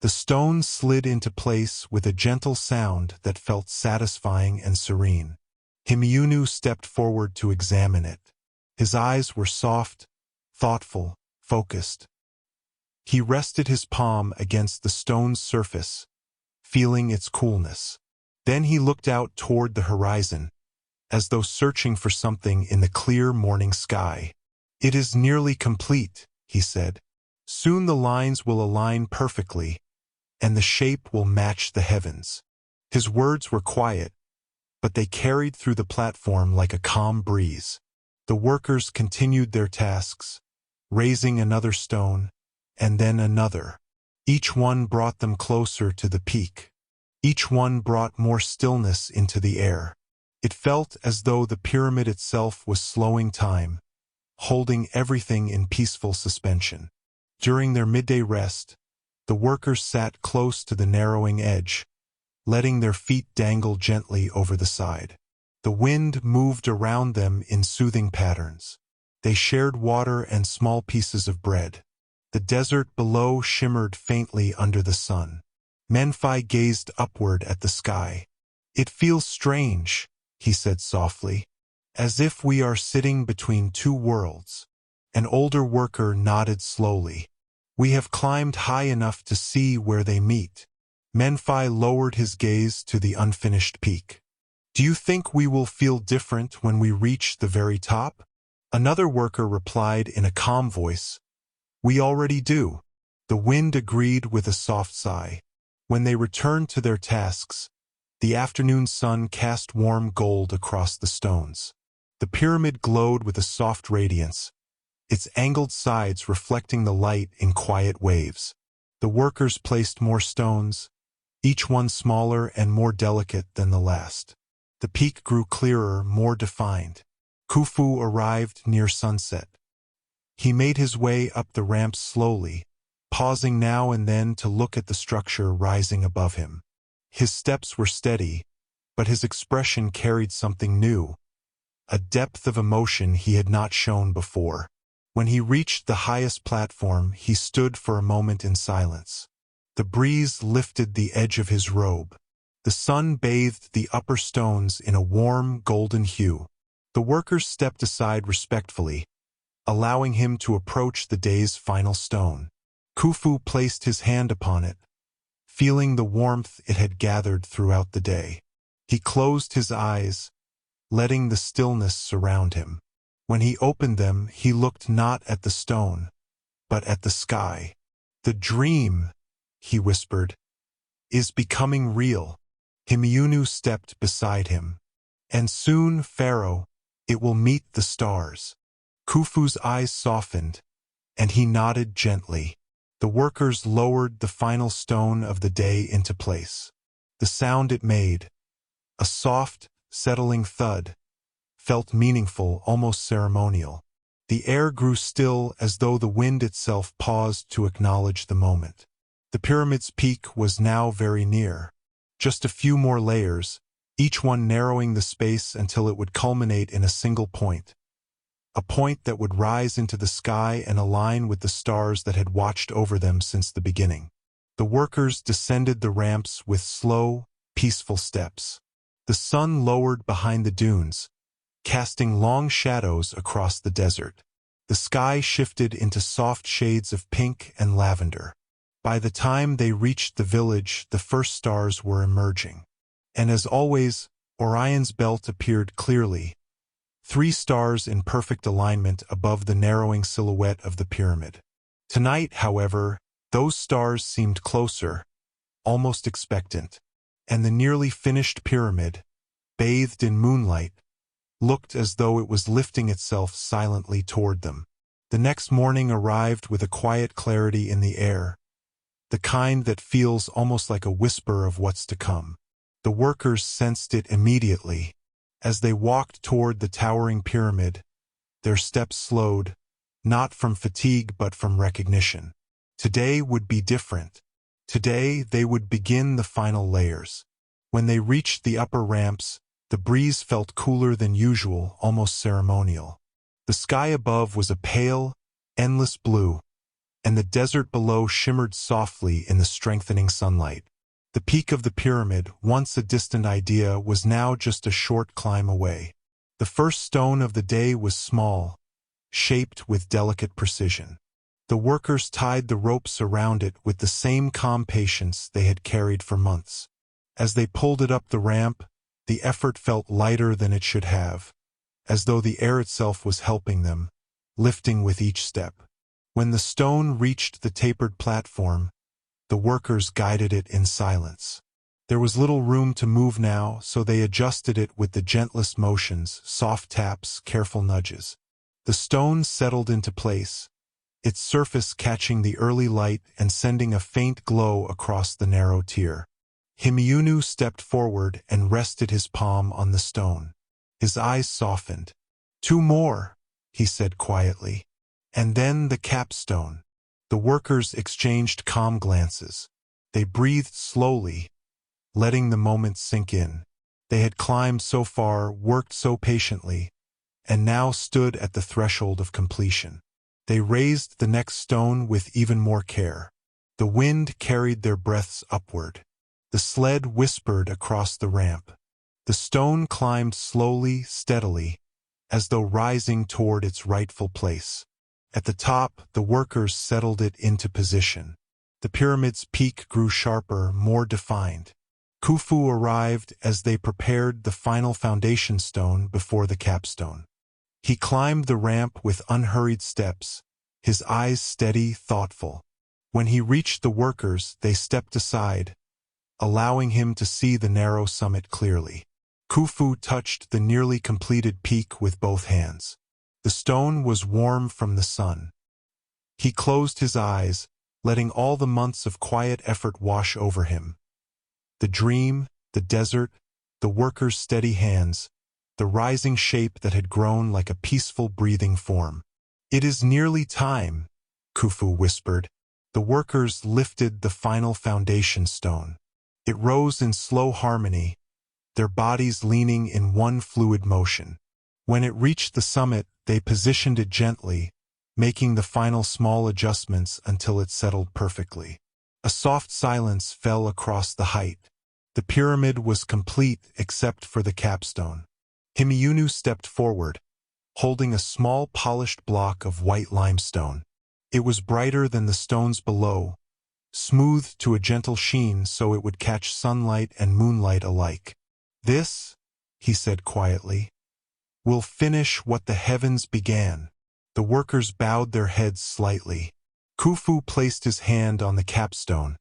The stone slid into place with a gentle sound that felt satisfying and serene. Hemiunu stepped forward to examine it. His eyes were soft, thoughtful, focused. He rested his palm against the stone's surface, feeling its coolness. Then he looked out toward the horizon, as though searching for something in the clear morning sky. "It is nearly complete," he said. "Soon the lines will align perfectly, and the shape will match the heavens." His words were quiet, but they carried through the platform like a calm breeze. The workers continued their tasks, raising another stone, and then another. Each one brought them closer to the peak. Each one brought more stillness into the air. It felt as though the pyramid itself was slowing time, holding everything in peaceful suspension. During their midday rest, the workers sat close to the narrowing edge, letting their feet dangle gently over the side. The wind moved around them in soothing patterns. They shared water and small pieces of bread. The desert below shimmered faintly under the sun. Menfi gazed upward at the sky. "It feels strange," he said softly, "as if we are sitting between two worlds." An older worker nodded slowly. "We have climbed high enough to see where they meet." Menfi lowered his gaze to the unfinished peak. "Do you think we will feel different when we reach the very top?" Another worker replied in a calm voice, "We already do." The wind agreed with a soft sigh. When they returned to their tasks, the afternoon sun cast warm gold across the stones. The pyramid glowed with a soft radiance, its angled sides reflecting the light in quiet waves. The workers placed more stones, each one smaller and more delicate than the last. The peak grew clearer, more defined. Khufu arrived near sunset. He made his way up the ramp slowly, pausing now and then to look at the structure rising above him. His steps were steady, but his expression carried something new, a depth of emotion he had not shown before. When he reached the highest platform, he stood for a moment in silence. The breeze lifted the edge of his robe. The sun bathed the upper stones in a warm, golden hue. The workers stepped aside respectfully, allowing him to approach the day's final stone. Khufu placed his hand upon it, feeling the warmth it had gathered throughout the day. He closed his eyes, letting the stillness surround him. When he opened them, he looked not at the stone, but at the sky. "The dream," he whispered, "is becoming real." Hemiunu stepped beside him. "And soon, Pharaoh, it will meet the stars." Khufu's eyes softened, and he nodded gently. The workers lowered the final stone of the day into place. The sound it made, a soft, settling thud, felt meaningful, almost ceremonial. The air grew still as though the wind itself paused to acknowledge the moment. The pyramid's peak was now very near. Just a few more layers, each one narrowing the space until it would culminate in a single point. A point that would rise into the sky and align with the stars that had watched over them since the beginning. The workers descended the ramps with slow, peaceful steps. The sun lowered behind the dunes, casting long shadows across the desert. The sky shifted into soft shades of pink and lavender. By the time they reached the village, the first stars were emerging. And as always, Orion's belt appeared clearly, 3 stars in perfect alignment above the narrowing silhouette of the pyramid. Tonight, however, those stars seemed closer, almost expectant, and the nearly finished pyramid, bathed in moonlight, looked as though it was lifting itself silently toward them. The next morning arrived with a quiet clarity in the air, the kind that feels almost like a whisper of what's to come. The workers sensed it immediately. As they walked toward the towering pyramid, their steps slowed, not from fatigue but from recognition. Today would be different. Today they would begin the final layers. When they reached the upper ramps, the breeze felt cooler than usual, almost ceremonial. The sky above was a pale, endless blue, and the desert below shimmered softly in the strengthening sunlight. The peak of the pyramid, once a distant idea, was now just a short climb away. The first stone of the day was small, shaped with delicate precision. The workers tied the ropes around it with the same calm patience they had carried for months. As they pulled it up the ramp, the effort felt lighter than it should have, as though the air itself was helping them, lifting with each step. When the stone reached the tapered platform, the workers guided it in silence. There was little room to move now, so they adjusted it with the gentlest motions, soft taps, careful nudges. The stone settled into place, its surface catching the early light and sending a faint glow across the narrow tier. Hemiunu stepped forward and rested his palm on the stone. His eyes softened. "2 more," he said quietly. "And then the capstone." The workers exchanged calm glances. They breathed slowly, letting the moment sink in. They had climbed so far, worked so patiently, and now stood at the threshold of completion. They raised the next stone with even more care. The wind carried their breaths upward. The sled whispered across the ramp. The stone climbed slowly, steadily, as though rising toward its rightful place. At the top, the workers settled it into position. The pyramid's peak grew sharper, more defined. Khufu arrived as they prepared the final foundation stone before the capstone. He climbed the ramp with unhurried steps, his eyes steady, thoughtful. When he reached the workers, they stepped aside, allowing him to see the narrow summit clearly. Khufu touched the nearly completed peak with both hands. The stone was warm from the sun. He closed his eyes, letting all the months of quiet effort wash over him. The dream, the desert, the workers' steady hands, the rising shape that had grown like a peaceful breathing form. "It is nearly time," Khufu whispered. The workers lifted the final foundation stone. It rose in slow harmony, their bodies leaning in one fluid motion. When it reached the summit, they positioned it gently, making the final small adjustments until it settled perfectly. A soft silence fell across the height. The pyramid was complete except for the capstone. Hemiunu stepped forward, holding a small polished block of white limestone. It was brighter than the stones below, smoothed to a gentle sheen so it would catch sunlight and moonlight alike. "This," he said quietly, "will finish what the heavens began." The workers bowed their heads slightly. Khufu placed his hand on the capstone,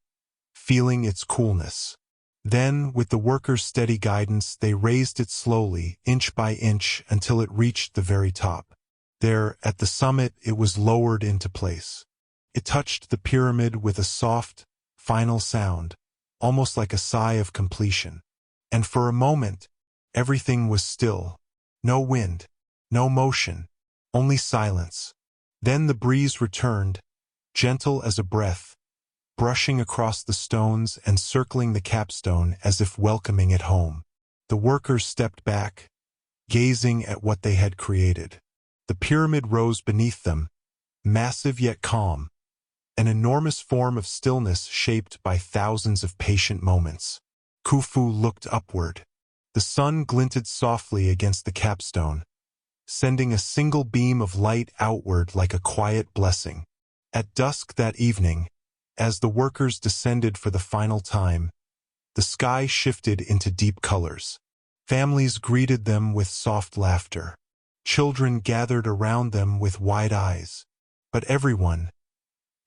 feeling its coolness. Then, with the workers' steady guidance, they raised it slowly, inch by inch, until it reached the very top. There, at the summit, it was lowered into place. It touched the pyramid with a soft, final sound, almost like a sigh of completion. And for a moment, everything was still. No wind, no motion, only silence. Then the breeze returned, gentle as a breath, brushing across the stones and circling the capstone as if welcoming it home. The workers stepped back, gazing at what they had created. The pyramid rose beneath them, massive yet calm, an enormous form of stillness shaped by thousands of patient moments. Khufu looked upward. The sun glinted softly against the capstone, sending a single beam of light outward like a quiet blessing. At dusk that evening, as the workers descended for the final time, the sky shifted into deep colors. Families greeted them with soft laughter. Children gathered around them with wide eyes. But everyone,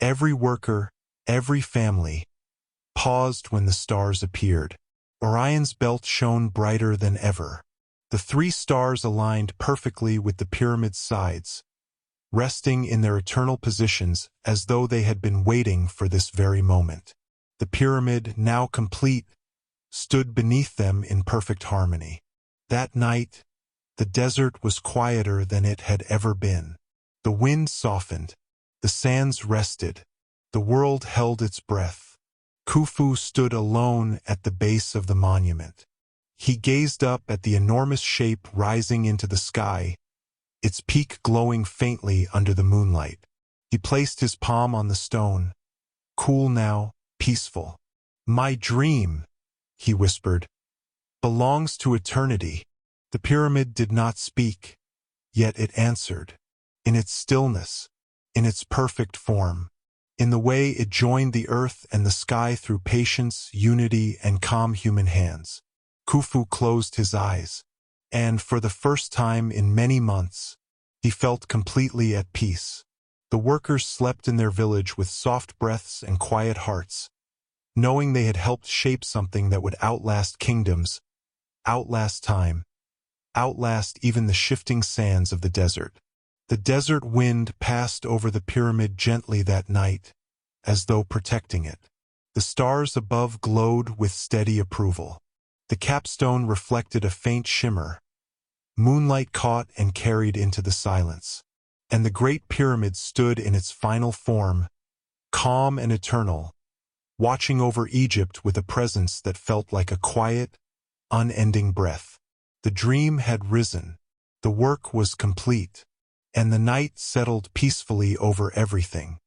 every worker, every family, paused when the stars appeared. Orion's belt shone brighter than ever. The 3 stars aligned perfectly with the pyramid's sides, resting in their eternal positions as though they had been waiting for this very moment. The pyramid, now complete, stood beneath them in perfect harmony. That night, the desert was quieter than it had ever been. The wind softened, the sands rested, the world held its breath. Khufu stood alone at the base of the monument. He gazed up at the enormous shape rising into the sky, its peak glowing faintly under the moonlight. He placed his palm on the stone, cool now, peaceful. "My dream," he whispered, "belongs to eternity." The pyramid did not speak, yet it answered, in its stillness, in its perfect form, in the way it joined the earth and the sky through patience, unity, and calm human hands. Khufu closed his eyes, and for the first time in many months, he felt completely at peace. The workers slept in their village with soft breaths and quiet hearts, knowing they had helped shape something that would outlast kingdoms, outlast time, outlast even the shifting sands of the desert. The desert wind passed over the pyramid gently that night, as though protecting it. The stars above glowed with steady approval. The capstone reflected a faint shimmer. Moonlight caught and carried into the silence. And the Great Pyramid stood in its final form, calm and eternal, watching over Egypt with a presence that felt like a quiet, unending breath. The dream had risen, the work was complete, and the night settled peacefully over everything.